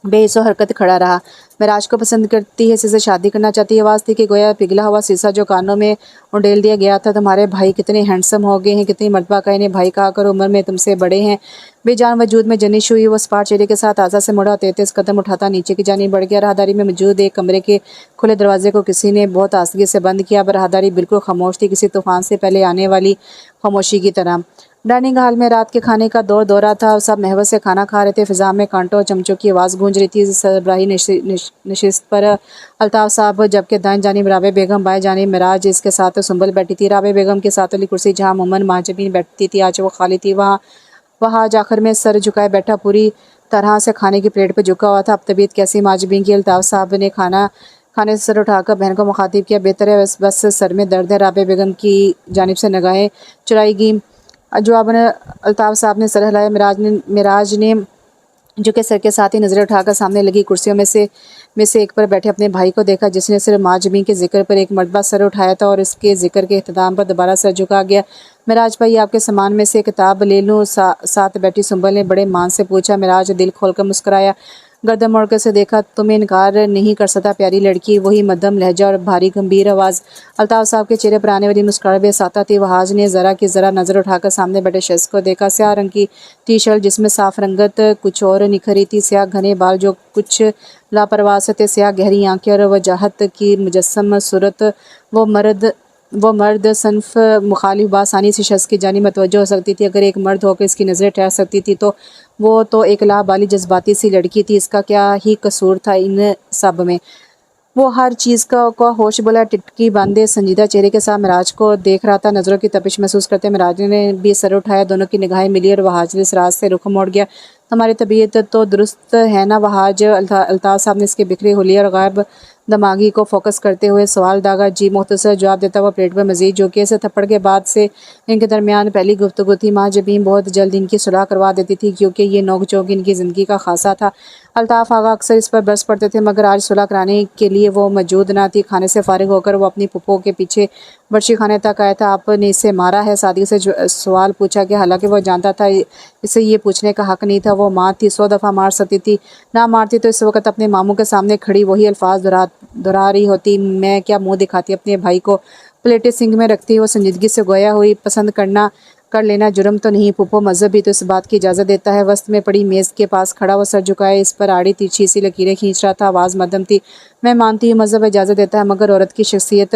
बेहिस्सो हरकत खड़ा रहा। मैं राज को पसंद करती है, इससे शादी करना चाहती है। आवाज़ थी कि गोया पिघला हुआ शीशा जो कानों में उंडेल दिया गया था। तुम्हारे भाई कितने हैंडसम हो गए हैं, कितनी मर्तबा का इन्हें भाई कहाकर, उम्र में तुमसे बड़े हैं। बेजान वजूद में जनिश हुई। वो सपाट चेहरे के साथ आजा से मुड़ा, तेज कदम उठाता नीचे की जानी बढ़ गया। राहदारी में मौजूद एक कमरे के खुले दरवाजे को किसी ने बहुत आसगी से बंद किया। राहदारी बिल्कुल खामोश थी, किसी तूफान से पहले आने वाली खामोशी की तरह। डाइनिंग हॉल में रात के खाने का दौरा था। सब महवत से खाना खा रहे थे। फिजा में कांटों चमचों की आवाज़ गूंज रही थी। सरबराही नशिस्त पर अल्ताफ़ साहब, जबकि दाएं जानिब राबे बेगम, बाएं जानिब मिराज इसके साथ सुंबल बैठी थी। राबे बेगम के साथ वाली कुर्सी जहाँ मोमन महाजबीन बैठती थी, आज वो खाली थी। वहाँ आज आखिर में सर झुकाए बैठा, पूरी तरह से खाने की प्लेट पर झुका हुआ था। अब तबीयत कैसी महाजबीन की? अल्ताफ़ साहब ने खाने से सर उठाकर बहन को मुखातिब किया। बेहतर है, बस सर में दर्द है। राबे बेगम की जानिब से निगाहें चुराई गई। जवाब ने अल्ताफ़ साहब ने सर हिलाया। मिराज ने जो कि सर के साथ ही नज़रें उठाकर सामने लगी कुर्सियों में से एक पर बैठे अपने भाई को देखा, जिसने सिर्फ माजमी के जिक्र पर एक मरतबा सर उठाया था और इसके जिक्र के अख्ताम पर दोबारा सर झुका गया। मिराज भाई, आपके सामान में से किताब ले लूँ? साथ बैठी सुंबल ने बड़े मान से पूछा। मिराज दिल खोलकर मुस्कुराया, गर्दन मोड़कर से देखा। तुम्हें इनकार नहीं कर सकता प्यारी लड़की। वही मध्यम लहजा और भारी गंभीर आवाज़। अल्ताफ़ साहब के चेहरे पर आने वाली मुस्कुराहट बेसाता थी। वहाज ने ज़रा की ज़रा नज़र उठाकर सामने बैठे शख्स को देखा। स्याह रंग की टी शर्ट जिसमें साफ रंगत कुछ और निखरी थी, स्याह घने बाल जो कुछ लापरवाह से थे, स्याह गहरी आंखें और वजाहत की मुजस्सम सूरत। वो मर्द सन्फ मुखालिफ बासानी से शख्स की जानिब मतवज्जो हो सकती थी। अगर एक मर्द होकर इसकी नज़रें ठहर सकती थी तो वो तो एक लाबाली जज्बाती सी लड़की थी। इसका क्या ही कसूर था इन सब में? वो हर चीज़ का होश बोला टिटकी बांधे संजीदा चेहरे के साथ मिराज को देख रहा था। नज़रों की तपिश महसूस करते मिराज ने भी सर उठाया। दोनों की निगाहें मिली और वहाज इस राज से रुख मोड़ गया। तुम्हारी तबीयत तो दुरुस्त है ना वहाज? अल्ताफ़ साहब ने इसके बिखरे हुलिया और गायब दिमागी को फोकस करते हुए सवाल दागा। जी, मुख्तसर जवाब देता हुआ प्लेट पर मजीद जोके से थप्पड़ के बाद से इनके दरमियान पहली गुफ्तगू थी। महाजबीन बहुत जल्द इनकी सुलह करवा देती थी, क्योंकि ये नोक झोंक इनकी ज़िंदगी का खासा था। अल्ताफ़ आगा अक्सर इस पर बरस पड़ते थे, मगर आज सुलह कराने के लिए वो मौजूद ना थी। खाने से फारिग होकर वो अपनी पुप्पो के पीछे बर्शी खाने तक आया था। आपने इसे मारा है? सादगी से सवाल पूछा गया, हालांकि वो जानता था इसे ये पूछने का हक नहीं था। वो माँ थी, 100 दफ़ा मार सकती थी। ना मारती तो इस वक्त अपने मामू के सामने खड़ी वही अल्फाज दोहरा रही होती। मैं क्या मुंह दिखाती अपने भाई को? प्लेटें सिंक में रखती वो संजीदगी से गोया हुई, पसंद कर लेना जुर्म तो नहीं। पुप्पो मजहब भी तो इस बात की इजाज़त देता है। वस्त में पड़ी मेज़ के पास खड़ा वो सर झुकाए इस पर आड़ी तिरछी सी लकीरें खींच रहा था। आवाज़ मध्यम थी। मैं मानती हूँ मजहब इजाज़त देता है, मगर औरत की शख्सियत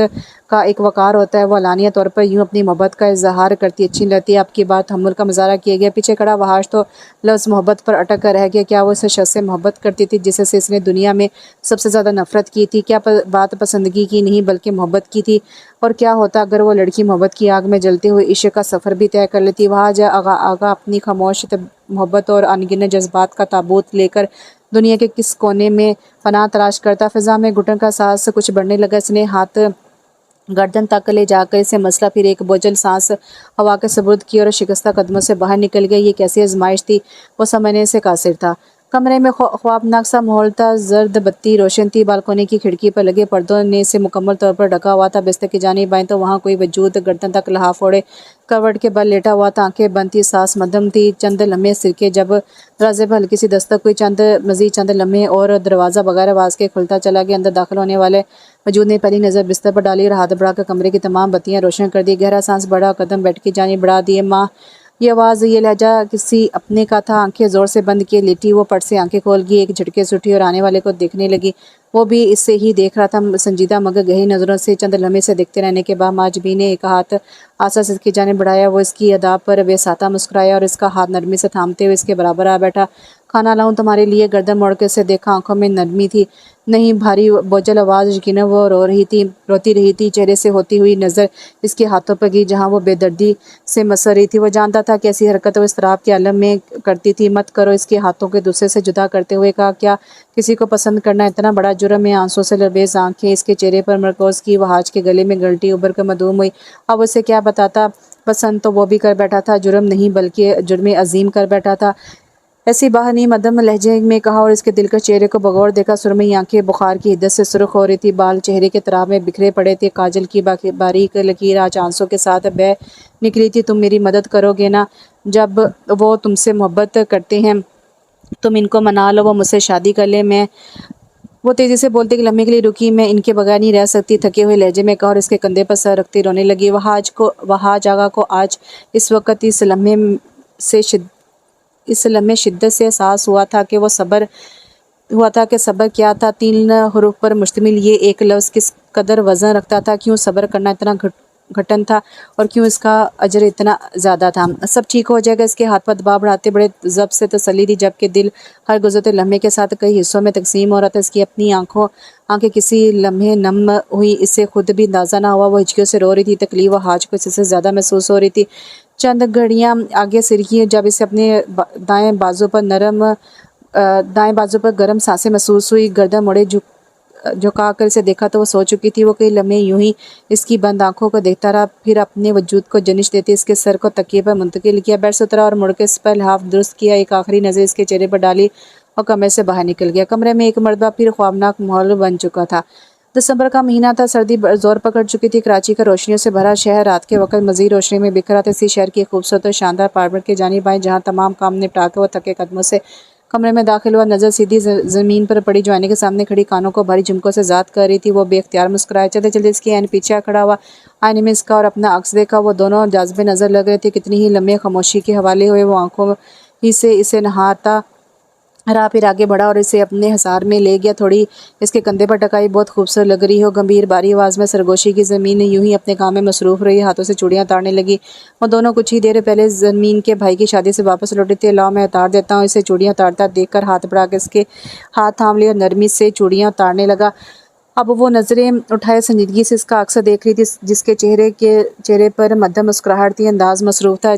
का एक वक़ार होता है। वो अलानिया तौर पर यूँ अपनी मोहब्बत का इजहार करती अच्छी लगती है। आपकी बात तहम्मुल का मुजाहरा किया गया। पीछे खड़ा वहाज तो लफ्ज़ मोहब्बत पर अटक कर रह गया। क्या वो इस शख्स से मोहब्बत करती थी जिससे इसने दुनिया में सबसे ज़्यादा नफरत की थी? क्या बात पसंदगी की नहीं बल्कि मोहब्बत की थी? और क्या होता अगर वो लड़की मोहब्बत की आग में जलते हुए इश्क का सफ़र भी तय कर लेती? वहाँ आगा अपनी खामोश मोहब्बत और अनगिनत जज्बात का ताबूत लेकर दुनिया के किस कोने में पनाह तलाश करता। फिजा में घुटन का सांस कुछ बढ़ने लगा। इसने हाथ गर्दन तक ले जाकर इसे मसला फिर एक बोझल सांस हवा के सबुर्द की और शिकस्ता कदमों से बाहर निकल गया। ये कैसी आजमाइश थी? वो समझने से कासिर था। कमरे में ख्वाबनाक सा माहौल था। जर्द बत्ती रोशन थी। बालकोनी की खिड़की पर लगे पर्दों ने से मुकम्मल तौर पर ढका हुआ था। बिस्तर की जानिब बाएं तो वहाँ कोई वजूद गर्दन तक लहाफ ओढ़े करवट के बल लेटा हुआ था। आंखें बंद थी, सांस मध्यम थी। चंद लम्हे सिरके जब दरवाजे पर हल्की सी दस्तक हुई, मजीद चंद लम्हे और दरवाज़ा बगैर आवाज़ के खुलता चला गया। अंदर दाखिल होने वाले वजूद ने पहली नज़र बिस्तर पर डाली और हाथ बढ़ाकर कमरे की तमाम बत्तियाँ रोशन कर दी। गहरा सांस बढ़ा, कदम बैठ की जानिब बढ़ा दिए। माँ ये आवाज़, ये लहजा किसी अपने का था। आंखें ज़ोर से बंद किए लेटी वो पट से आंखें खोल गई, एक झटके से उठी और आने वाले को देखने लगी। वो भी इससे ही देख रहा था, संजीदा मगर गहरी नज़रों से। चंद लम्हे से देखते रहने के बाद माजबी ने एक हाथ आसा से इसकी जाने बढ़ाया। वो इसकी अदा पर बेसाता मुस्कुराया और इसका हाथ नरमी से थामते हुए इसके बराबर आ बैठा। खाना लाऊं तुम्हारे लिए? गर्दन मोड़ के उसे देखा, आंखों में नरमी थी, नहीं भारी बोझल आवाज़। यकीनन वो रोती रही थी। चेहरे से होती हुई नज़र इसके हाथों पर गई जहाँ वो बेदर्दी से मसर रही थी। वो जानता था कि ऐसी हरकत वो इस्तिराब के आलम में करती थी। मत करो। इसके हाथों के दूसरे से जुदा करते हुए कहा, क्या किसी को पसंद करना इतना बड़ा जुर्म है? आंसू से लबरेज आंखें इसके चेहरे पर मरकोज की। वह आज के गले में गलटी उभर कर मधुम हुई। अब उसे क्या बताता? पसंद तो वो भी कर बैठा था, जुर्म नहीं बल्कि जुर्म अजीम कर बैठा था। ऐसी बाहनी मदम लहजे में कहा और इसके दिलकश चेहरे को बगौर देखा। सुरमई आंखें बुखार की हिद्दत से सुर्ख हो रही थी, बाल चेहरे के तराब में बिखरे पड़े थे, काजल की बारीक लकीर आज आंसू के साथ बह निकली थी। तुम मेरी मदद करोगे ना? जब वो तुमसे मोहब्बत करते हैं तुम इनको मना लो, वो मुझसे शादी कर ले। मैं वो तेजी से बोलते कि लम्हे के लिए रुकी, मैं इनके बगैर नहीं रह सकती, थके हुए लहजे में कहा और इसके कंधे पर सर रखती रोने लगी। वहाँ जागा को आज इस वक्त से इस लम्हे शिद्दत से एहसास हुआ था कि सब्र क्या था। 3 हरूफ पर मुश्तमिल ये एक लफ्ज़ किस कदर वज़न रखता था। क्यों सब्र करना इतना घटन था और क्यों इसका अजर इतना ज़्यादा था। सब ठीक हो जाएगा। इसके हाथ पर दबाव बढ़ाते बड़े ज़ब्त से तसल्ली दी, जबकि दिल हर गुजरते लम्हे के साथ कई हिस्सों में तकसीम हो रहा था। इसकी अपनी आंखें किसी लम्हे नम हुई, इससे खुद भी अंदाज़ा ना हुआ। वो हिचकियों से रो रही थी, तकलीफ व हाज को इससे ज़्यादा महसूस हो रही थी। चंद घड़ियाँ आगे सिरकी जब इसे अपने दाएं बाजू पर गर्म सांसें महसूस हुई। गर्दन मोड़े झुका कर इसे देखा तो वो सो चुकी थी। वो कई लम्हे यूं ही इसकी बंद आंखों को देखता रहा, फिर अपने वजूद को जनिश देते इसके सर को तकिए पर मुंतकिल किया, बेड से उतरा और मुड़ के इस पर लिहाफ दुरुस्त किया, एक आखिरी नज़र इसके चेहरे पर डाली और कमरे से बाहर निकल गया। कमरे में एक मरतबा फिर ख्वाबनाक माहौल बन चुका था। दिसंबर का महीना था, सर्दी जोर पकड़ चुकी थी। कराची का रोशनियों से भरा शहर रात के वक्त मजीद रोशनी में बिखरा था। इसी शहर की खूबसूरत और शानदार अपार्टमेंट के जानिब आए, जहाँ तमाम काम निपटा के वो थके कदमों से कमरे में दाखिल हुआ। नज़र सीधी ज़मीन पर पड़ी जो आईने के सामने खड़ी कानों को भारी झुमकों से ज़ाद कर रही थी। वो बेख्तियार मुस्कुराया। चलते चलते इसकी ऐन पीछे खड़ा हुआ, आईने में इसका और अपना अक्स देखा। वो दोनों जाज़बे नज़र लग रहे थे। कितनी ही लम्हे खामोशी के हवाले हुए वो आंखों ही से इसे नहाता रहा, फिर आगे बढ़ा और इसे अपने हसार में ले गया। थोड़ी इसके कंधे पर टकाई, बहुत खूबसूरत लग रही हो। गंभीर बारी आवाज़ में सरगोशी की। ज़मीन यूं ही अपने काम में मसरूफ़ रही, हाथों से चूड़ियाँ उतारने लगी। वो दोनों कुछ ही देर पहले ज़मीन के भाई की शादी से वापस लौटे थे। लाओ मैं उतार देता हूँ। इसे चूड़ियाँ उतारता देखकर हाथ बढ़ा के इसके हाथ थाम लिए और नरमी से चूड़ियाँ उतारने लगा। अब वो नज़रें उठाए संजीदगी से इसका अक्सर देख रही थी, जिसके चेहरे पर मध्यम मुस्कुराहट थी, अंदाज मसरूफ़ था।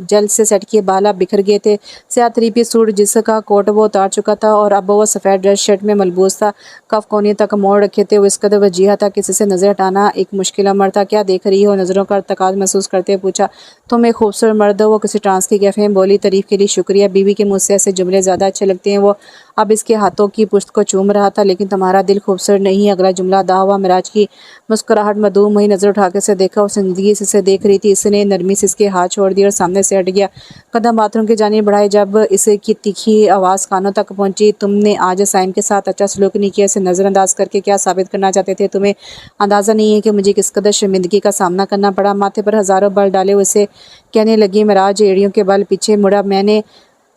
जल से सेट किए बाल अब बिखर गए थे। स्याह 3 पीस सूट जिसका कोट वो उतार चुका था और अब वो सफ़ेद ड्रेस शर्ट में मलबूस था। कफ कोने तक मोड़ रखे थे। वो इस कदर वजीहा था कि इससे नज़र हटाना एक मुश्किल अमर था। क्या देख रही हो? नज़रों का तकाज़ महसूस करते हुए पूछा। तुम एक खूबसूरत मर्द हो। वो किसी ट्रांस की कैफे में बोली। तारीफ़ के लिए शुक्रिया। बीवी के मुँह से ऐसे जुमले ज़्यादा अच्छे लगते हैं। वो अब इसके हाथों की पुश्त को चूम रहा था। लेकिन तुम्हारा दिल खूबसूरत नहीं है। अगला जुमला अदा हुआ। मिराज की मुस्कुराहट मधुम हुई। नज़र उठा के इसे देखा और संजीदगी से इसे देख रही थी। इसने नरमी से इसके हाथ छोड़ दिए और सामने से हट गया। कदम बाथरूम की जानिब बढ़ाए। जब इसे की तीखी आवाज़ कानों तक पहुंची। तुमने आज साइम के साथ अच्छा सलूक नहीं किया। इसे नज़रअंदाज करके क्या साबित करना चाहते थे? तुम्हें अंदाज़ा नहीं है कि मुझे किस कदर शर्मिंदगी का सामना करना पड़ा। माथे पर हज़ारों बल डाले उसे कहने लगी। मिराज एड़ियों के बल पीछे मुड़ा। मैंने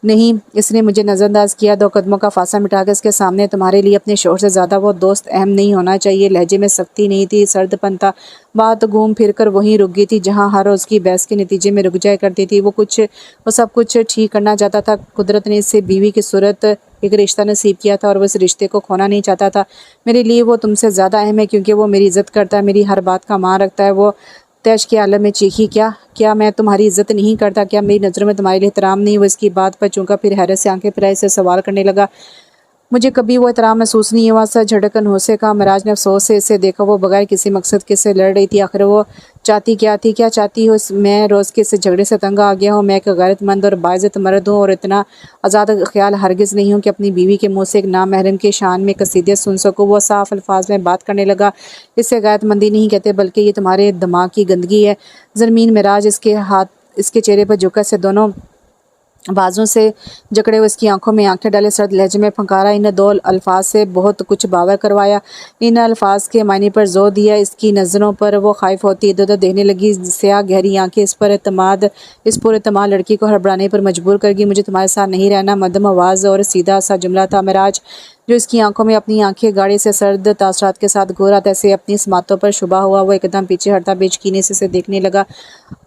नहीं, इसने मुझे नज़रअंदाज किया। 2 कदमों का फासला मिटाकर इसके सामने, तुम्हारे लिए अपने शोर से ज़्यादा वो दोस्त अहम नहीं होना चाहिए। लहजे में सख्ती नहीं थी, सर्दपन था। बात घूम फिर कर वहीं रुक गई थी जहाँ हर रोज़ की बहस के नतीजे में रुक जाया करती थी। वो सब कुछ ठीक करना चाहता था। कुदरत ने इससे बीवी की सूरत एक रिश्ता नसीब किया था और वो इस रिश्ते को खोना नहीं चाहता था। मेरे लिए वो तुमसे ज़्यादा अहम है क्योंकि वो मेरी इज़्ज़त करता है, मेरी हर बात का मान रखता है। वो तैश के आलम में चीखी। क्या मैं तुम्हारी इज्जत नहीं करता? क्या मेरी नज़रों में तुम्हारे लिए एहतराम नहीं? वो इसकी बात पर चूंका, फिर हैरत से आंखें फिराए से सवाल करने लगा। मुझे कभी वो एहतराम महसूस नहीं हुआ। सर झटकन होसे कहा। मिराज ने अफसोस से इसे देखा। वो बगैर किसी मकसद के से लड़ रही थी। आखिर वो चाहती क्या थी? क्या चाहती हो? मैं रोज़ के इस झगड़े से तंग आ गया हूँ। मैं एक गैरतमंद और बाइज़्ज़त मर्द हूँ और इतना आज़ाद ख्याल हरगिज़ नहीं हूँ कि अपनी बीवी के मुँह से एक नामहरम के शान में कसीदत सुन सकूँ। वो साफ अल्फाज में बात करने लगा। इससे गैरतमंदी नहीं कहते बल्कि ये तुम्हारे दिमाग की गंदगी है। ज़रमीन मिराज इसके चेहरे पर झुका से दोनों बाजों से जकड़े हुए इसकी आंखों में आंखें डाले, सर्द लहजे में फंकारा। इन दो अल्फाज से बहुत कुछ बावर करवाया। इन अल्फाज के मायने पर जोर दिया। इसकी नज़रों पर वो खाइफ होती इधर उधर देखने लगी। स्याह गहरी आंखें इस पुरएतमाद लड़की को हड़बड़ाने पर मजबूर कर गई। मुझे तुम्हारे साथ नहीं रहना, मध्यम आवाज़ और सीधा सा जुमला था। महराज जो इसकी आंखों में अपनी आंखें गाड़ी से सर्द तासरात के साथ घूरा, तैसे अपनी समातों पर शुबा हुआ। वो एकदम पीछे हटता बेचकीने से देखने लगा।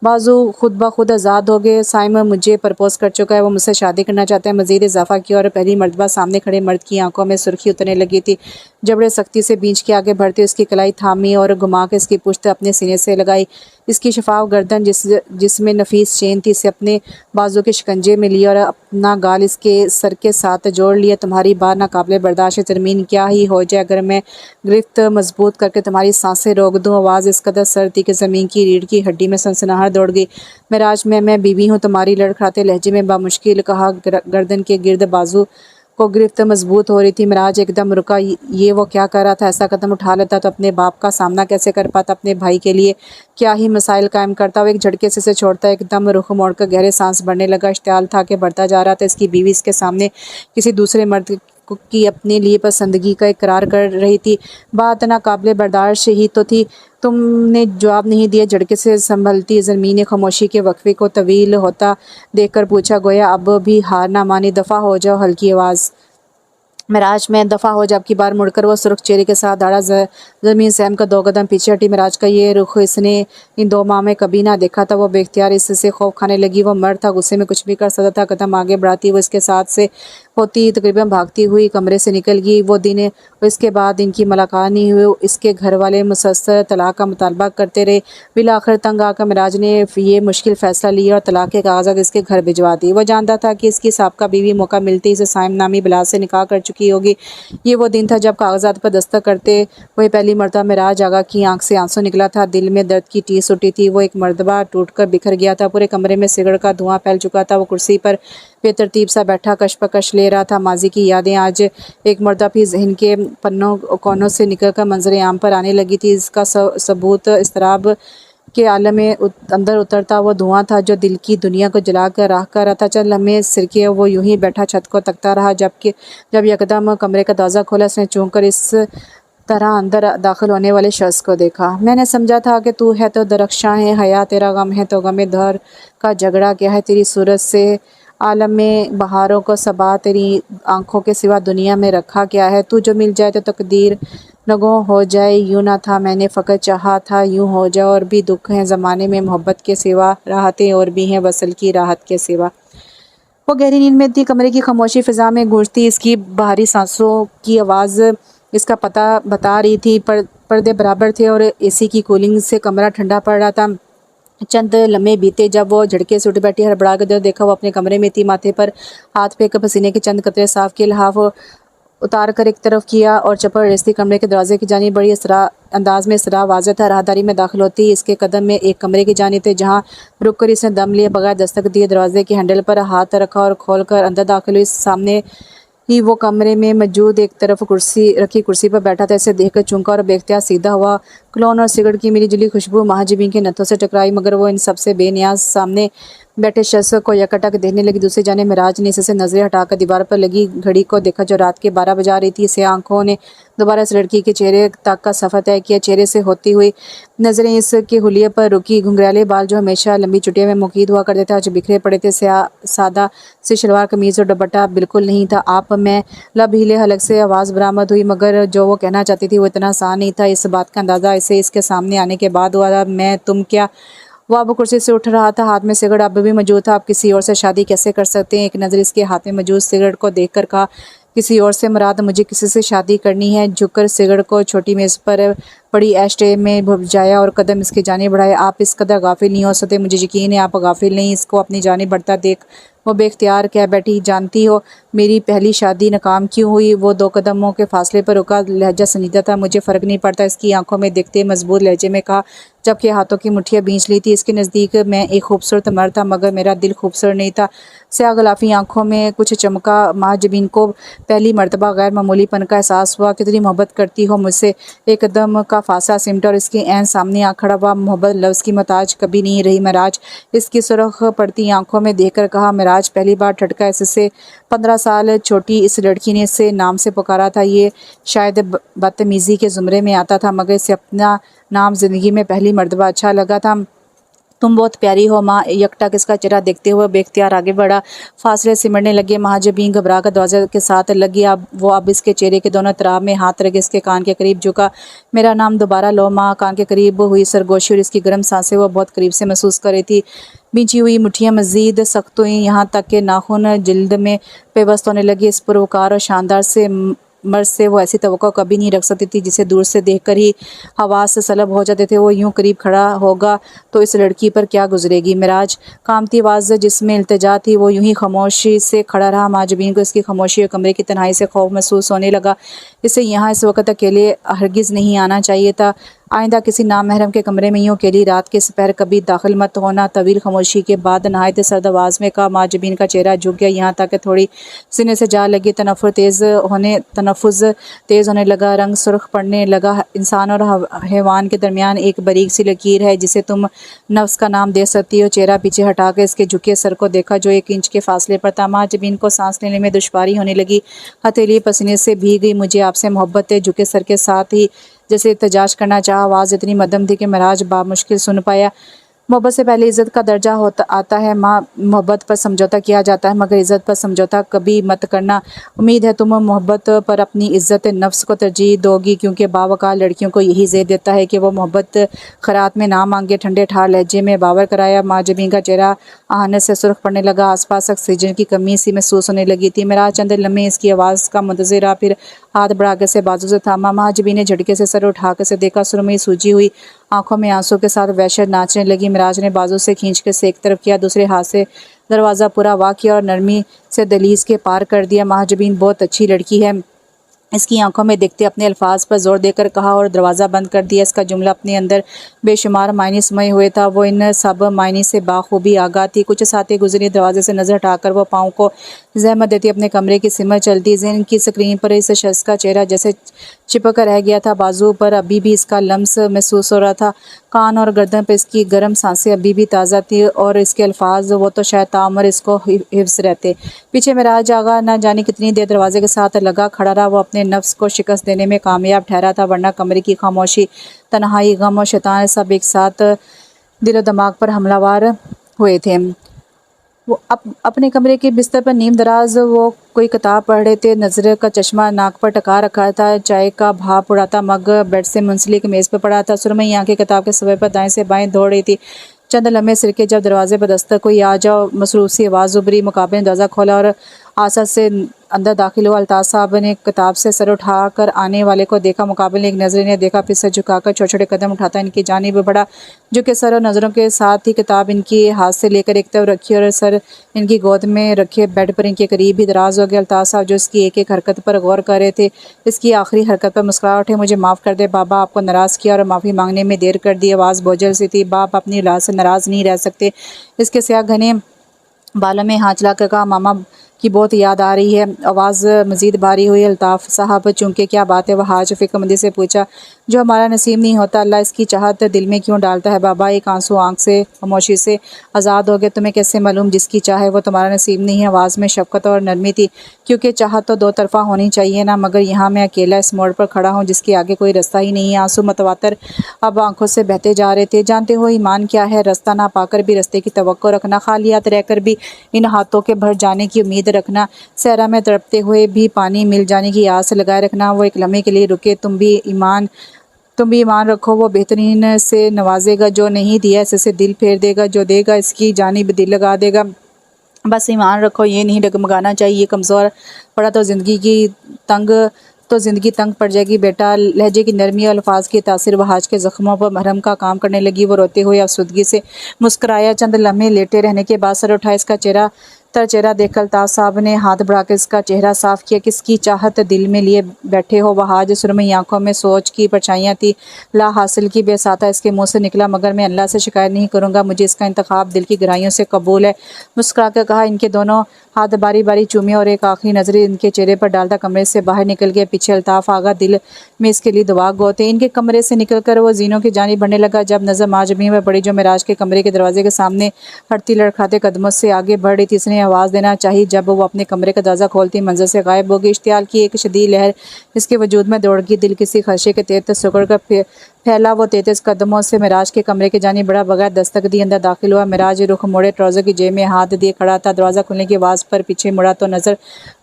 बाजू खुद ब खुद आज़ाद हो गए। साइम मुझे प्रपोज कर चुका है, वो मुझसे शादी करना चाहता है। मजीद इजाफा किया और पहली मर्तबा सामने खड़े मर्द की आंखों में सुर्खी उतरने लगी थी। जबड़े सख्ती से बींच के आगे बढ़ते उसकी कलाई थामी और घुमा के इसकी पुश्त अपने सीने से लगाई। इसकी शफाफ गर्दन जिसमें नफीस चेन थी, इसे अपने बाजू के शिकंजे में लिया और अपना गाल इसके सर के साथ जोड़ लिया। तुम्हारी बात नाकाबिले बर्दाश्त है जरमीन, क्या ही हो जाए अगर मैं गिरफ्त मजबूत करके तुम्हारी सांसें रोक दूं। आवाज़ इस कदर सर थी कि ज़मीन की रीढ़ की हड्डी में सनसनाहट दौड़ गई। महराज मैं बीवी हूँ तुम्हारी, लड़खड़ाते लहजे में बामुश्किल कहा। गर्दन के गिर्द बाजू को गिरफ्त मजबूत हो रही थी। महराज एकदम रुका। ये वो क्या कर रहा था? ऐसा कदम उठा लेता तो अपने बाप का सामना कैसे कर पाता? अपने भाई के लिए क्या ही मसाइल कायम करता? वो एक झटके से छोड़ता, एकदम रुख मोड़कर गहरे सांस भरने लगा। इश्तियाल था कि बढ़ता जा रहा था। इसकी बीवी इसके सामने किसी दूसरे मर्द की अपने लिए पसंदगी का इकरार कर रही थी। बात नाकाबिले बर्दाश्त ही तो थी। तुमने जवाब नहीं दिया। झटके से संभलती ज़मीन ने खामोशी के वक्फे को तवील होता देखकर पूछा, गोया अब भी हार ना मानी? दफ़ा हो जाओ। हल्की आवाज़। महराज मैं दफ़ा हो जब की बार मुड़कर वो सुर्ख चेहरे के साथ दाड़ा ज़मीन सहम का 2 कदम पीछे हटी। महराज का ये रुख इसने इन 2 माह में कभी ना देखा था। वो बेख्तियार इससे खौफ खाने लगी। वो मर्द था, गुस्से में कुछ भी कर सकता था। कदम आगे बढ़ाती वो इसके साथ से होती तकरीबन भागती हुई कमरे से निकल गई। वो दिन इसके बाद इनकी मुलाकात नहीं हुई। इसके घर वाले मुसलसल तलाक का मुतालबा करते रहे। बिल आखिर तंग आकर महराज ने ये मुश्किल फ़ैसला लिया और तलाक के कागजात इसके घर भिजवा दिए। वो जानता था कि इसकी साबका बीवी मौका मिलती इसे साइम नामी बिला से निकाह कर चुकी होगी। ये वो दिन था जब कागजात पर दस्तखत करते वही पहली मरतबा महराज आगा की आंख से आंसू निकला था। दिल में दर्द की टीस उठी थी। वो एक मरतबा टूटकर बिखर गया था। पूरे कमरे में सिगरेट का धुआं फैल चुका था। वो कुर्सी पर बेतरतीब सा बैठा कशपकश ले रहा था। माजी की यादें आज एक मरतबा फिर जहन के पन्नों कोनों से निकलकर मंजर आम पर आने लगी थी। इसका सबूत इस्तराब के आलम में अंदर उतरता वो धुआं था जो दिल की दुनिया को जला कर राख कर रहा था। चल लम्हे सिरके वो यूं ही बैठा छत को तकता रहा। जब यकदम कमरे का दरवाज़ा खोला, उसने चूक कर इस तरह अंदर दाखिल होने वाले शख्स को देखा। मैंने समझा था कि तू है तो दरख्शां है हया, तेरा गम है तो गमे दहर का झगड़ा क्या है तेरी सूरत से? आलम में बहारों को सबा तेरी आंखों के सिवा दुनिया में रखा क्या है? तू जो मिल जाए तो तकदीर नगो हो जाए। यूँ ना था मैंने फ़कत चाहा था यूँ हो जाए। और भी दुख हैं ज़माने में मोहब्बत के सिवा, राहतें और भी हैं वसल की राहत के सिवा। वो गहरी नींद में थी। कमरे की खामोशी फ़िज़ा में गूंजती इसकी बाहरी सांसों की आवाज़ इसका पता बता रही थी। पर्दे बराबर थे और एसी की कूलिंग से कमरा ठंडा पड़ रहा था। चंद लम्हे बीते जब वो झटके से उठ बैठी। हड़बड़ा कर देखा वो अपने कमरे में थी। माथे पर हाथ फेंक पसीने के चंद कतरे साफ किए, लिहाफ उतार कर एक तरफ किया और चपड़ रेस्ती कमरे के दरवाजे की जानी बड़ी अंदाज में इसरा वाज़ह था। राहदारी में दाखिल होती इसके कदम में एक कमरे की जानी थे जहाँ रुक कर इसने दम लिए बगैर दस्तक दिए दरवाजे के हैंडल पर हाथ रखा और खोल कर अंदर दाखिल हुई। सामने ही वो कमरे में मौजूद एक तरफ कुर्सी पर बैठा था। इसे देखकर चौंका और बेख्तियार सीधा हुआ। क्लोन और सिगरेट की मिली जुली खुशबू महाजबीन के नथों से टकराई, मगर वो इन सबसे बेनियाज सामने बैठे शख्स को यकटक देखने लगी। दूसरी जाने महराज ने इससे नजरें हटाकर दीवार पर लगी घड़ी को देखा जो रात के 12 बजा रही थी। इसे आंखों ने दोबारा इस लड़की के चेहरे तक का सफ़र तय किया। चेहरे से होती हुई नजरें इसके हुलिये पर रुकी। घुंघराले बाल जो हमेशा लंबी चुटिया में मुकीद हुआ करते थे आज बिखरे पड़े थे। सादा सी शलवार कमीज़ और दुपट्टा बिल्कुल नहीं था। आप मैं लब हिले हलक से आवाज़ बरामद हुई, मगर जो वो कहना चाहती थी वो इतना आसान नहीं था। इस बात का अंदाज़ा इसे इसके सामने आने के बाद हुआ। मैं तुम क्या? वो अब कुर्सी से उठ रहा था, हाथ में सिगरेट अब भी मौजूद था। आप किसी और से शादी कैसे कर सकते हैं? एक नज़र इसके हाथ में मौजूद सिगरेट को देखकर कहा, किसी और से मुराद मुझे किसी से शादी करनी है। झुककर सिगरेट को छोटी मेज़ पर पड़ी एश ट्रे में भुजाया और कदम इसकी जानिब बढ़ाए। आप इस कदर गाफिल नहीं हो सकते, मुझे यकीन है आप गाफिल नहीं। इसको अपनी जानिब बढ़ता देख वो बेख्तियार कह बैठी, जानती हो मेरी पहली शादी नाकाम क्यों हुई। वो 2 कदमों के फासले पर रुका, लहजा संजीदा था। मुझे फ़र्क नहीं पड़ता, इसकी आंखों में देखते मजबूत लहजे में कहा, जबकि हाथों की मुट्ठियाँ भींच ली थी। इसके नज़दीक मैं एक खूबसूरत मर्द था, मगर मेरा दिल खूबसूरत नहीं था। स्याह गुलाबी आंखों में कुछ चमका। महाजबीन को पहली मर्तबा गैर मामूलीपन का एहसास हुआ। कितनी मोहब्बत करती हो मुझसे। एक कदम का फासला सिमटा और इसके ऐन सामने आ खड़ा हुआ। मोहब्बत लफ्ज़ की मोहताज कभी नहीं रही महराज। इसकी सुर्ख पड़ती आंखों में देखकर कहा। महराज पहली बार ठटका। इससे 15 साल छोटी इस लड़की ने इसे नाम से पुकारा था। ये शायद बदतमीज़ी के ज़ुमरे में आता था, मगर इसे अपना नाम ज़िंदगी में पहली मर्तबा अच्छा लगा था। तुम बहुत प्यारी हो माँ। यकटक इसका चेहरा देखते हुए बेख्तियार आगे बढ़ा। फासले सिमटने लगे। महाजबीन घबरा कर दरवाजे के साथ लगी। अब इसके चेहरे के दोनों तरफ में हाथ रख इसके कान के करीब झुका। मेरा नाम दोबारा लो माँ। कान के करीब हुई सरगोशी और इसकी गर्म सांसें वो बहुत करीब से महसूस कर रही थी। बिछी हुई मुट्ठियाँ मज़ीद सख्त हुई, यहाँ तक कि नाखून जिल्द में पेवस्त होने लगी। इस पुरवकार और शानदार से मर्द से वो ऐसी तवक्को कभी नहीं रख सकती थी, जिसे दूर से देखकर ही हवास से सलब हो जाते थे। वो यूं करीब खड़ा होगा तो इस लड़की पर क्या गुजरेगी। मिराज कामती आवाज़ जिसमें इल्तिजा थी, वो यूं ही खामोशी से खड़ा रहा। माजबीन को इसकी खामोशी और कमरे की तन्हाई से खौफ महसूस होने लगा। इसे यहाँ इस वक्त अकेले हरगिज़ नहीं आना चाहिए था। आइंदा किसी नामहरम के कमरे में यूं अकेली रात के सपहर कभी दाखिल मत होना। तवील खामोशी के बाद नहायत सर्द आवाज़ में कहा। माजबीन का चेहरा झुक गया, यहाँ तक कि थोड़ी सीने से जा लगी। तनफ़ुज़ तेज़ होने लगा, रंग सुर्ख पड़ने लगा। इंसान और हैवान के दरमियान एक बारीक सी लकीर है, जिसे तुम नफ्स का नाम दे सकती हो। चेहरा पीछे हटाकर इसके झुके सर को देखा, जो 1 इंच के फासले पर था। माजबीन को सांस लेने में दुश्वारी होने लगी। हथेली पसीने से भीग गई। मुझे आपसे मोहब्बत है। झुके सर के साथ ही जैसे एहतजाज करना चाहा। आवाज़ इतनी मध्यम थी कि महराज बामुश्किल सुन पाया। मोहब्बत से पहले इज़्ज़त का दर्जा होता आता है माँ। मोहब्बत पर समझौता किया जाता है, मगर इज़्ज़त पर समझौता कभी मत करना। उम्मीद है तुम मोहब्बत पर अपनी इज़्ज़त नफ्स को तरजीह दोगी, क्योंकि बावकाल लड़कियों को यही ज़ेद देता है कि वो मोहब्बत खैरात में ना मांगे। ठंडे ठार लहजे में बावर कराया। माजबीन का चेहरा आहनत से सुर्ख पड़ने लगा। आसपास ऑक्सीजन की कमी सी महसूस होने लगी थी। मेरा चंद लम्हे इसकी आवाज़ का मुंतज़िर रहा, फिर हाथ बढ़ाकर से बाजू से थामा। माजबीन ने झटके से सर उठाकर से देखा। सुरमई सूजी हुई आंखों में आंसू के साथ वहशत नाचने लगी। मिराज ने बाजू से खींचकर से एक तरफ किया, दूसरे हाथ से दरवाज़ा पूरा वाह किया और नरमी से दहलीज के पार कर दिया। महाजबीन बहुत अच्छी लड़की है, इसकी आंखों में देखते अपने अल्फाज पर जोर देकर कहा और दरवाज़ा बंद कर दिया। इसका जुमला अपने अंदर बेशुमार मायने समाये हुए था। वो इन सब मायने से बाखूबी आगाह थी। कुछ साथी गुजरी। दरवाजे से नज़र हटाकर वो पाँव को जहमत देती अपने कमरे की सिमत चलती। ज़हन की स्क्रीन पर इस शख्स का चेहरा जैसे चिपक कर रह गया था। बाजू पर अभी भी इसका लम्स महसूस हो रहा था। कान और गर्दन पर इसकी गर्म सांसें अभी भी ताज़ा थी, और इसके अल्फाज वो तो शायद ताउम्र इसको हिफ्स रहते। पीछे मेराज आगा न जाने कितनी देर दरवाजे के साथ लगा खड़ा रहा। वो अपने नफ्स को शिकस्त देने में कामयाब ठहरा था, वरना कमरे की खामोशी, तन्हाई, गम और शैतान सब एक साथ दिल दिमाग पर हमलावर हुए थे। वो अपने कमरे के बिस्तर पर नीम दराज वो कोई किताब पढ़ रहे थे। नज़र का चश्मा नाक पर टका रखा था। चाय का भाप उड़ाता मग बेड से मुंसलिक मेज़ पर पड़ा था। सुरमई आंखें किताब के सफ़े पर दाएं से बाएं दौड़ रही थी। चंद लम्हे सिर के जब दरवाजे पर दस्तक हुई। आ जाओ, मसरूफ़ सी आवाज़ उभरी। मुकाबले ने दरवाज़ा खोला और आसत से अंदर दाखिल हुआ। अल्ताफ़ साहब ने किताब से सर उठाकर आने वाले को देखा। मुकाबले ने एक नज़र ने देखा, फिर सर झुकाकर छोटे छोटे कदम उठाता इनकी जानिब बढ़ा। जो कि सर और नज़रों के साथ ही किताब इनकी हाथ से लेकर एक तरफ रखी और सर इनकी गोद में रखे बेड पर इनके करीब ही दराज हो गया। अल्ताफ़ साहब जो इसकी एक एक हरकत पर गौर कर रहे थे, इसकी आखिरी हरकत पर मुस्कुरा उठे। मुझे माफ़ कर दे बाबा, आपको नाराज़ किया और माफ़ी मांगने में देर कर दी। आवाज़ बोझल सी थी। बाप अपनी औलाद से नाराज़ नहीं रह सकते। इसके स्याह घने बालों में हाथ चला कर कहा, मामा की बहुत याद आ रही है। आवाज़ मज़ीद भारी हुई। अल्ताफ़ साहब चूँकि क्या बात है, वह हाज फ़िक्रमंदी से पूछा। जो हमारा नसीब नहीं होता, अल्लाह इसकी चाहत दिल में क्यों डालता है बाबा। एक आंसू आँख से खामोशी से आज़ाद हो गए। तुम्हें कैसे मालूम जिसकी चाहे वो तुम्हारा नसीब नहीं है। आवाज़ में शफ़क़त और नरमी थी, क्योंकि चाहत तो दो तरफ़ा होनी चाहिए ना। मगर यहाँ मैं अकेला इस मोड़ पर खड़ा हूँ जिसके आगे कोई रास्ता ही नहीं है। आंसू मतवातर अब आंखों से बहते जा रहे थे। जानते हो ईमान क्या है, रास्ता ना पाकर भी रास्ते की तवक्को रखना, खाली हाथ रहकर भी इन हाथों के भर जाने की उम्मीद रखना, सहरा में तड़पते हुए भी पानी मिल जाने की आस लगाए रखना। वो एक लम्हे के लिए रुके। तुम भी ईमान रखो, वो बेहतरीन से नवाजेगा। जो नहीं दिया इससे दिल फेर देगा, जो देगा इसकी जानिब दिल लगा देगा। बस ईमान रखो, ये नहीं डगमगाना चाहिए। कमज़ोर पड़ा तो ज़िंदगी तंग पड़ जाएगी बेटा। लहजे की नरमी और अल्फाज की तासीर वहाज के ज़ख्मों पर मरहम का काम करने लगी। वो रोते हुए अफसुदगी से मुस्कुराया। चंद लम्हे लेटे रहने के बाद सर उठा। इसका चेहरा तर चेहरा देखकर अल्ताफ साहब ने हाथ बढ़ाकर इसका चेहरा साफ किया। किसकी चाहत दिल में लिए बैठे हो वहाज? सुरमई आंखों में सोच की परछाइयाँ थी। ला हासिल की बेसाता इसके मुंह से निकला, मगर मैं अल्लाह से शिकायत नहीं करूँगा, मुझे इसका इंतखाब दिल की गहराइयों से कबूल है। मुस्कुरा कर कहा। इनके दोनों हाथ बारी बारी चूमे और एक आखिरी नजर इनके चेहरे पर डालता कमरे से बाहर निकल गया। पीछे अल्ताफ आगा दिल में इसके लिए दुआ गोते। इनके कमरे से निकलकर वो जीनों की जानिब बढ़ने लगा। जब नजर माजमी में पड़ी जो मेराज के कमरे के दरवाजे के सामने हटती लड़खड़ाते कदमों से आगे बढ़ रही थी, इसने आवाज़ देना चाहिए। जब वो अपने कमरे का दरवाज़ा खोलती मंजर से गायब हो गई। इश्तियाल की एक शदीद लहर इसके वजूद में दौड़ गई। दिल किसी खदशे के तेज सुकड़ कर फैला। वो तेज कदमों से मेराज के कमरे के जानी बड़ा बगैर दस्तक दिए अंदर दाखिल हुआ। मेराज रुख मोड़े ट्राउजर की जेब में हाथ दिए खड़ा था। दरवाज़ा खुलने की आवाज़ पर पीछे मुड़ा तो नज़र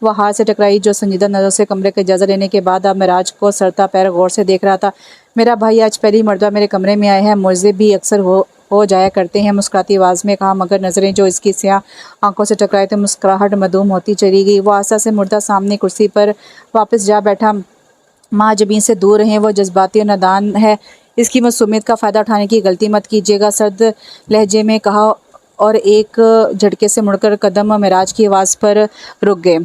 वह हाथ से टकराई जो संजीदा नज़रों से कमरे का इजाज़ा लेने के बाद अब मेराज को सरता पैर गौर से देख रहा था। मेरा भाई आज पहली मर्तबा मेरे कमरे में आए हैं, मुझे भी अक्सर हो जाया करते हैं, मुस्कुराती आवाज़ में कहा, मगर नज़रें जो इसकी स्याह आंखों से टकराए तो मुस्कुराहट मदूम होती चली गई। वो आस्था से मुर्दा सामने कुर्सी पर वापस जा बैठा। माँ जबीन से दूर रहें, वो जज्बाती और नादान है, इसकी मासूमियत का फ़ायदा उठाने की गलती मत कीजिएगा, सर्द लहजे में कहा और एक झटके से मुड़कर कदम मेराज की आवाज़ पर रुक गए।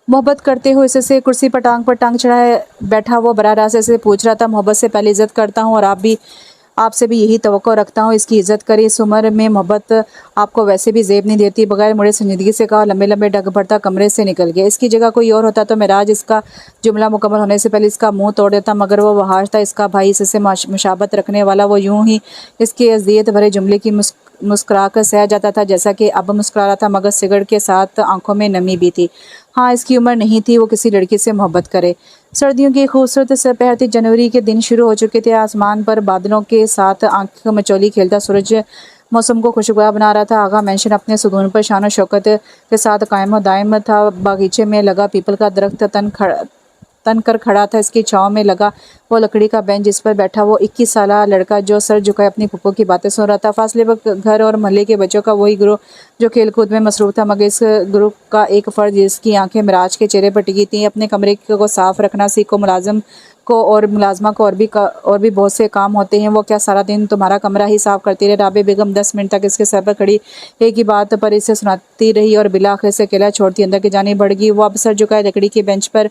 मोहब्बत करते हो इससे? कुर्सी पर टांग चढ़ाए बैठा वो बराह रास्त से पूछ रहा था। मोहब्बत से पहले इज़्ज़त करता हूँ और आपसे भी यही तवक्को रखता हूँ, इसकी इज़्ज़त करें। इस उम्र में मोहब्बत आपको वैसे भी ज़ेब नहीं देती। बगैर मुड़े संजीदगी से कहा, लंबे लंबे डग भरता कमरे से निकल गया। इसकी जगह कोई और होता तो मेराज इसका जुमला मुकम्मल होने से पहले इसका मुंह तोड़ देता, मगर वो वहाज था, इसका भाई, इससे मुशाबत रखने वाला। वो यूं ही इसके अज़ियत भरे जुमले की मुस्कुरा कर सह जाता था, जैसा कि अब मुस्कुरा रहा था, मगर सिगड़ के साथ आंखों में नमी भी थी। हाँ, इसकी उम्र नहीं थी वो किसी लड़की से मोहब्बत करे। सर्दियों की खूबसूरत सपहर थी। जनवरी के दिन शुरू हो चुके थे। आसमान पर बादलों के साथ आंख मचोली खेलता सूरज मौसम को खुशगवार बना रहा था। आगा मेंशन अपने सुकून पर शान और शौकत के साथ कायम दायम था। बागीचे में लगा पीपल का दरख्त तन कर खड़ा था। इसकी छाँव में लगा वो लकड़ी का बेंच जिस पर बैठा वो 21 साला लड़का जो सर झुकाए अपनी फूफो की बातें सुन रहा था। फासले पर घर और मोहल्ले के बच्चों का वही ग्रुप जो खेल कूद में मसरूफ था, मगर इस ग्रुप का एक फर्द जिसकी आंखें मिराज के चेहरे पर टिकी थी। अपने कमरे को साफ रखना सीखो, मुलाजिम को और मुलाजमा को और भी बहुत से काम होते हैं। वो क्या सारा दिन तुम्हारा कमरा ही साफ करती रहे? राबे बेगम 10 मिनट तक इसके सर पर खड़ी एक ही बात पर इसे सुनाती रही और बिला आखिर से अकेला छोड़ती अंदर की जानिब बढ़ गई। वो अब सर झुकाए लकड़ी के बेंच पर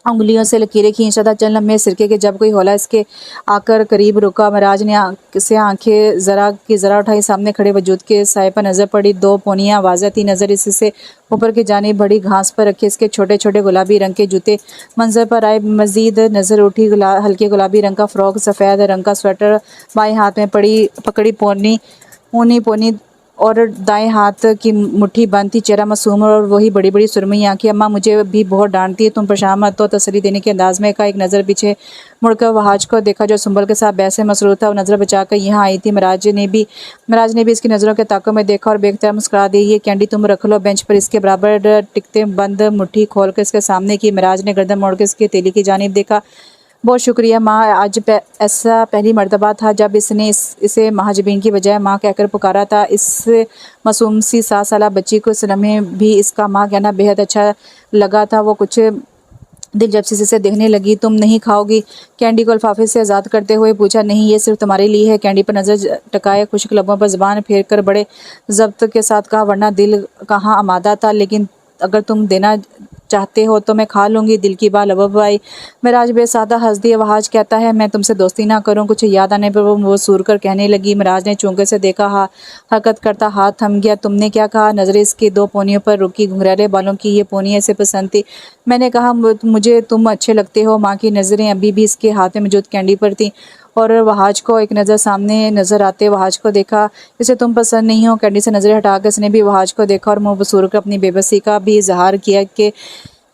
उंगलियों से लकीरें खींच रहा था। चंद लम्हे सिरके के जब कोई होला इसके आकर करीब रुका। महाराज ने से आंखें जरा उठाई। सामने खड़े वजूद के साए पर नजर पड़ी। 2 पोनियां वाज़ह थी नजर इससे ऊपर की जानिब बड़ी घास पर रखे इसके छोटे छोटे गुलाबी रंग के जूते मंजर पर आए। मजीद नजर उठी हल्के गुलाबी रंग का फ्रॉक, सफ़ेद रंग का स्वेटर बाएं हाथ में पकड़ी पोनी और दाएं हाथ की मुट्ठी बंद थी। चेहरा मासूम और वही बड़ी बड़ी सुरमई आंखें। अम्मा मुझे भी बहुत डांटती है, तुम परेशान मत हो, तसल्ली देने के अंदाज में का एक नज़र पीछे मुड़कर वहाज को देखा जो सुंबल के साथ बहस में मसरूफ था। वो नज़र बचाकर यहाँ आई थी। महाराज ने भी इसकी नज़रों के ताकों में देखा और बेख्तियार मुस्कुरा दी। ये कैंडी तुम रख लो। बेंच पर इसके बराबर टिकते बंद मुट्ठी खोल कर इसके सामने की। महाराज ने गर्दन मोड़ कर इसकी तेली की जानिब देखा। बहुत शुक्रिया माँ, आज ऐसा पहली मर्तबा था जब इसने इसे महाजबीन की बजाय माँ कहकर पुकारा था। इस मासूम सी 7 साला बच्ची को इस लम्हे भी इसका माँ कहना बेहद अच्छा लगा था। वो कुछ दिलचस्पी से देखने लगी। तुम नहीं खाओगी? कैंडी को लिफाफे से आज़ाद करते हुए पूछा। नहीं, ये सिर्फ तुम्हारे लिए है। कैंडी पर नज़र टकाए खुश्क लबों पर ज़बान फेर कर बड़े ज़ब्त के साथ कहा, वरना दिल कहाँ आमादा था, लेकिन अगर तुम देना चाहते हो तो मैं खा लूँगी। दिल की बात लबब आई। मेराज बेसादा हंस दिया। वहाज कहता है मैं तुमसे दोस्ती ना करूँ? कुछ याद आने पर वो सूर कर कहने लगी। मेराज ने चौंके से देखा, हरकत करता हाथ थम गया। तुमने क्या कहा? नजरें इसकी 2 पोनियों पर रुकी। घुंघराले बालों की ये पोनियाँ इसे पसंद थी। मैंने कहा मुझे तुम अच्छे लगते हो। माँ की नज़रें अभी भी इसके हाथ में मौजूद कैंडी पर थी और वहाज को एक नज़र सामने नज़र आते वहाज को देखा। इसे तुम पसंद नहीं हो? कैंडी से नज़रें हटाकर इसने भी वहाज को देखा और मुँह बसूर कर अपनी बेबसी का भी इजहार किया कि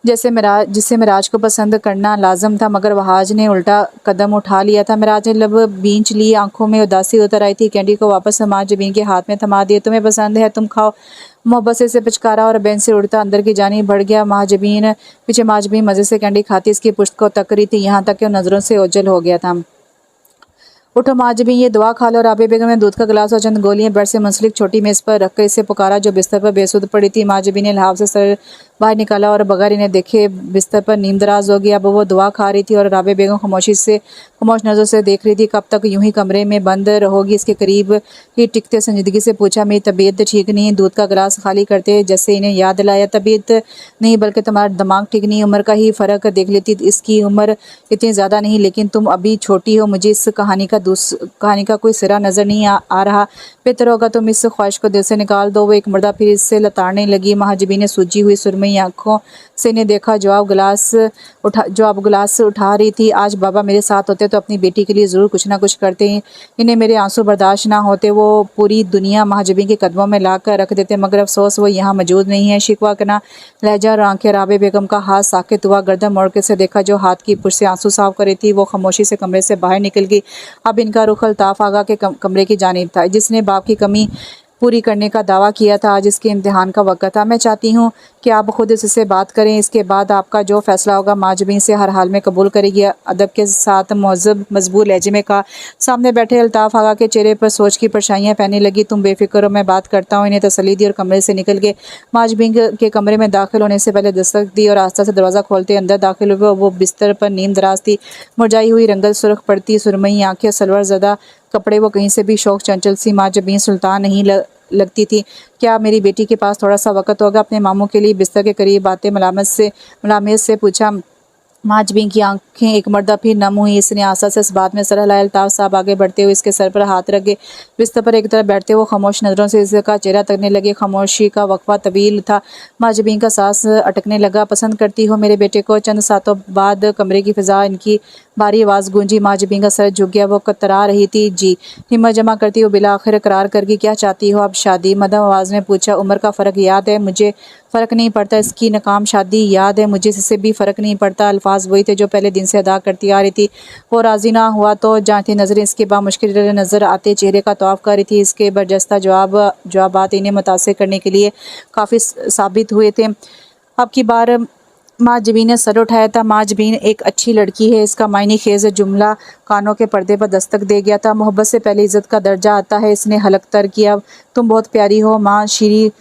जिससे मेराज को पसंद करना लाजम था, मगर वहाज ने उल्टा कदम उठा लिया था। मेराज ने लब बींच लिए, आंखों में उदासी उतर आई थी। कैंडी को वापस महाजबीन के हाथ में थमा दिए। तुम्हें पसंद है, तुम खाओ। मोहब्बत से इसे पचकारा और बेंच से उड़ता अंदर की जानिब बढ़ गया। महाजबीन मज़े से कैंडी खाती इसकी पुश्त को तक रही थी, यहाँ तक कि नज़रों से ओझल हो गया था। उठो माज भी, ये दुआ खा लो। राबे बेगम ने दूध का गिलास और चंद गोलियां बेड से मुंसलिक छोटी मेज पर रखकर इसे पुकारा, जो बिस्तर पर बेसुध पड़ी थी। माज भी ने लहाव से सर बाहर निकाला और बगैर इन्हें देखे बिस्तर पर नींद दराज हो गया। अब वो दुआ खा रही थी और राबे बेगम खामोश नजरों से देख रही थी। कब तक यूं ही कमरे में बंद रहोगी? इसके करीब ही टिकते संजीदगी से पूछा, मेरी तबीयत ठीक नहीं। दूध का गिलास खाली करते जैसे इन्हें याद दिलाया, तबीयत नहीं बल्कि तुम्हारा दिमाग ठीक नहीं। उम्र का ही फर्क देख लेती, इसकी उम्र इतनी ज़्यादा नहीं, लेकिन तुम अभी छोटी हो। मुझे इस कहानी का कोई सिरा नज़र नहीं आ रहा। बेहतर होगा तुम इस ख्वाहिश को दिल से निकाल दो। वो एक मर्दा फिर इससे लताड़ने लगी। महाजबी ने सूजी हुई सुरमई आंखों से इन्हें देखा, जो अब गिलास उठा रही थी। आज बाबा मेरे साथ होते तो अपनी बेटी के लिए ज़रूर कुछ ना कुछ करते। इन्हें मेरे आंसू बर्दाश्त ना होते, वो पूरी दुनिया महाजबी के कदमों में ला कर रख देते, मगर अफसोस वो यहाँ मौजूद नहीं है। शिकवा करना लहजा और आंखें। राबे बेगम का हाथ साकित हुआ। गर्दन मोड़ के से देखा, जो हाथ की पुश से आंसू साफ कर रही थी। वो खामोशी से कमरे से बाहर निकल गई। अब इनका रुख अल्ताफ आगा के कमरे की जानिब था, जिसने बाप की कमी पूरी करने का दावा किया था। आज इसके इम्तिहान का वक्त था। मैं चाहती हूँ कि आप खुद इससे बात करें, इसके बाद आपका जो फैसला होगा माजबी से हर हाल में कबूल करेगी। अदब के साथ मौजूद मजबूर लहजे में कहा। सामने बैठे अल्ताफ आगा के चेहरे पर सोच की परछाइयाँ फैलने लगी। तुम बेफिक्र हो, मैं बात करता हूँ। इन्हें तसल्ली दी और कमरे से निकल गए। माजबी के कमरे में दाखिल होने से पहले दस्तक दी और आस्था से दरवाज़ा खोलते अंदर दाखिल हुए। वो बिस्तर पर नीम दराज थी, मुरझाई हुई रंगत, सुर्ख पड़ती सुरमई आंखें, सलवार ज़दा कपड़े। वो कहीं से भी शौक चंचल सी माजबी सुल्तान नहीं लगती थी। क्या मेरी बेटी के पास थोड़ा सा वक्त होगा? अपने मामू के लिए बिस्तर के करीब आते मलामत से पूछा। माजबी की आंखें एक मर्दा फिर नम हुई। इसने आशा से इस बात में सर हिलाया। अल्ताफ साहब आगे बढ़ते हुए इसके सर पर हाथ रख गए। बिस्तर पर एक तरफ बैठते वो खामोश नज़रों से इसका चेहरा तकने लगे। खामोशी का वक्फा तवील था। माजबी का सांस अटकने लगा। पसंद करती हो मेरे बेटे को? चंद सातों बाद कमरे की फिजा इनकी भारी आवाज़ गूंजी। माजबी का सर झुक गया। वो कतरा रही थी। जी। हिम्मत जमा करती हो बिला आखिर करार करके, क्या चाहती हो? अब शादी? मदम आवाज़ में पूछा। उम्र का फ़र्क याद है मुझे? फ़र्क नहीं पड़ता। इसकी नाकाम शादी याद है मुझे? इससे भी फ़र्क नहीं पड़ता। अल्फाज वही थे जो पहले दिन से अदा करती आ रही थी। वो राज़ी ना हुआ तो जाती नज़रें इसके बामुश्किल नज़र आते चेहरे का तौफ कर रही थी। इसके बरजस्ता जवाबात इन्हें मुतासिर करने के लिए काफ़ी साबित हुए थे। अब की बार माजबीन ने सर उठाया था। माजबीन एक अच्छी लड़की है, इसका मायने खेज जुमला कानों के पर्दे पर दस्तक दे गया था। मोहब्बत से पहले इज़्ज़त का दर्जा आता है। इसने हलक तर किया। तुम बहुत प्यारी हो माँ। शीरी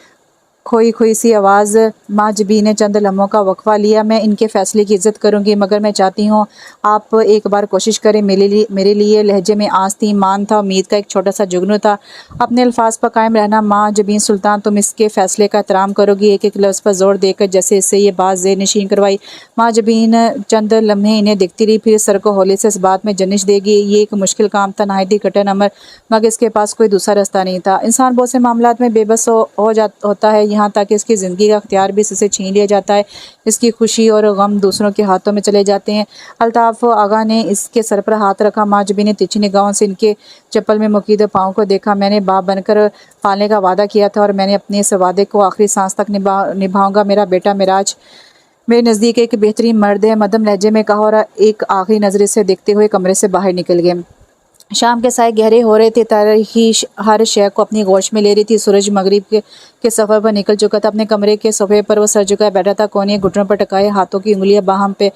खोई खोई सी आवाज़। माजबी ने चंद लम्हों का वक्फा लिया। मैं इनके फ़ैसले की इज़्ज़त करूँगी, मगर मैं चाहती हूँ आप एक बार कोशिश करें मेरे लिए। लहजे में आस थी, मान था, उम्मीद का एक छोटा सा जुगनू था। अपने अल्फाज पर कायम रहना माजबीन सुल्तान, तुम इसके फ़ैसले का एहतराम करोगी? एक एक लफ्ज़ पर ज़ोर देकर जैसे इससे ये बात ज़ेर नशीन करवाई। माजबीन चंद लम्हे इन्हें देखती रही, फिर सर को हौले से इस बात में जनिश देगी। ये एक मुश्किल काम था, नहायत ही कठिन अमर, मगर इसके पास कोई दूसरा रास्ता नहीं था। इंसान बहुत से मामलात में बेबस होता है, यहाँ तक कि इसकी ज़िंदगी का अख्तियार भी इससे छीन लिया जाता है। इसकी खुशी और गम दूसरों के हाथों में चले जाते हैं। अल्ताफ़ आगा ने इसके सर पर हाथ रखा। माजबी ने तिरछी निगाहों से इनके चप्पल में मुकीद पाँव को देखा। मैंने बाप बनकर पालने का वादा किया था और मैंने अपने इस वादे को आखिरी सांस तक निभाऊंगा। मेरा बेटा मिराज मेरे नज़दीक एक बेहतरीन मर्द है, मदम लहजे में कहा और एक आखिरी नज़र से देखते हुए कमरे से बाहर निकल गए। शाम के साए गहरे हो रहे थे। तारीखी हर शय को अपनी गोश में ले रही थी। सूरज मगरिब के सफ़र पर निकल चुका था। अपने कमरे के सोफे पर वो सर झुकाए बैठा था, कोने घुटनों पर टकाए, हाथों की उंगलियां बाहम पे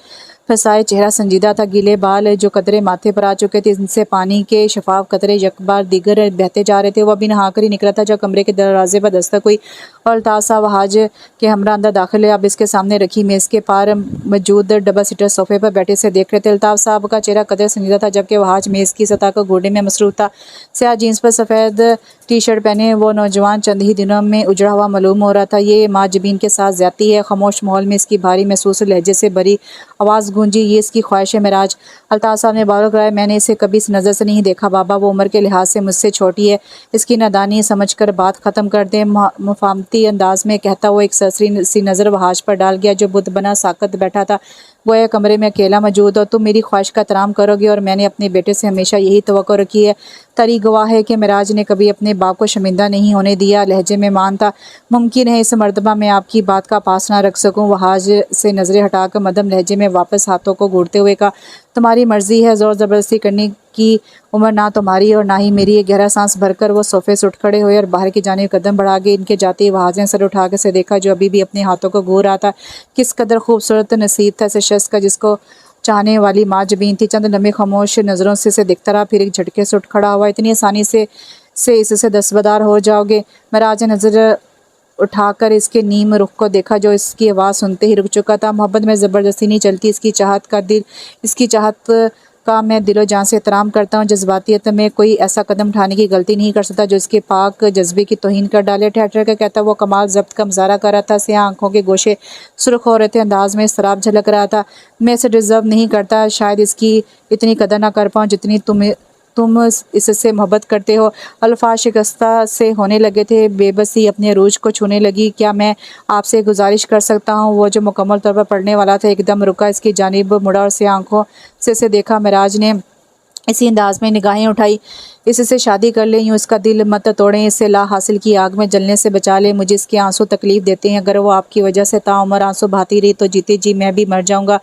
फंसाए। चेहरा संजीदा था। गीले बाल जो कतरे माथे पर आ चुके थे, इनसे पानी के शफाफ कतरे यकबार दीगर बहते जा रहे थे। वो अभी नहाकर ही निकला था जब कमरे के दरवाजे पर दस्तक हुई और अल्ताफ़ साहब हाज के हमरा अंदर दाखिल हुए। अब इसके सामने रखी मेज़ के पार मौजूद डबल सीटर सोफे पर बैठे से देख रहे थे। अल्ताफ़ साहब का चेहरा कदर संजीदा था, जबकि वह हाज मेज़ की सतह को घूरने में मसरूफ़ था। स्याह जीन्स पर सफ़ेद टी शर्ट पहने वो नौजवान चंद ही दिनों में उजड़ा हुआ मालूम हो रहा था। ये माजबीन के साथ ज़्यादती है। खामोश माहौल में इसकी भारी महसूस लहजे से भरी आवाज़ गूंजी। ये इसकी ख्वाहिश है मिराज? अल्ताफ़ साहब ने बालों कराए। मैंने इसे कभी इस नज़र से नहीं देखा बाबा। वो उम्र के लिहाज से मुझसे छोटी है। इसकी नादानी समझकर बात ख़त्म कर दें। मुफाहमती अंदाज में कहता वो एक सरसरी सी नज़र वहाज पर डाल गया, जो बुत बना साकत बैठा था। गोया कमरे में अकेला मौजूद हो। तुम मेरी ख्वाहिश का एहतराम करोगे और मैंने अपने बेटे से हमेशा यही तवक्को रखी है। तारीख गवाह है कि मिराज ने कभी अपने बाप को शर्मिंदा नहीं होने दिया। लहजे में मान था। मुमकिन है इस मर्तबा मैं आपकी बात का पास ना रख सकूं। वहाज से नज़रें हटाकर मदम लहजे में वापस हाथों को घूरते हुए कहा, तुम्हारी मर्जी है। ज़ोर ज़बरदस्ती करने की उम्र ना तुम्हारी और ना ही मेरी। एक गहरा सांस भरकर वो सोफे से उठ खड़े हुए और बाहर की जानिब कदम बढ़ा गए। इनके जाते ही वहाज ने सर उठा के से देखा, जो अभी भी अपने हाथों को घूर रहा था। किस कदर खूबसूरत नसीब था इस शख्स का जिसको चाहने वाली माँ जबीन थी। चंद लम्हे खामोश नज़रों से इसे देखता रहा, फिर एक झटके से उठ खड़ा हुआ। इतनी आसानी से इससे दस्तबरदार हो जाओगे? महराज ने नज़र उठाकर इसके नीम रुख को देखा, जो इसकी आवाज़ सुनते ही रुक चुका था। मोहब्बत में ज़बरदस्ती नहीं चलती, इसकी चाहत का मैं दिलो जान से एहतराम करता हूँ। जज्बातियत में कोई ऐसा कदम उठाने की गलती नहीं कर सकता जो इसके पाक जज्बे की तौहीन कर डाले। ठहर कर कहता वो कमाल ज़ब्त का मुज़ाहरा कर रहा था। सियाह आंखों के गोशे सुर्ख हो रहे थे, अंदाज में इसराब झलक रहा था। मैं इसे डिज़र्व नहीं करता, शायद इसकी इतनी कदर ना कर पाऊँ जितनी तुम इससे मोहब्बत करते हो। अल्फाज शिकस्ता से होने लगे थे, बेबसी अपने अरूज को छूने लगी। क्या मैं आपसे गुजारिश कर सकता हूँ? वो जो मुकम्मल तौर पर पढ़ने वाला था एकदम रुका, इसकी जानिब मुड़ा और सियाह आंखों से इसे देखा। महराज ने इसी अंदाज में निगाहें उठाई। इससे शादी कर ले, यूँ इसका दिल मत तोड़ें, इससे ला हासिल की आग में जलने से बचा ले। मुझे इसके आंसू तकलीफ़ देते हैं, अगर वो आपकी वजह से ताउम्र आंसू बहाती रही तो जीते जी मैं भी मर जाऊँगा।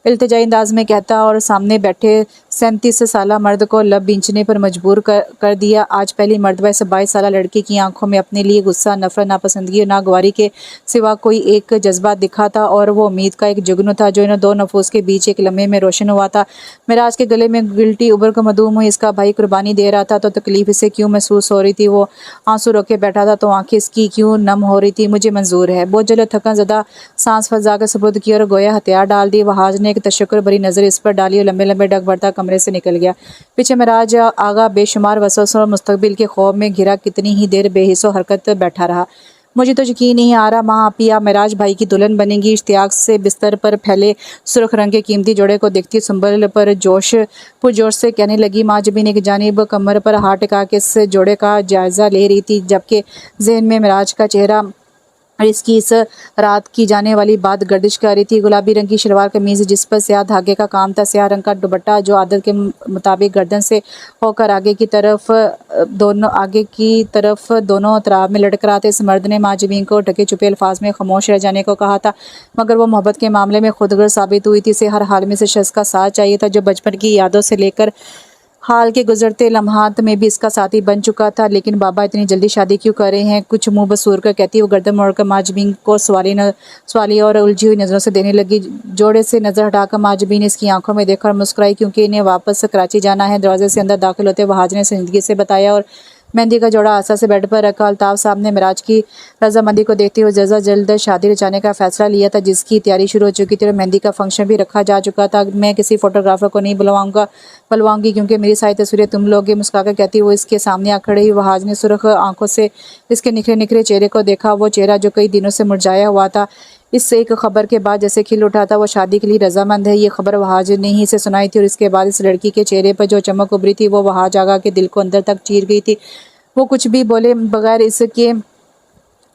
इल्तिजाई अंदाज में कहता और सामने बैठे 37 साला मर्द को लब बींचने पर मजबूर कर दिया। आज पहली मर्तबा इस 22 साला लड़की की आंखों में अपने लिए गुस्सा, नफरत, नापसंदगी और नागवारी के सिवा कोई एक जज्बा दिखा था, और वो उम्मीद का एक जुगनू था जो इन दो नफूस के बीच एक लम्हे में रोशन हुआ था। महराज के गले में गिल्टी उबर को मधुम हुई। इसका भाई कुर्बानी दे रहा था तो तकलीफ इसे क्यों महसूस हो रही थी? वो आंसू रोके बैठा था तो आंखें इसकी क्यों नम हो रही थी? मुझे मंजूर है। बोझल थकन ज़दा सांस फजा के सबूत की और गोया हथियार डाल दिए। वहाज ने एक तशक्कुर भरी नज़र इस पर डाली और लंबे लंबे डग भरता कमरे से निकल गया। पीछे महराज आगा बेशुमार वसवसों और मुस्तकबिल के खौफ में घिरा कितनी ही देर बेहिस्सो हरकत बैठा रहा। मुझे तो यकीन नहीं आ रहा माँ आप या महराज भाई की दुल्हन बनेंगी। इश्तियाक से बिस्तर पर फैले सुर्ख रंग के कीमती जोड़े को देखती संभल पर पुरजोश से कहने लगी। माँ जबीन एक जानिब कमर पर हाथ टिका के इस जोड़े का जायज़ा ले रही थी, जबकि जहन में महराज का चेहरा और इसकी इस रात की जाने वाली बात गर्दिश कर रही थी। गुलाबी रंग की शलवार कमीज़ जिस पर स्याह धागे का काम था, स्याह रंग का दुपट्टा जो आदत के मुताबिक गर्दन से होकर आगे की तरफ दोनों अतराफ में लटक रहा था। इस मर्द ने माँ जबीन को ढके छुपे अल्फाज में खामोश रह जाने को कहा था, मगर वो मोहब्बत के मामले में खुदगर्ज साबित हुई थी। इसे हर हाल में से शख्स का साथ चाहिए था जो बचपन की यादों से लेकर हाल के गुजरते लम्हात में भी इसका साथी बन चुका था। लेकिन बाबा इतनी जल्दी शादी क्यों कर रहे हैं? कुछ मुंह बसूर कर कहती वो गर्दन मोड़कर माँ जबीन को सवाली और उलझी हुई नज़रों से देने लगी। जोड़े से नज़र हटाकर माँ जबीन ने इसकी आंखों में देखकर मुस्कुराई, क्योंकि इन्हें वापस कराची जाना है। दरवाजे से अंदर दाखिल होते वहाज ने संजीदगी से बताया और मेहंदी का जोड़ा आसा से बेड पर रखा। अल्ताफ साहब ने महराज की रजामंदी को देखते हुए जल्द शादी रचाने का फैसला लिया था, जिसकी तैयारी शुरू हो चुकी थी और मेहंदी का फंक्शन भी रखा जा चुका था। मैं किसी फोटोग्राफर को नहीं बुलवाऊंगी क्योंकि मेरी सारी तस्वीरें तुम लोगे। मुस्कुराकर कहती वो इसके सामने आ खड़ी हुई। वहाज ने सुर्ख आंखों से इसके निखरे निखरे चेहरे को देखा, वो चेहरा जो कई दिनों से मुरझाया हुआ था। इस एक खबर के बाद जैसे खिल उठा था। वो शादी के लिए रजामंद है, ये खबर वहाज ने ही इसे सुनाई थी और इसके बाद इस लड़की के चेहरे पर जो चमक उभरी थी वो वहाज आगा के दिल को अंदर तक चीर गई थी। वो कुछ भी बोले बगैर इसके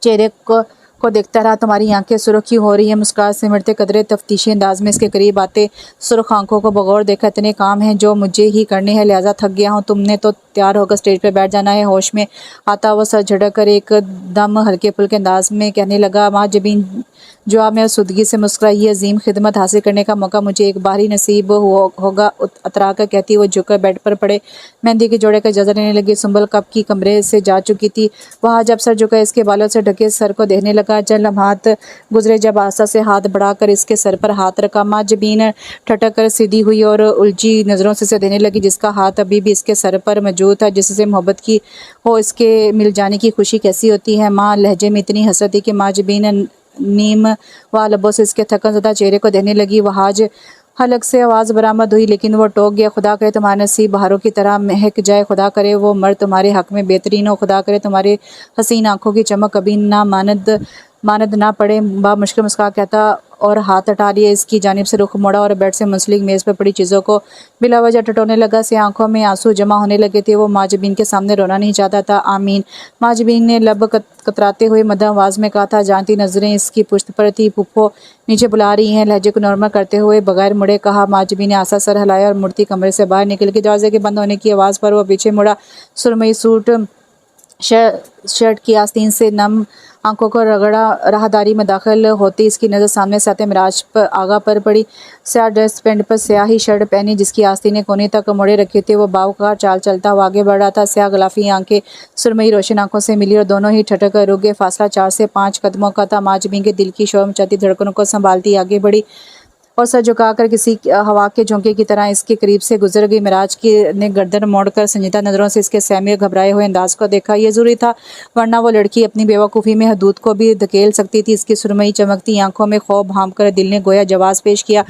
चेहरे को देखता रहा। तुम्हारी आंखें सुर्ख क्यों हो रही हैं? मुस्कुराहट सिमटते कदरे तफ्तीशी अंदाज में इसके करीब आते सुर्ख आंखों को बगौर देखा। इतने काम हैं जो मुझे ही करने हैं, लिहाजा थक गया हूँ। तुमने तो तैयार होकर स्टेज पर बैठ जाना है। होश में आता वो सर झटक कर एक दम हल्के फुल्के अंदाज में कहने लगा। माँ जबीन जवाब में सुदगी से मुस्कुराई। ये अजीम खिदमत हासिल करने का मौका मुझे एक बार ही नसीब होगा। अतरा कर कहती वो झुककर बेड पर पड़े मेहंदी के जोड़े का जायजा लेने लगी। सुंबल कब की कमरे से जा चुकी थी। वहाँ जब सर झुका इसके बालों से ढके सर को देखने लगा। चंद लम्हात गुजरे जब आस्था से हाथ बढ़ाकर इसके सर पर हाथ रखा। माँ जबीन ठटक कर सीधी हुई और उलझी नज़रों से देने लगी, जिसका हाथ अभी भी इसके सर पर मौजूद था। जिससे मोहब्बत की हो इसके मिल जाने की खुशी कैसी होती है। माँ लहजे में इतनी हसरत थी कि माँ जबीन नीम व लबों से इसके थकन ज़दा चेहरे को देने लगी। वहाज हलक से आवाज़ बरामद हुई, लेकिन वो टोक गया। खुदा करे तुम्हारा नसीब बहारों की तरह महक जाए। खुदा करे वो मर्द तुम्हारे हक में बेहतरीन हो। खुदा करे तुम्हारे हसीन आंखों की चमक कभी ना मानद ना पड़े। बा मुश्किल मुस्कुरा कहता और हाथ हटा लिए इसकी जानिब से रुख मोड़ा और बेड से मुंसलिक मेज़ पर पड़ी चीज़ों को बिला वजह टटोने लगा। से आंखों में आंसू जमा होने लगे थे। वो माँ जबीन के सामने रोना नहीं चाहता था। आमीन, माँ जबीन ने लब कतराते हुए मध्यम आवाज़ में कहा था। जानती नजरें इसकी पुश्त पर थी। पुप्पो नीचे बुला रही हैं, लहजे को नॉर्मल करते हुए बगैर मुड़े कहा। माँ जबीन ने आसा सर हिलाया और मूर्ति कमरे से बाहर निकल गई। दरवाजे के बंद होने की आवाज़ पर वह पीछे मुड़ा। सुरमई सूट शर्ट की आस्तीन से नम आंखों को रगड़ा राहदारी में दाखिल होती इसकी नज़र सामने से आते मिराज पर आगा पर पड़ी। स्याह ड्रेस पैंट पर स्याही शर्ट पहनी जिसकी आस्तीनें कोने तक मोड़े रखे थे। वो बावकार चाल चलता हुआ आगे बढ़ रहा था। स्याह गलाफी आंखें सुरमई रोशन आंखों से मिली और दोनों ही ठटक कर रुक गए। फासला 4 से 5 कदमों का था। माँ जबीन के दिल की शोर मचाती धड़कनों को संभालती आगे बढ़ी। और सर झुकाकर किसी हवा के झोंके की तरह इसके करीब से गुजर गई। मिराज की ने गर्दन मोड़कर संजीदा नज़रों से इसके सहमे घबराए हुए अंदाज को देखा। ये ज़रूरी था, वरना वो लड़की अपनी बेवकूफ़ी में हदूद को भी धकेल सकती थी। इसकी सुरमई चमकती आंखों में खौफ भांप कर दिल ने गोया जवाब पेश किया।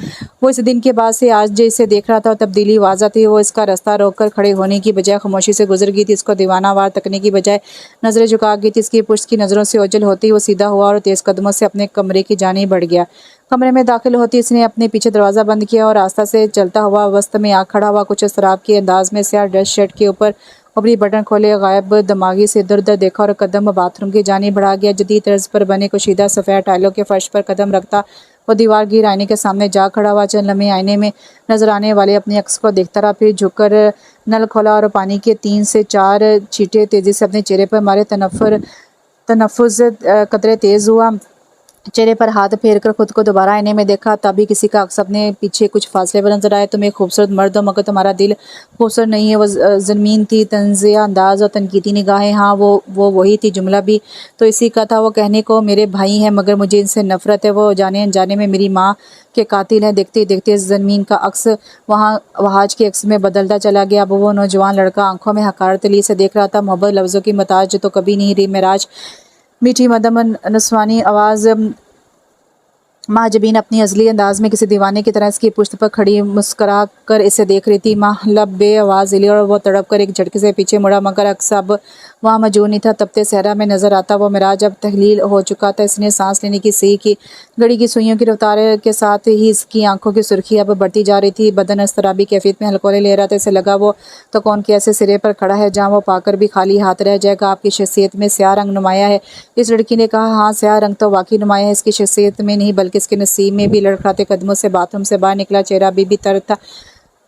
वो इस दिन के बाद से आज जो इसे देख रहा था तब्दीली वाज़ा थी। वो इसका रास्ता रोककर खड़े होने की बजाय खामोशी से गुजर गई थी। इसको दीवाना वार तकने की बजाय नज़रें झुका गई थी। इसकी पुष्ट की नज़रों से ओझल होती वो सीधा हुआ और तेज़ कदमों से अपने कमरे की जानिब बढ़ गया। कमरे में दाखिल होती इसने अपने पीछे दरवाज़ा बंद किया और रास्ता से चलता हुआ वस्त में आ खड़ा हुआ। कुछ शराब के अंदाज में स्याह ड्रेस शर्ट के ऊपर अपनी बटन खोले गायब दिमागी से इधर उधर देखा और कदम बाथरूम की जानिब बढ़ा गया। जदीद तर्ज पर बने कुशीदा सफ़ेद टाइलों के फर्श पर कदम रखता वो दीवार गिर आईने के सामने जा खड़ा हुआ। चंद लम्हे आईने में नजर आने वाले अपनी अक्स को देखता रहा, फिर झुककर नल खोला और पानी के 3 से 4 छींटे तेजी से अपने चेहरे पर मारे। तनफ्फुज़ कतरे तेज़ हुआ। चेहरे पर हाथ फेर कर खुद को दोबारा आईने में देखा। तभी किसी का अक्स अपने पीछे कुछ फासले पर नजर आए। तुम एक खूबसूरत मर्द हो मगर तुम्हारा दिल खूबसूरत नहीं है। वो ज़मीन थी, तंज़िया अंदाज और तनकीदी निगाहें। हाँ, वो वही थी। जुमला भी तो इसी का था। वो कहने को मेरे भाई हैं मगर मुझे इनसे नफरत है। वो जाने अनजाने में मेरी माँ के कातिल हैं। देखते देखते ज़मीन का अक्स वहाज के अक्स में बदलता चला गया। अब वो नौजवान लड़का आंखों में हकारत ली से देख रहा था। मोहब्बत लफ्ज़ों की मताज तो कभी नहीं रही। मिराज मीठी मदम नस्वानी आवाज़ महाजबीन अपनी अज़ली अंदाज में किसी दीवाने की तरह इसकी पुश्त पर खड़ी मुस्करा कर इसे देख रही थी। माह लब बे आवाज़ हिली और वो तड़प कर एक झटके से पीछे मुड़ा मगर अक्स अब वहाँ मौजूद नहीं था। तपते सहरा में नजर आता वो मिराज अब तहलील हो चुका था। इसने सांस लेने की सी की घड़ी की सुइयों की रफ्तार के साथ ही इसकी आंखों की सुर्खी अब बढ़ती जा रही थी। बदन अस्तराबी कैफियत में हलकोले ले रहा था। इसे लगा वो तो कौन के ऐसे सिरे पर खड़ा है जहाँ वो पाकर भी खाली हाथ रह जाएगा। आपकी शख्सियत में स्याह रंग नुमाया है। इस लड़की ने कहा। हाँ, स्याह रंग तो वाकई नुमाया है। इसकी शख्सियत में नहीं बल्कि इसके नसीब में भी। लड़खड़ाते कदमों से बाथरूम से बाहर निकला। चेहरा अभी तर था।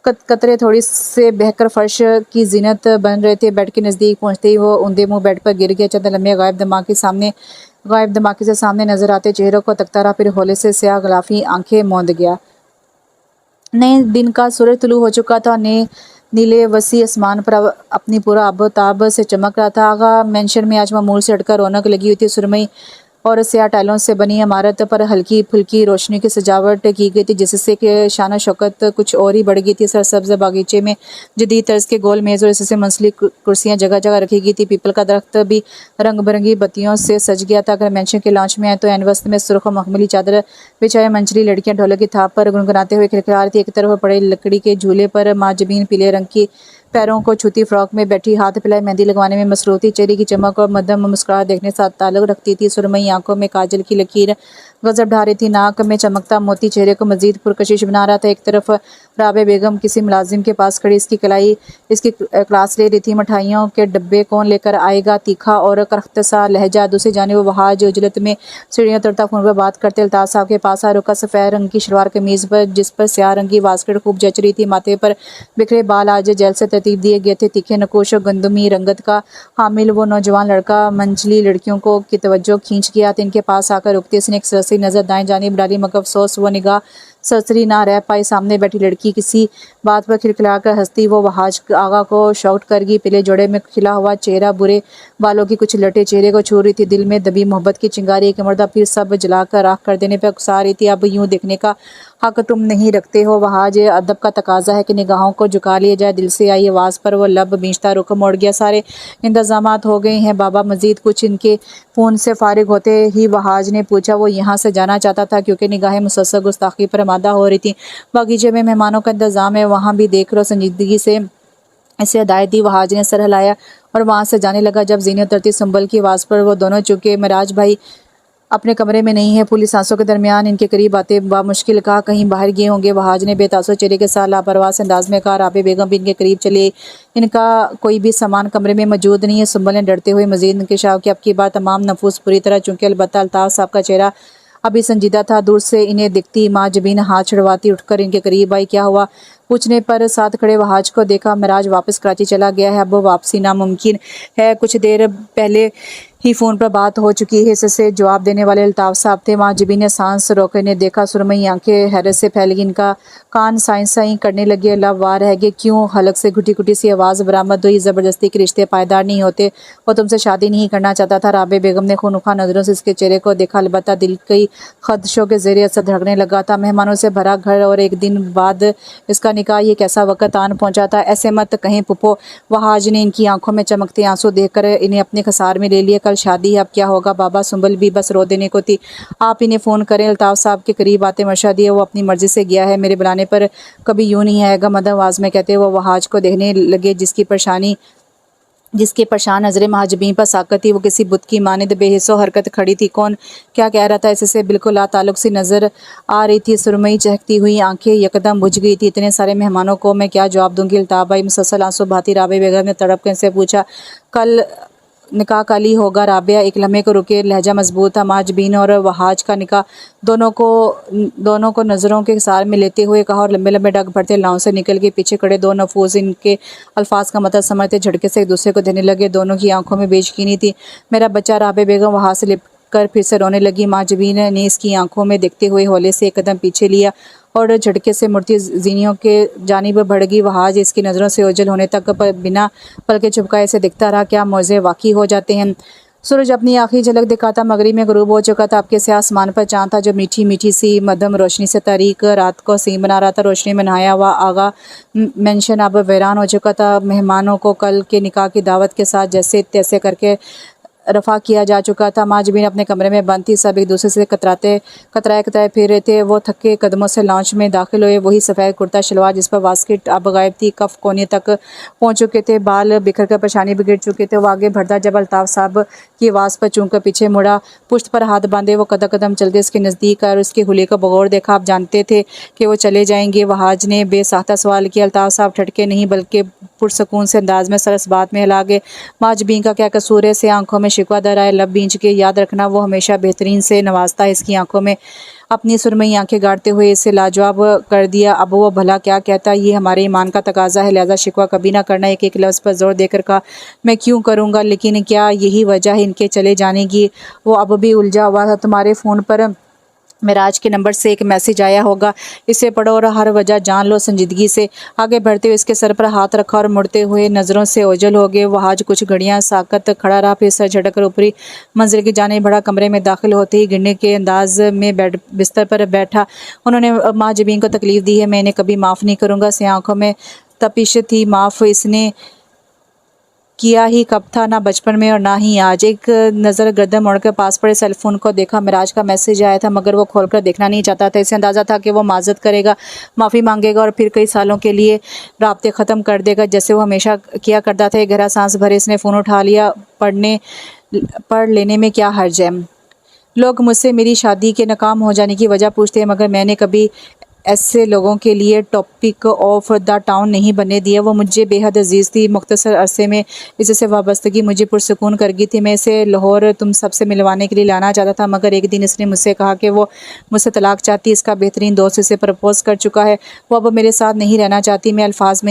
कतरे थोड़ी से बहकर फर्श की जीनत बन रहे थे। बेड के नज़दीक पहुंचते ही वो ऊंधे मुंह बेड पर गिर गया। चंद लम्हे गायब दिमागी से सामने नजर आते चेहरों को तकता रहा, फिर होले से स्याह गलाफी आंखें मूंद गया। नए दिन का सूरज तुलू हो चुका था। नीले वसी आसमान पर अपनी पूरा आबोताब से चमक रहा था। आगा मेंशन में आज मामूल से हटकर रौनक लगी हुई थी। सुरमई और स्याह टाइलों से बनी इमारत पर हल्की फुल्की रोशनी की सजावट की गई थी जिससे कि शान शौकत कुछ और ही बढ़ गई थी। सरसब्ज बागीचे में जदीद तर्ज के गोल मेज़ और इससे मुंसलिक कुर्सियां जगह जगह रखी गई थी। पीपल का दरख्त भी रंग बिरंगी बत्तियों से सज गया था। अगर मेंशन के लॉन्च में आए तो एन वस्त में सुर्ख मखमली चादर बिछाए मंचली लड़कियां ढोलक की थाप पर गुनगुनाते हुए खिलखिला रही थी। एक तरफ पड़े लकड़ी के झूले पर माँ जबीन पीले रंग की पैरों को छूती फ्रॉक में बैठी हाथ पिलाए मेहंदी लगवाने में मसरूफ थी। चेहरे की चमक और मध्यम मुस्कुराहट देखने साथ ताल्लुक रखती थी। सुरमई आंखों में काजल की लकीर गजब ढा रही थी। नाक में चमकता मोती चेहरे को मजीद पुरकशिश बना रहा था। एक तरफ राबे बेगम किसी मुलाजिम के पास खड़ी इसकी क्लास ले रही थी। मिठाइयों के डब्बे कौन लेकर आएगा, तीखा और करख्त सा लहजा। दूसरी जाने वो वहाज उजलत में सीढ़ियों तरता फोन पर बात करते अल्ताफ साहब के पास आ रुका। सफ़ेद रंग की शलवार कमीज पर जिस पर स्याह रंग की वास्कट खूब जच रही थी। माथे पर बिखरे बाल आज जेल से तरतीब दिए गए थे। तीखे नकोश और गंदमी रंगत का हामिल वो नौजवान लड़का मंचली लड़कियों को की तवज्जो खींच गया था। इनके पास आकर रुकते इसने एक सरसरी नजर दाएं जानिब डाली मगर अफसोस वो निगाह सरसरी ना रह पाई। सामने बैठी लड़की किसी बात पर खिलखिलाकर हंसती वो वहाज आगा को शॉट कर गई। पीले जोड़े में खिला हुआ चेहरा बुरे बालों की कुछ लटे चेहरे को छू रही थी। दिल में दबी मोहब्बत की चिंगारी एक मर्दा फिर सब जलाकर राख कर देने पर उकसा रही थी। अब यूं देखने का हक तुम नहीं रखते हो। वहाज अदब का तकाजा है कि निगाहों को झुका लिया जाए। दिल से आई आवाज़ पर वो लब बींचता रुख मोड़ गया। सारे इंतजामात हो गए हैं बाबा। मजीद कुछ इनके फ़ोन से फारिग होते ही वहाज ने पूछा। वो यहाँ से जाना चाहता था क्योंकि निगाहें मुसलसल गुस्ताखी पर आमादा हो रही थी। बागीचे में मेहमानों का इंतजाम है, वहाँ भी देख लो। संजीदगी से ऐसे हदायत दी। वहाज ने सर हिलाया और वहाँ से जाने लगा। जब जीने उतरती संभल की आवाज़ पर वो दोनों चुके। मिराज भाई अपने कमरे में नहीं है। फूली सांसों के दरमियान इनके करीब आते बामुश्किल कहा कहीं बाहर गए होंगे। वहाज ने बेतासुर चेहरे के साथ लापरवाह से अंदाज में कहा। राबे बेगम भी इनके करीब चले। इनका कोई भी सामान कमरे में मौजूद नहीं है। सुंबल ने डरते हुए मजीद इंकशाफ किया। अब की बार तमाम नफूस पूरी तरह चुके। अलबत्ता अल्ताफ साहब का चेहरा अभी संजीदा था। दूर से इन्हें दिखती माँ जबीन हाथ छुड़वाती उठकर इनके करीब आई। क्या हुआ पूछने पर साथ खड़े वहाज को देखा। मिराज वापस कराची चला गया है, अब वो वापसी नामुमकिन है। कुछ देर पहले ही फ़ोन पर बात हो चुकी है। इससे जवाब देने वाले अल्ताफ़ साहब थे। वहाँ जबी ने सांस रोके ने देखा, सुरमई आंखें हैरत से फैल गई। इनका कान साई साई करने लगे। अल्लाह वार है कि क्यों? हलक से घुटी घुटी सी आवाज़ बरामद हुई। ज़बरदस्ती के रिश्ते पायदार नहीं होते। वो तुमसे शादी नहीं करना चाहता था। राबे बेगम ने खूनख़ार नज़रों से इसके चेहरे को देखा। अलबत्ता दिल कई ख़दशों के ज़ेरे असर धड़कने लगा था। मेहमानों से भरा घर और एक दिन बाद इसका निकाह, ये कैसा वक़्त आन पहुँचा था। ऐसे मत कहें पुप्पो। वहाज ने इनकी आंखों में चमकते आंसू देखकर इन्हें अपने खसार में ले लिया। कल शादी है, अब क्या होगा बाबा? सुंबल भी बस रो देने को थी। आप इन्हें फ़ोन करें। अल्ताफ़ साहब के करीब आते मशवरा दिया। वो अपनी मर्ज़ी से गया है, मेरे बुलाने पर कभी यूँ नहीं आएगा। मदन आवाज़ में कहते वो वहाज को देखने लगे, जिसकी परेशान नज़रें महाजबीन पर साकत थी। वो किसी बुत की मानिंद बेहिस्सो हरकत खड़ी थी। कौन क्या कह रहा था, इससे बिल्कुल लाताल्लुक़ सी नज़र आ रही थी। सुरमई चहकती हुई आंखें यकदम बुझ गई थी। इतने सारे मेहमानों को मैं क्या जवाब दूंगी? अल्ताफ़ भाई मुसलसल आंसू बहाती राबे बेगम ने तड़प कर से पूछा, कल निकाह कल ही होगा? राबिया एक लम्हे को रुके, लहजा मजबूत था। महाजबीन और वहाज का निकाह दोनों को नज़रों के सार में लेते हुए कहा और लंबे लंबे डग भरते लाओं से निकल के पीछे खड़े दो नफूस इनके अल्फाज का मतलब समझते झटके से एक दूसरे को देने लगे। दोनों की आंखों में बेयकीनी थी। मेरा बच्चा। राबे बेगम वहां से लिप कर फिर से रोने लगी। माजबीन ने इसकी आंखों में देखते हुए हौले से एक कदम पीछे लिया और झटके से मुड़ती जीनियों के जानिब बढ़ गई। वहाज इसकी नज़रों से ओझल होने तक बिना पलके चुपकाए से दिखता रहा। क्या मौजे वाकई हो जाते हैं। सूरज अपनी आखिरी झलक दिखाता मगरिब में गरूब हो चुका था। आपके से आसमान पर चांद था जो मीठी मीठी सी मध्यम रोशनी से तारीक रात को सीन बना रहा था। रोशनी में नहाया हुआ आगा मेंशन अब वीरान हो चुका था। मेहमानों को कल के निकाह की दावत के साथ जैसे तैसे करके रफ़ा किया जा चुका था। माजबीन अपने कमरे में बंद थी। सब एक दूसरे से कतराए फिर रहे थे। वो थके कदमों से लॉन्च में दाखिल हुए। वही सफ़ेद कुर्ता शलवार जिस पर वास्किट अब गायब थी, कफ कोने तक पहुंच चुके थे, बाल बिखर कर परेशानी भी गिर चुके थे। वो आगे बढ़ता जब अल्ताफ़ साहब की आवाज़ पर चूम कर पीछे मुड़ा, पुश्त पर हाथ बांधे वो कदम चलते उसके नज़दीक और उसके हुलिये को बगौर देखा। आप जानते थे कि वो चले जाएंगे? वहाज ने बेसाख्ता सवाल किया। अल्ताफ़ साहब ठटके नहीं बल्कि पुरसकून से अंदाज में सरस बात में हिला गए। माजबीन का क्या कसूर है? से आंखों में शिकवा दर आए, लब बींच के। याद रखना वो हमेशा बेहतरीन से नवाजता है। इसकी आंखों में अपनी सुरमई आंखें गाड़ते हुए इसे लाजवाब कर दिया। अब वो भला क्या कहता? ये हमारे ईमान का तकाजा है, लिहाजा शिकवा कभी ना करना। एक एक लफ्ज़ पर जोर देकर कहा। मैं क्यों करूँगा? लेकिन क्या यही वजह है इनके चले जाने की? वो अब भी उलझा हुआ था। तुम्हारे फ़ोन पर मेराज के नंबर से एक मैसेज आया होगा, इसे पढ़ो और हर वजह जान लो। संजीदगी से आगे बढ़ते हुए इसके सर पर हाथ रखा और मुड़ते हुए नज़रों से ओझल हो गए। वहाज कुछ घड़ियां साकत खड़ा रहा, फिर सर झटकर ऊपरी मंजिल की जानिब बढ़ा। कमरे में दाखिल होते ही गिरने के अंदाज में बिस्तर पर बैठा। उन्होंने माँ जबीन को तकलीफ़ दी है, मैं इन्हें कभी माफ़ नहीं करूँगा। से आंखों में तपिश थी। माफ़ इसने किया ही कब था? ना बचपन में और ना ही आज। एक नज़र गर्दन मोड़कर पास पड़े सेल फोन को देखा। मिराज का मैसेज आया था मगर वो खोलकर देखना नहीं चाहता था। इसे अंदाज़ा था कि वो माजरत करेगा, माफ़ी मांगेगा और फिर कई सालों के लिए राब्ते ख़त्म कर देगा जैसे वो हमेशा किया करता था। एक गहरा सांस भरे इसने फ़ोन उठा लिया। पढ़ लेने में क्या हर्ज है? लोग मुझसे मेरी शादी के नाकाम हो जाने की वजह पूछते हैं मगर मैंने कभी ऐसे लोगों के लिए टॉपिक ऑफ द टाउन नहीं बनने दिया। वो मुझे बेहद अजीज़ थी। मुख्तसर अरसे में इससे वाबस्तगी मुझे पुरसकून कर गई थी। मैं इसे लाहौर तुम सबसे मिलवाने के लिए लाना चाहता था मगर एक दिन इसने मुझसे कहा कि वो मुझसे तलाक चाहती। इसका बेहतरीन दोस्त इसे प्रपोज़ कर चुका है। वो अब मेरे साथ नहीं रहना चाहती। मैं अल्फाज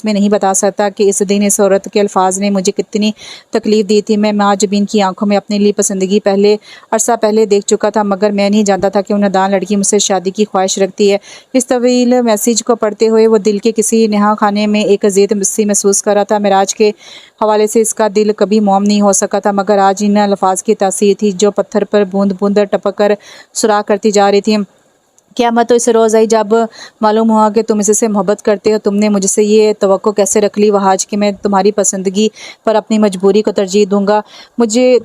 में नहीं बता सकता कि इस दिन इस औरत के अल्फाज ने मुझे कितनी तकलीफ़ दी थी। मैं माँ जबीन की आंखों में अपने लिए पसंदगी अरसा पहले देख चुका था मगर मैं नहीं जानता था कि वो नादान लड़की मुझसे शादी की ख्वाहिश रखती है। इस तवील मैसेज को पढ़ते हुए वो दिल के किसी नहा खाने में एक अज़ीज़ सी महसूस कर रहा था। मिराज के हवाले से इसका दिल कभी मोम नहीं हो सका था मगर आज इन अल्फाज की तासीर थी जो पत्थर पर बूंद बूंद टपक कर सुराख करती जा रही थी। क्या मत तो इस रोज़ आई जब मालूम हुआ कि तुम इससे मोहब्बत करते हो। तुमने मुझसे ये तवक्को कैसे रख ली वहाज कि मैं तुम्हारी पसंदगी पर अपनी मजबूरी को तरजीह दूंगा?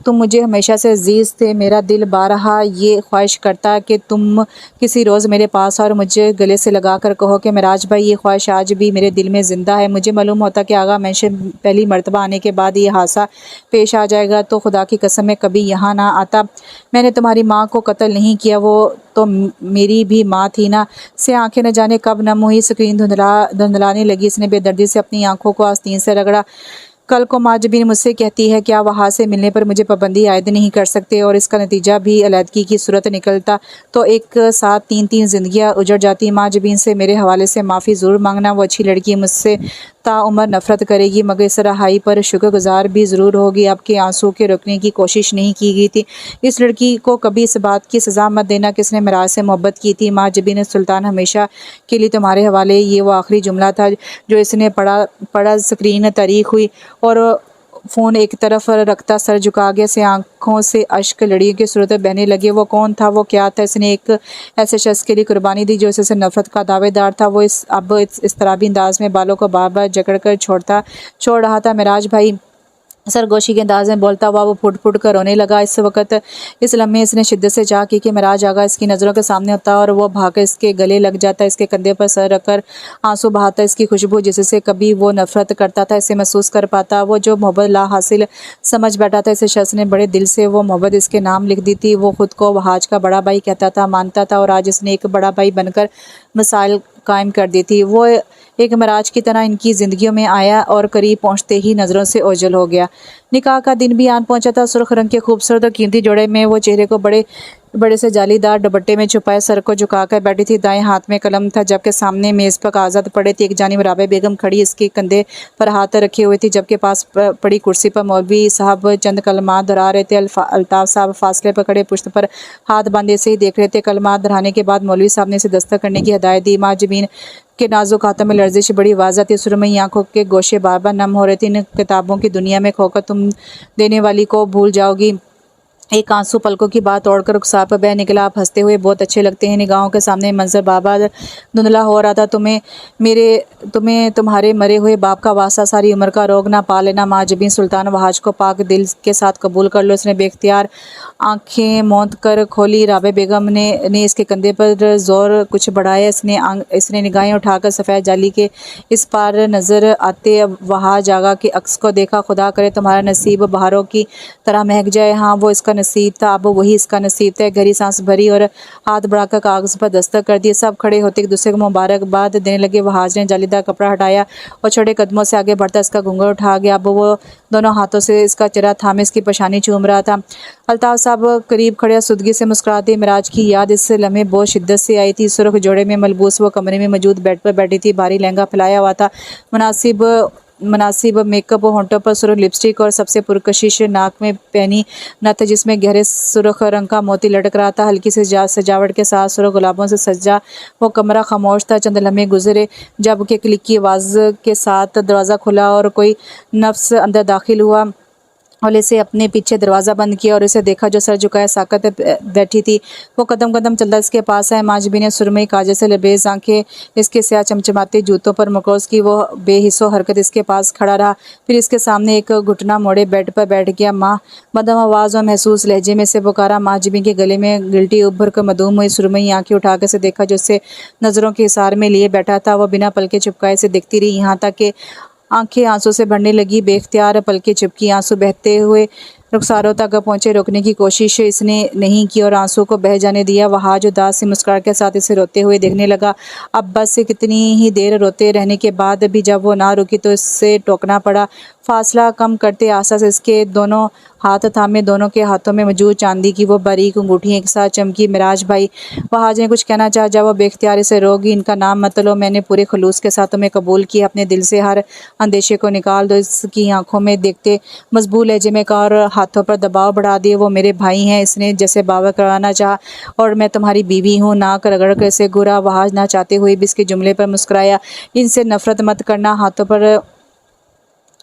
तुम मुझे हमेशा से अजीज़ थे। मेरा दिल बारहा ये ख्वाहिश करता कि तुम किसी रोज़ मेरे पास और मुझे गले से लगा कर कहो कि मिराज भाई, ये ख्वाहिश आज भी मेरे दिल में ज़िंदा है। मुझे मालूम होता कि आगा मेंशन पहली मरतबा आने के बाद ये हादसा पेश आ जाएगा तो खुदा की कसम मैं कभी यहाँ ना आता। मैंने तुम्हारी माँ को कत्ल नहीं किया, वो तो मेरी भी माँ थी ना। से आंखें न जाने कब नम हुई, स्क्रीन धुंधलाने लगी। इसने बेदर्दी से अपनी आंखों को आस्तीन से रगड़ा। कल को माँ जबीन मुझसे कहती है क्या वहाँ से मिलने पर मुझे पाबंदी आयद नहीं कर सकते और इसका नतीजा भी अलहदगी की सूरत निकलता तो एक साथ तीन जिंदगियाँ उजड़ जाती। माँ जबीन से मेरे हवाले से माफ़ी ज़रूर मांगना। वो अच्छी लड़की मुझसे ताउम्र नफ़रत करेगी, मगर इस रहाई पर शुक्रगुज़ार भी ज़रूर होगी। आपके आंसू के रुकने की कोशिश नहीं की गई थी। इस लड़की को कभी इस बात की सज़ा मत देना कि इसने मिराज से मोहब्बत की थी। माँ जबीन सुल्तान हमेशा के लिए तुम्हारे हवाले। ये वो आखिरी जुमला था जो इसने पढ़ा स्क्रीन तारीख हुई और फ़ोन एक तरफ रखता सर झुका गया। से आंखों से अश्क लड़ियों की सूरत बहने लगे। वो कौन था, वो क्या था? इसने एक ऐसे शख्स के लिए कुर्बानी दी जो इससे नफरत का दावेदार था। वो इस तरह अंदाज में बालों को बार बार जकड़ कर छोड़ रहा था। मिराज भाई, सरगोशी के अंदाज में बोलता हुआ वो फुट फुट कर रोने लगा। इस वक्त इस लम्हे इसने शिद्दत से चाह की कि मिराज आगा इसकी नज़रों के सामने होता और वो भाग इसके गले लग जाता, इसके कंधे पर सर रखकर आंसू बहाता। इसकी खुशबू जिससे कभी वो नफरत करता था इसे महसूस कर पाता। वो जो मोहब्बत ला हासिल समझ बैठा था, इस शख्स ने बड़े दिल से वो मोहब्बत इसके नाम लिख दी थी। वो खुद को वहाज का बड़ा भाई कहता था, मानता था, और आज इसने एक बड़ा भाई बनकर मिसाल कायम कर दी थी। वो एक मिराज की तरह इनकी ज़िंदगियों में आया और करीब पहुंचते ही नज़रों से ओझल हो गया। निकाह का दिन भी आन पहुंचा था। सुर्ख रंग के खूबसूरत और कीमती जोड़े में वो चेहरे को बड़े बड़े से जालीदार दुपट्टे में छुपाए सर को झुकाकर बैठी थी। दाएं हाथ में कलम था, जबकि सामने मेज़ पर कागजात पड़े थे। एक जानिब राबे बेगम खड़ी इसके कंधे पर हाथ रखे हुए थी, जबकि पास पड़ी कुर्सी पर मौलवी साहब चंद कलमात दोहरा रहे थे। अल्ताफ़ साहब फासले पर खड़े पुश्त पर हाथ बांधे से ही देख रहे थे। कलमात दोहराने के बाद मौलवी साहब ने इसे दस्तक करने की हिदायत दी। माँ जबीन के नाजुक हाथों में लर्जिश बड़ी वाज़ा थी। सुरमई आंखों के गोशे बार बार नम हो रहे थे। इन किताबों की दुनिया में खोकर तुम देने वाली को भूल जाओगी। एक आंसू पलकों की बात तोड़कर रुखसार पर बह निकला। आप हंसते हुए बहुत अच्छे लगते हैं। निगाहों के सामने मंजर बाबा धुंधला हो रहा था। तुम्हें तुम्हारे मरे हुए बाप का वास्ता, सारी उम्र का रोग ना पा लेना। माँ जबीन सुल्तान वहाज को पाक दिल के साथ कबूल कर लो। इसने बेख्तियार आंखें मौंद कर खोली। राबे बेगम ने इसके कंधे पर जोर कुछ बढ़ाया। इसने निगाहें उठाकर सफ़ेद जाली के इस पार नज़र आते वहाज आगा के अक्स को देखा। खुदा करे तुम्हारा नसीब बहारों की तरह महक जाए। हाँ, वो इसका नसीब था, अब वही इसका नसीब था। गहरी सांस भरी और हाथ बढ़ाकर कागज़ पर दस्तक कर दिए। सब खड़े होते एक दूसरे को मुबारकबाद देने लगे। वहाज ने जालीदार कपड़ा हटाया और छोटे कदमों से आगे बढ़ता इसका घूंघट उठा गया। अब वो दोनों हाथों से इसका चेहरा थामे इसकी पेशानी चूम रहा था। अल्ताफ़ साहब करीब खड़े सुदगी से मुस्कुराते। मिराज की याद इस लम्हे बहुत शिद्दत से आई थी। सुर्ख जोड़े में मलबूस वो कमरे में मौजूद बेड पर बैठी थी। भारी लहंगा फैलाया हुआ था। मुनासिब मेकअप, होंठों पर सुर्ख लिपस्टिक और सबसे पुरकशिश नाक में पहनी नथ जिसमें गहरे सुर्ख रंग का मोती लटक रहा था। हल्की से सजावट के साथ सुर्ख गुलाबों से सजा वो कमरा खामोश था। चंद लम्हे गुजरे जब के क्लिक की आवाज़ के साथ दरवाज़ा खुला और कोई नफ्स अंदर दाखिल हुआ। ओले से अपने पीछे दरवाज़ा बंद किया और इसे देखा जो सर झुकाए साकत बैठी थी। वो कदम कदम चलता इसके पास है। माँ जबीन ने सुरमई काजल से लबरेज आंखें इसके स्याह चमचमाते जूतों पर मकोस की। वो बेहिस्सो हरकत इसके पास खड़ा रहा, फिर इसके सामने एक घुटना मोड़े बेड पर बैठ गया। माँ, मदम आवाज़ और महसूस लहजे में से पुकारा। माँ जबीन के गले में गिल्टी उभर कर मधुम हुई। सुरमई आंखें उठाकर से देखा जो उससे नज़रों के इशारे में लिए बैठा था। वह बिना पलके चुपकाए से देखती रही, यहाँ तक कि आंखें आंसू से भरने लगी। बेख्तियार पलके चुपकी, आंसू बहते हुए रुखसारों तक पहुंचे। रोकने की कोशिश इसने नहीं की और आंसू को बह जाने दिया। वहाज उदास सी मुस्कुराहट के साथ इसे रोते हुए देखने लगा। अब बस कितनी ही देर रोते रहने के बाद भी जब वो ना रुकी तो इससे टोकना पड़ा। फासला कम करते आसा से इसके दोनों हाथ थामे। दोनों के हाथों में मौजूद चांदी की वो बारीक अंगूठियाँ एक साथ चमकी। मिराज भाई, वहाज ने कुछ कहना चाहा, जब वो बेख्तियार से रोगी। इनका नाम मत लो, मैंने पूरे खलूस के साथ तुम्हें कबूल किया। अपने दिल से हर अंदेशे को निकाल दो। इसकी आंखों में देखते मजबूत लहजे में कहा और हाथों पर दबाव बढ़ा दिए। वो मेरे भाई हैं, इसने जैसे बावर करवाना चाहा, और मैं तुम्हारी बीवी हूँ। नाक रगड़ कर से घूरा। वहाज ना चाहते हुए भी इसके जुमले पर मुस्कुराया। इनसे नफरत मत करना। हाथों पर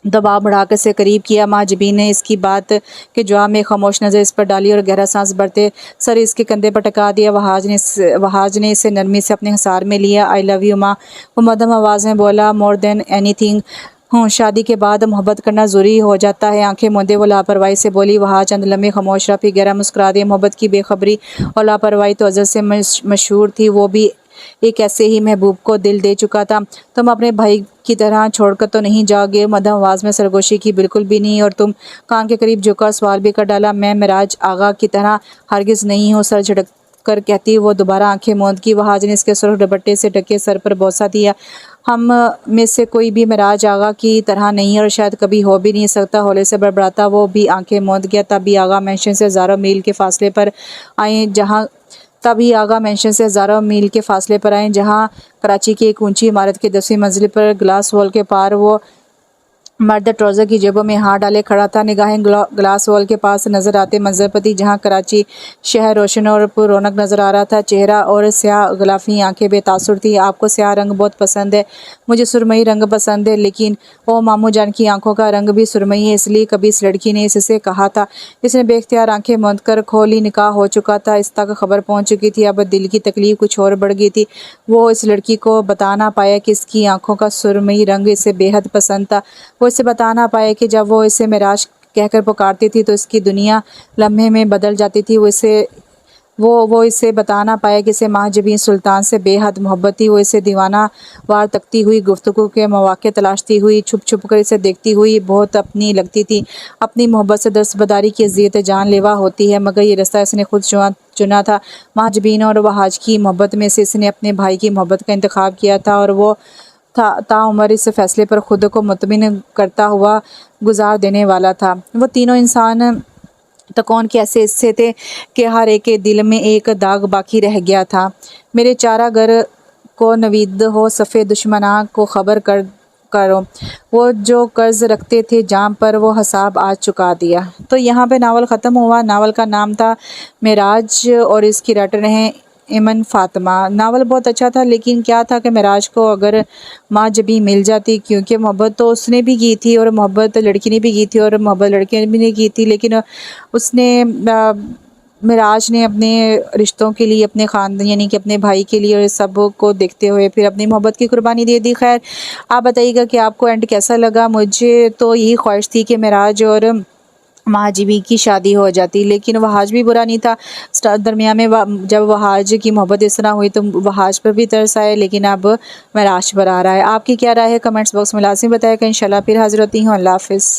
दबाव बढ़ाकर से करीब किया। माँ जबीन ने इसकी बात के जवाब में खामोश नज़र इस पर डाली और गहरा सांस भरते सर इसके कंधे पर टका दिया। वहाज ने इसे नरमी से अपने हिसार में लिया। आई लव यू माँ, वो मध्यम आवाज़ में बोला। More than anything. शादी के बाद मोहब्बत करना ज़रूरी हो जाता है। आंखें मूंदे वो लापरवाही से बोली। वहाज चंद लम्हे खामोश रहा, फिर गहरा मुस्कुरा दिया। मोहब्बत की बेखबरी और लापरवाही तो अज़ल से मशहूर थी। वो भी एक ऐसे ही महबूब को दिल दे चुका था। तुम अपने भाई की तरह छोड़कर तो नहीं जाओगे? मध्यम आवाज़ में सरगोशी की। बिल्कुल भी नहीं। और तुम? कान के करीब झुककर सवाल भी कर डाला। मैं मिराज आगा की तरह हरगिज़ नहीं हूँ, सर झटक कर कहती वो दोबारा आंखें मूंद की। वहाज ने इसके सुर्ख दुपट्टे से ढके सर पर बोसा दिया। हम में से कोई भी मिराज आगा की तरह नहीं है और शायद कभी हो भी नहीं सकता। हौले से बड़बड़ाता वो भी आंखें मूंद गया। तब भी आगा मैंशन से हज़ारों मील के फासले पर आए, जहाँ तभी आगा मेंशन से हज़ारों मील के फासले पर आए, जहां कराची की एक ऊंची इमारत की 10वीं मंजिल पर ग्लास वॉल के पार वो मर्द ट्राउज़र की जेबों में हाथ डाले खड़ा था। निगाहें ग्लास वॉल के पास नज़र आते मंजर पर थी, जहाँ कराची शहर रोशन और पुर रौनक नज़र आ रहा था। चेहरा और स्याह गलाफी आंखें बेतासुर थी। आपको स्याह रंग बहुत पसंद है, मुझे सुरमई रंग पसंद है, लेकिन ओ मामू जान की आंखों का रंग भी सुरमई है, इसलिए कभी इस लड़की ने इससे कहा था। इसने बेख्तियार आंखें बंद कर खोली। निकाह हो चुका था, इस तक खबर पहुंच चुकी थी। अब दिल की तकलीफ कुछ और बढ़ गई थी। वो इस लड़की को बता ना पाया कि इसकी आंखों का सुरमई रंग इसे बेहद पसंद था। वो इसे बता ना पाए कि जब वो इसे मिराज कहकर पुकारती थी तो इसकी दुनिया लम्हे में बदल जाती थी। वो इसे बता ना पाया कि इसे महाजबीन सुल्तान से बेहद मोहब्बत थी। वो इसे दीवाना वार तकती हुई, गुफ्तगू के मौके तलाशती हुई, छुप छुप कर इसे देखती हुई बहुत अपनी लगती थी। अपनी मोहब्बत से दस्तबरदारी की अज़ियत जानलेवा होती है, मगर ये रास्ता इसने खुद चुना था। महाजबीन और वहाज की मोहब्बत में से इसने अपने भाई की मोहब्बत का इंतखाब किया था, और वो ताउम्र इस फैसले पर खुद को मुतमिन करता हुआ गुजार देने वाला था। वो तीनों इंसान तकौन के ऐसे हिस्से थे कि हर एक के दिल में एक दाग बाकी रह गया था। मेरे चारा घर को नवीद हो, सफ़े दुश्मना को खबर करो। वो जो कर्ज रखते थे जाम पर, वो हिसाब आज चुका दिया। तो यहाँ पे नावल ख़त्म हुआ। नावल का नाम था मेराज और इसकी राइटर हैं इमन फातिमा। नावल बहुत अच्छा था, लेकिन क्या था कि मेराज को अगर माँ जबी मिल जाती, क्योंकि मोहब्बत तो उसने भी की थी और मोहब्बत लड़की ने भी की थी और मोहब्बत लड़के ने भी नहीं की थी, लेकिन उसने मेराज ने अपने रिश्तों के लिए, अपने ख़ानदान यानी कि अपने भाई के लिए और सब को देखते हुए फिर अपनी मोहब्बत की कुर्बानी दे दी। खैर, आप बताइएगा कि आपको एंड कैसा लगा। मुझे तो यही ख्वाहिश थी कि मेराज और महाजीबी की शादी हो जाती, लेकिन वहाज भी बुरा नहीं था। दरमियान में जब वहाज की मोहब्बत इस तरह हुई तो वहाज पर भी तरस आए, लेकिन अब मेराज पर आ रहा है। आपकी क्या राय है कमेंट्स बॉक्स में लाजमी बताएगा। इंशाल्लाह फिर हाजिर होती हूँ। अल्लाह हाफिज़।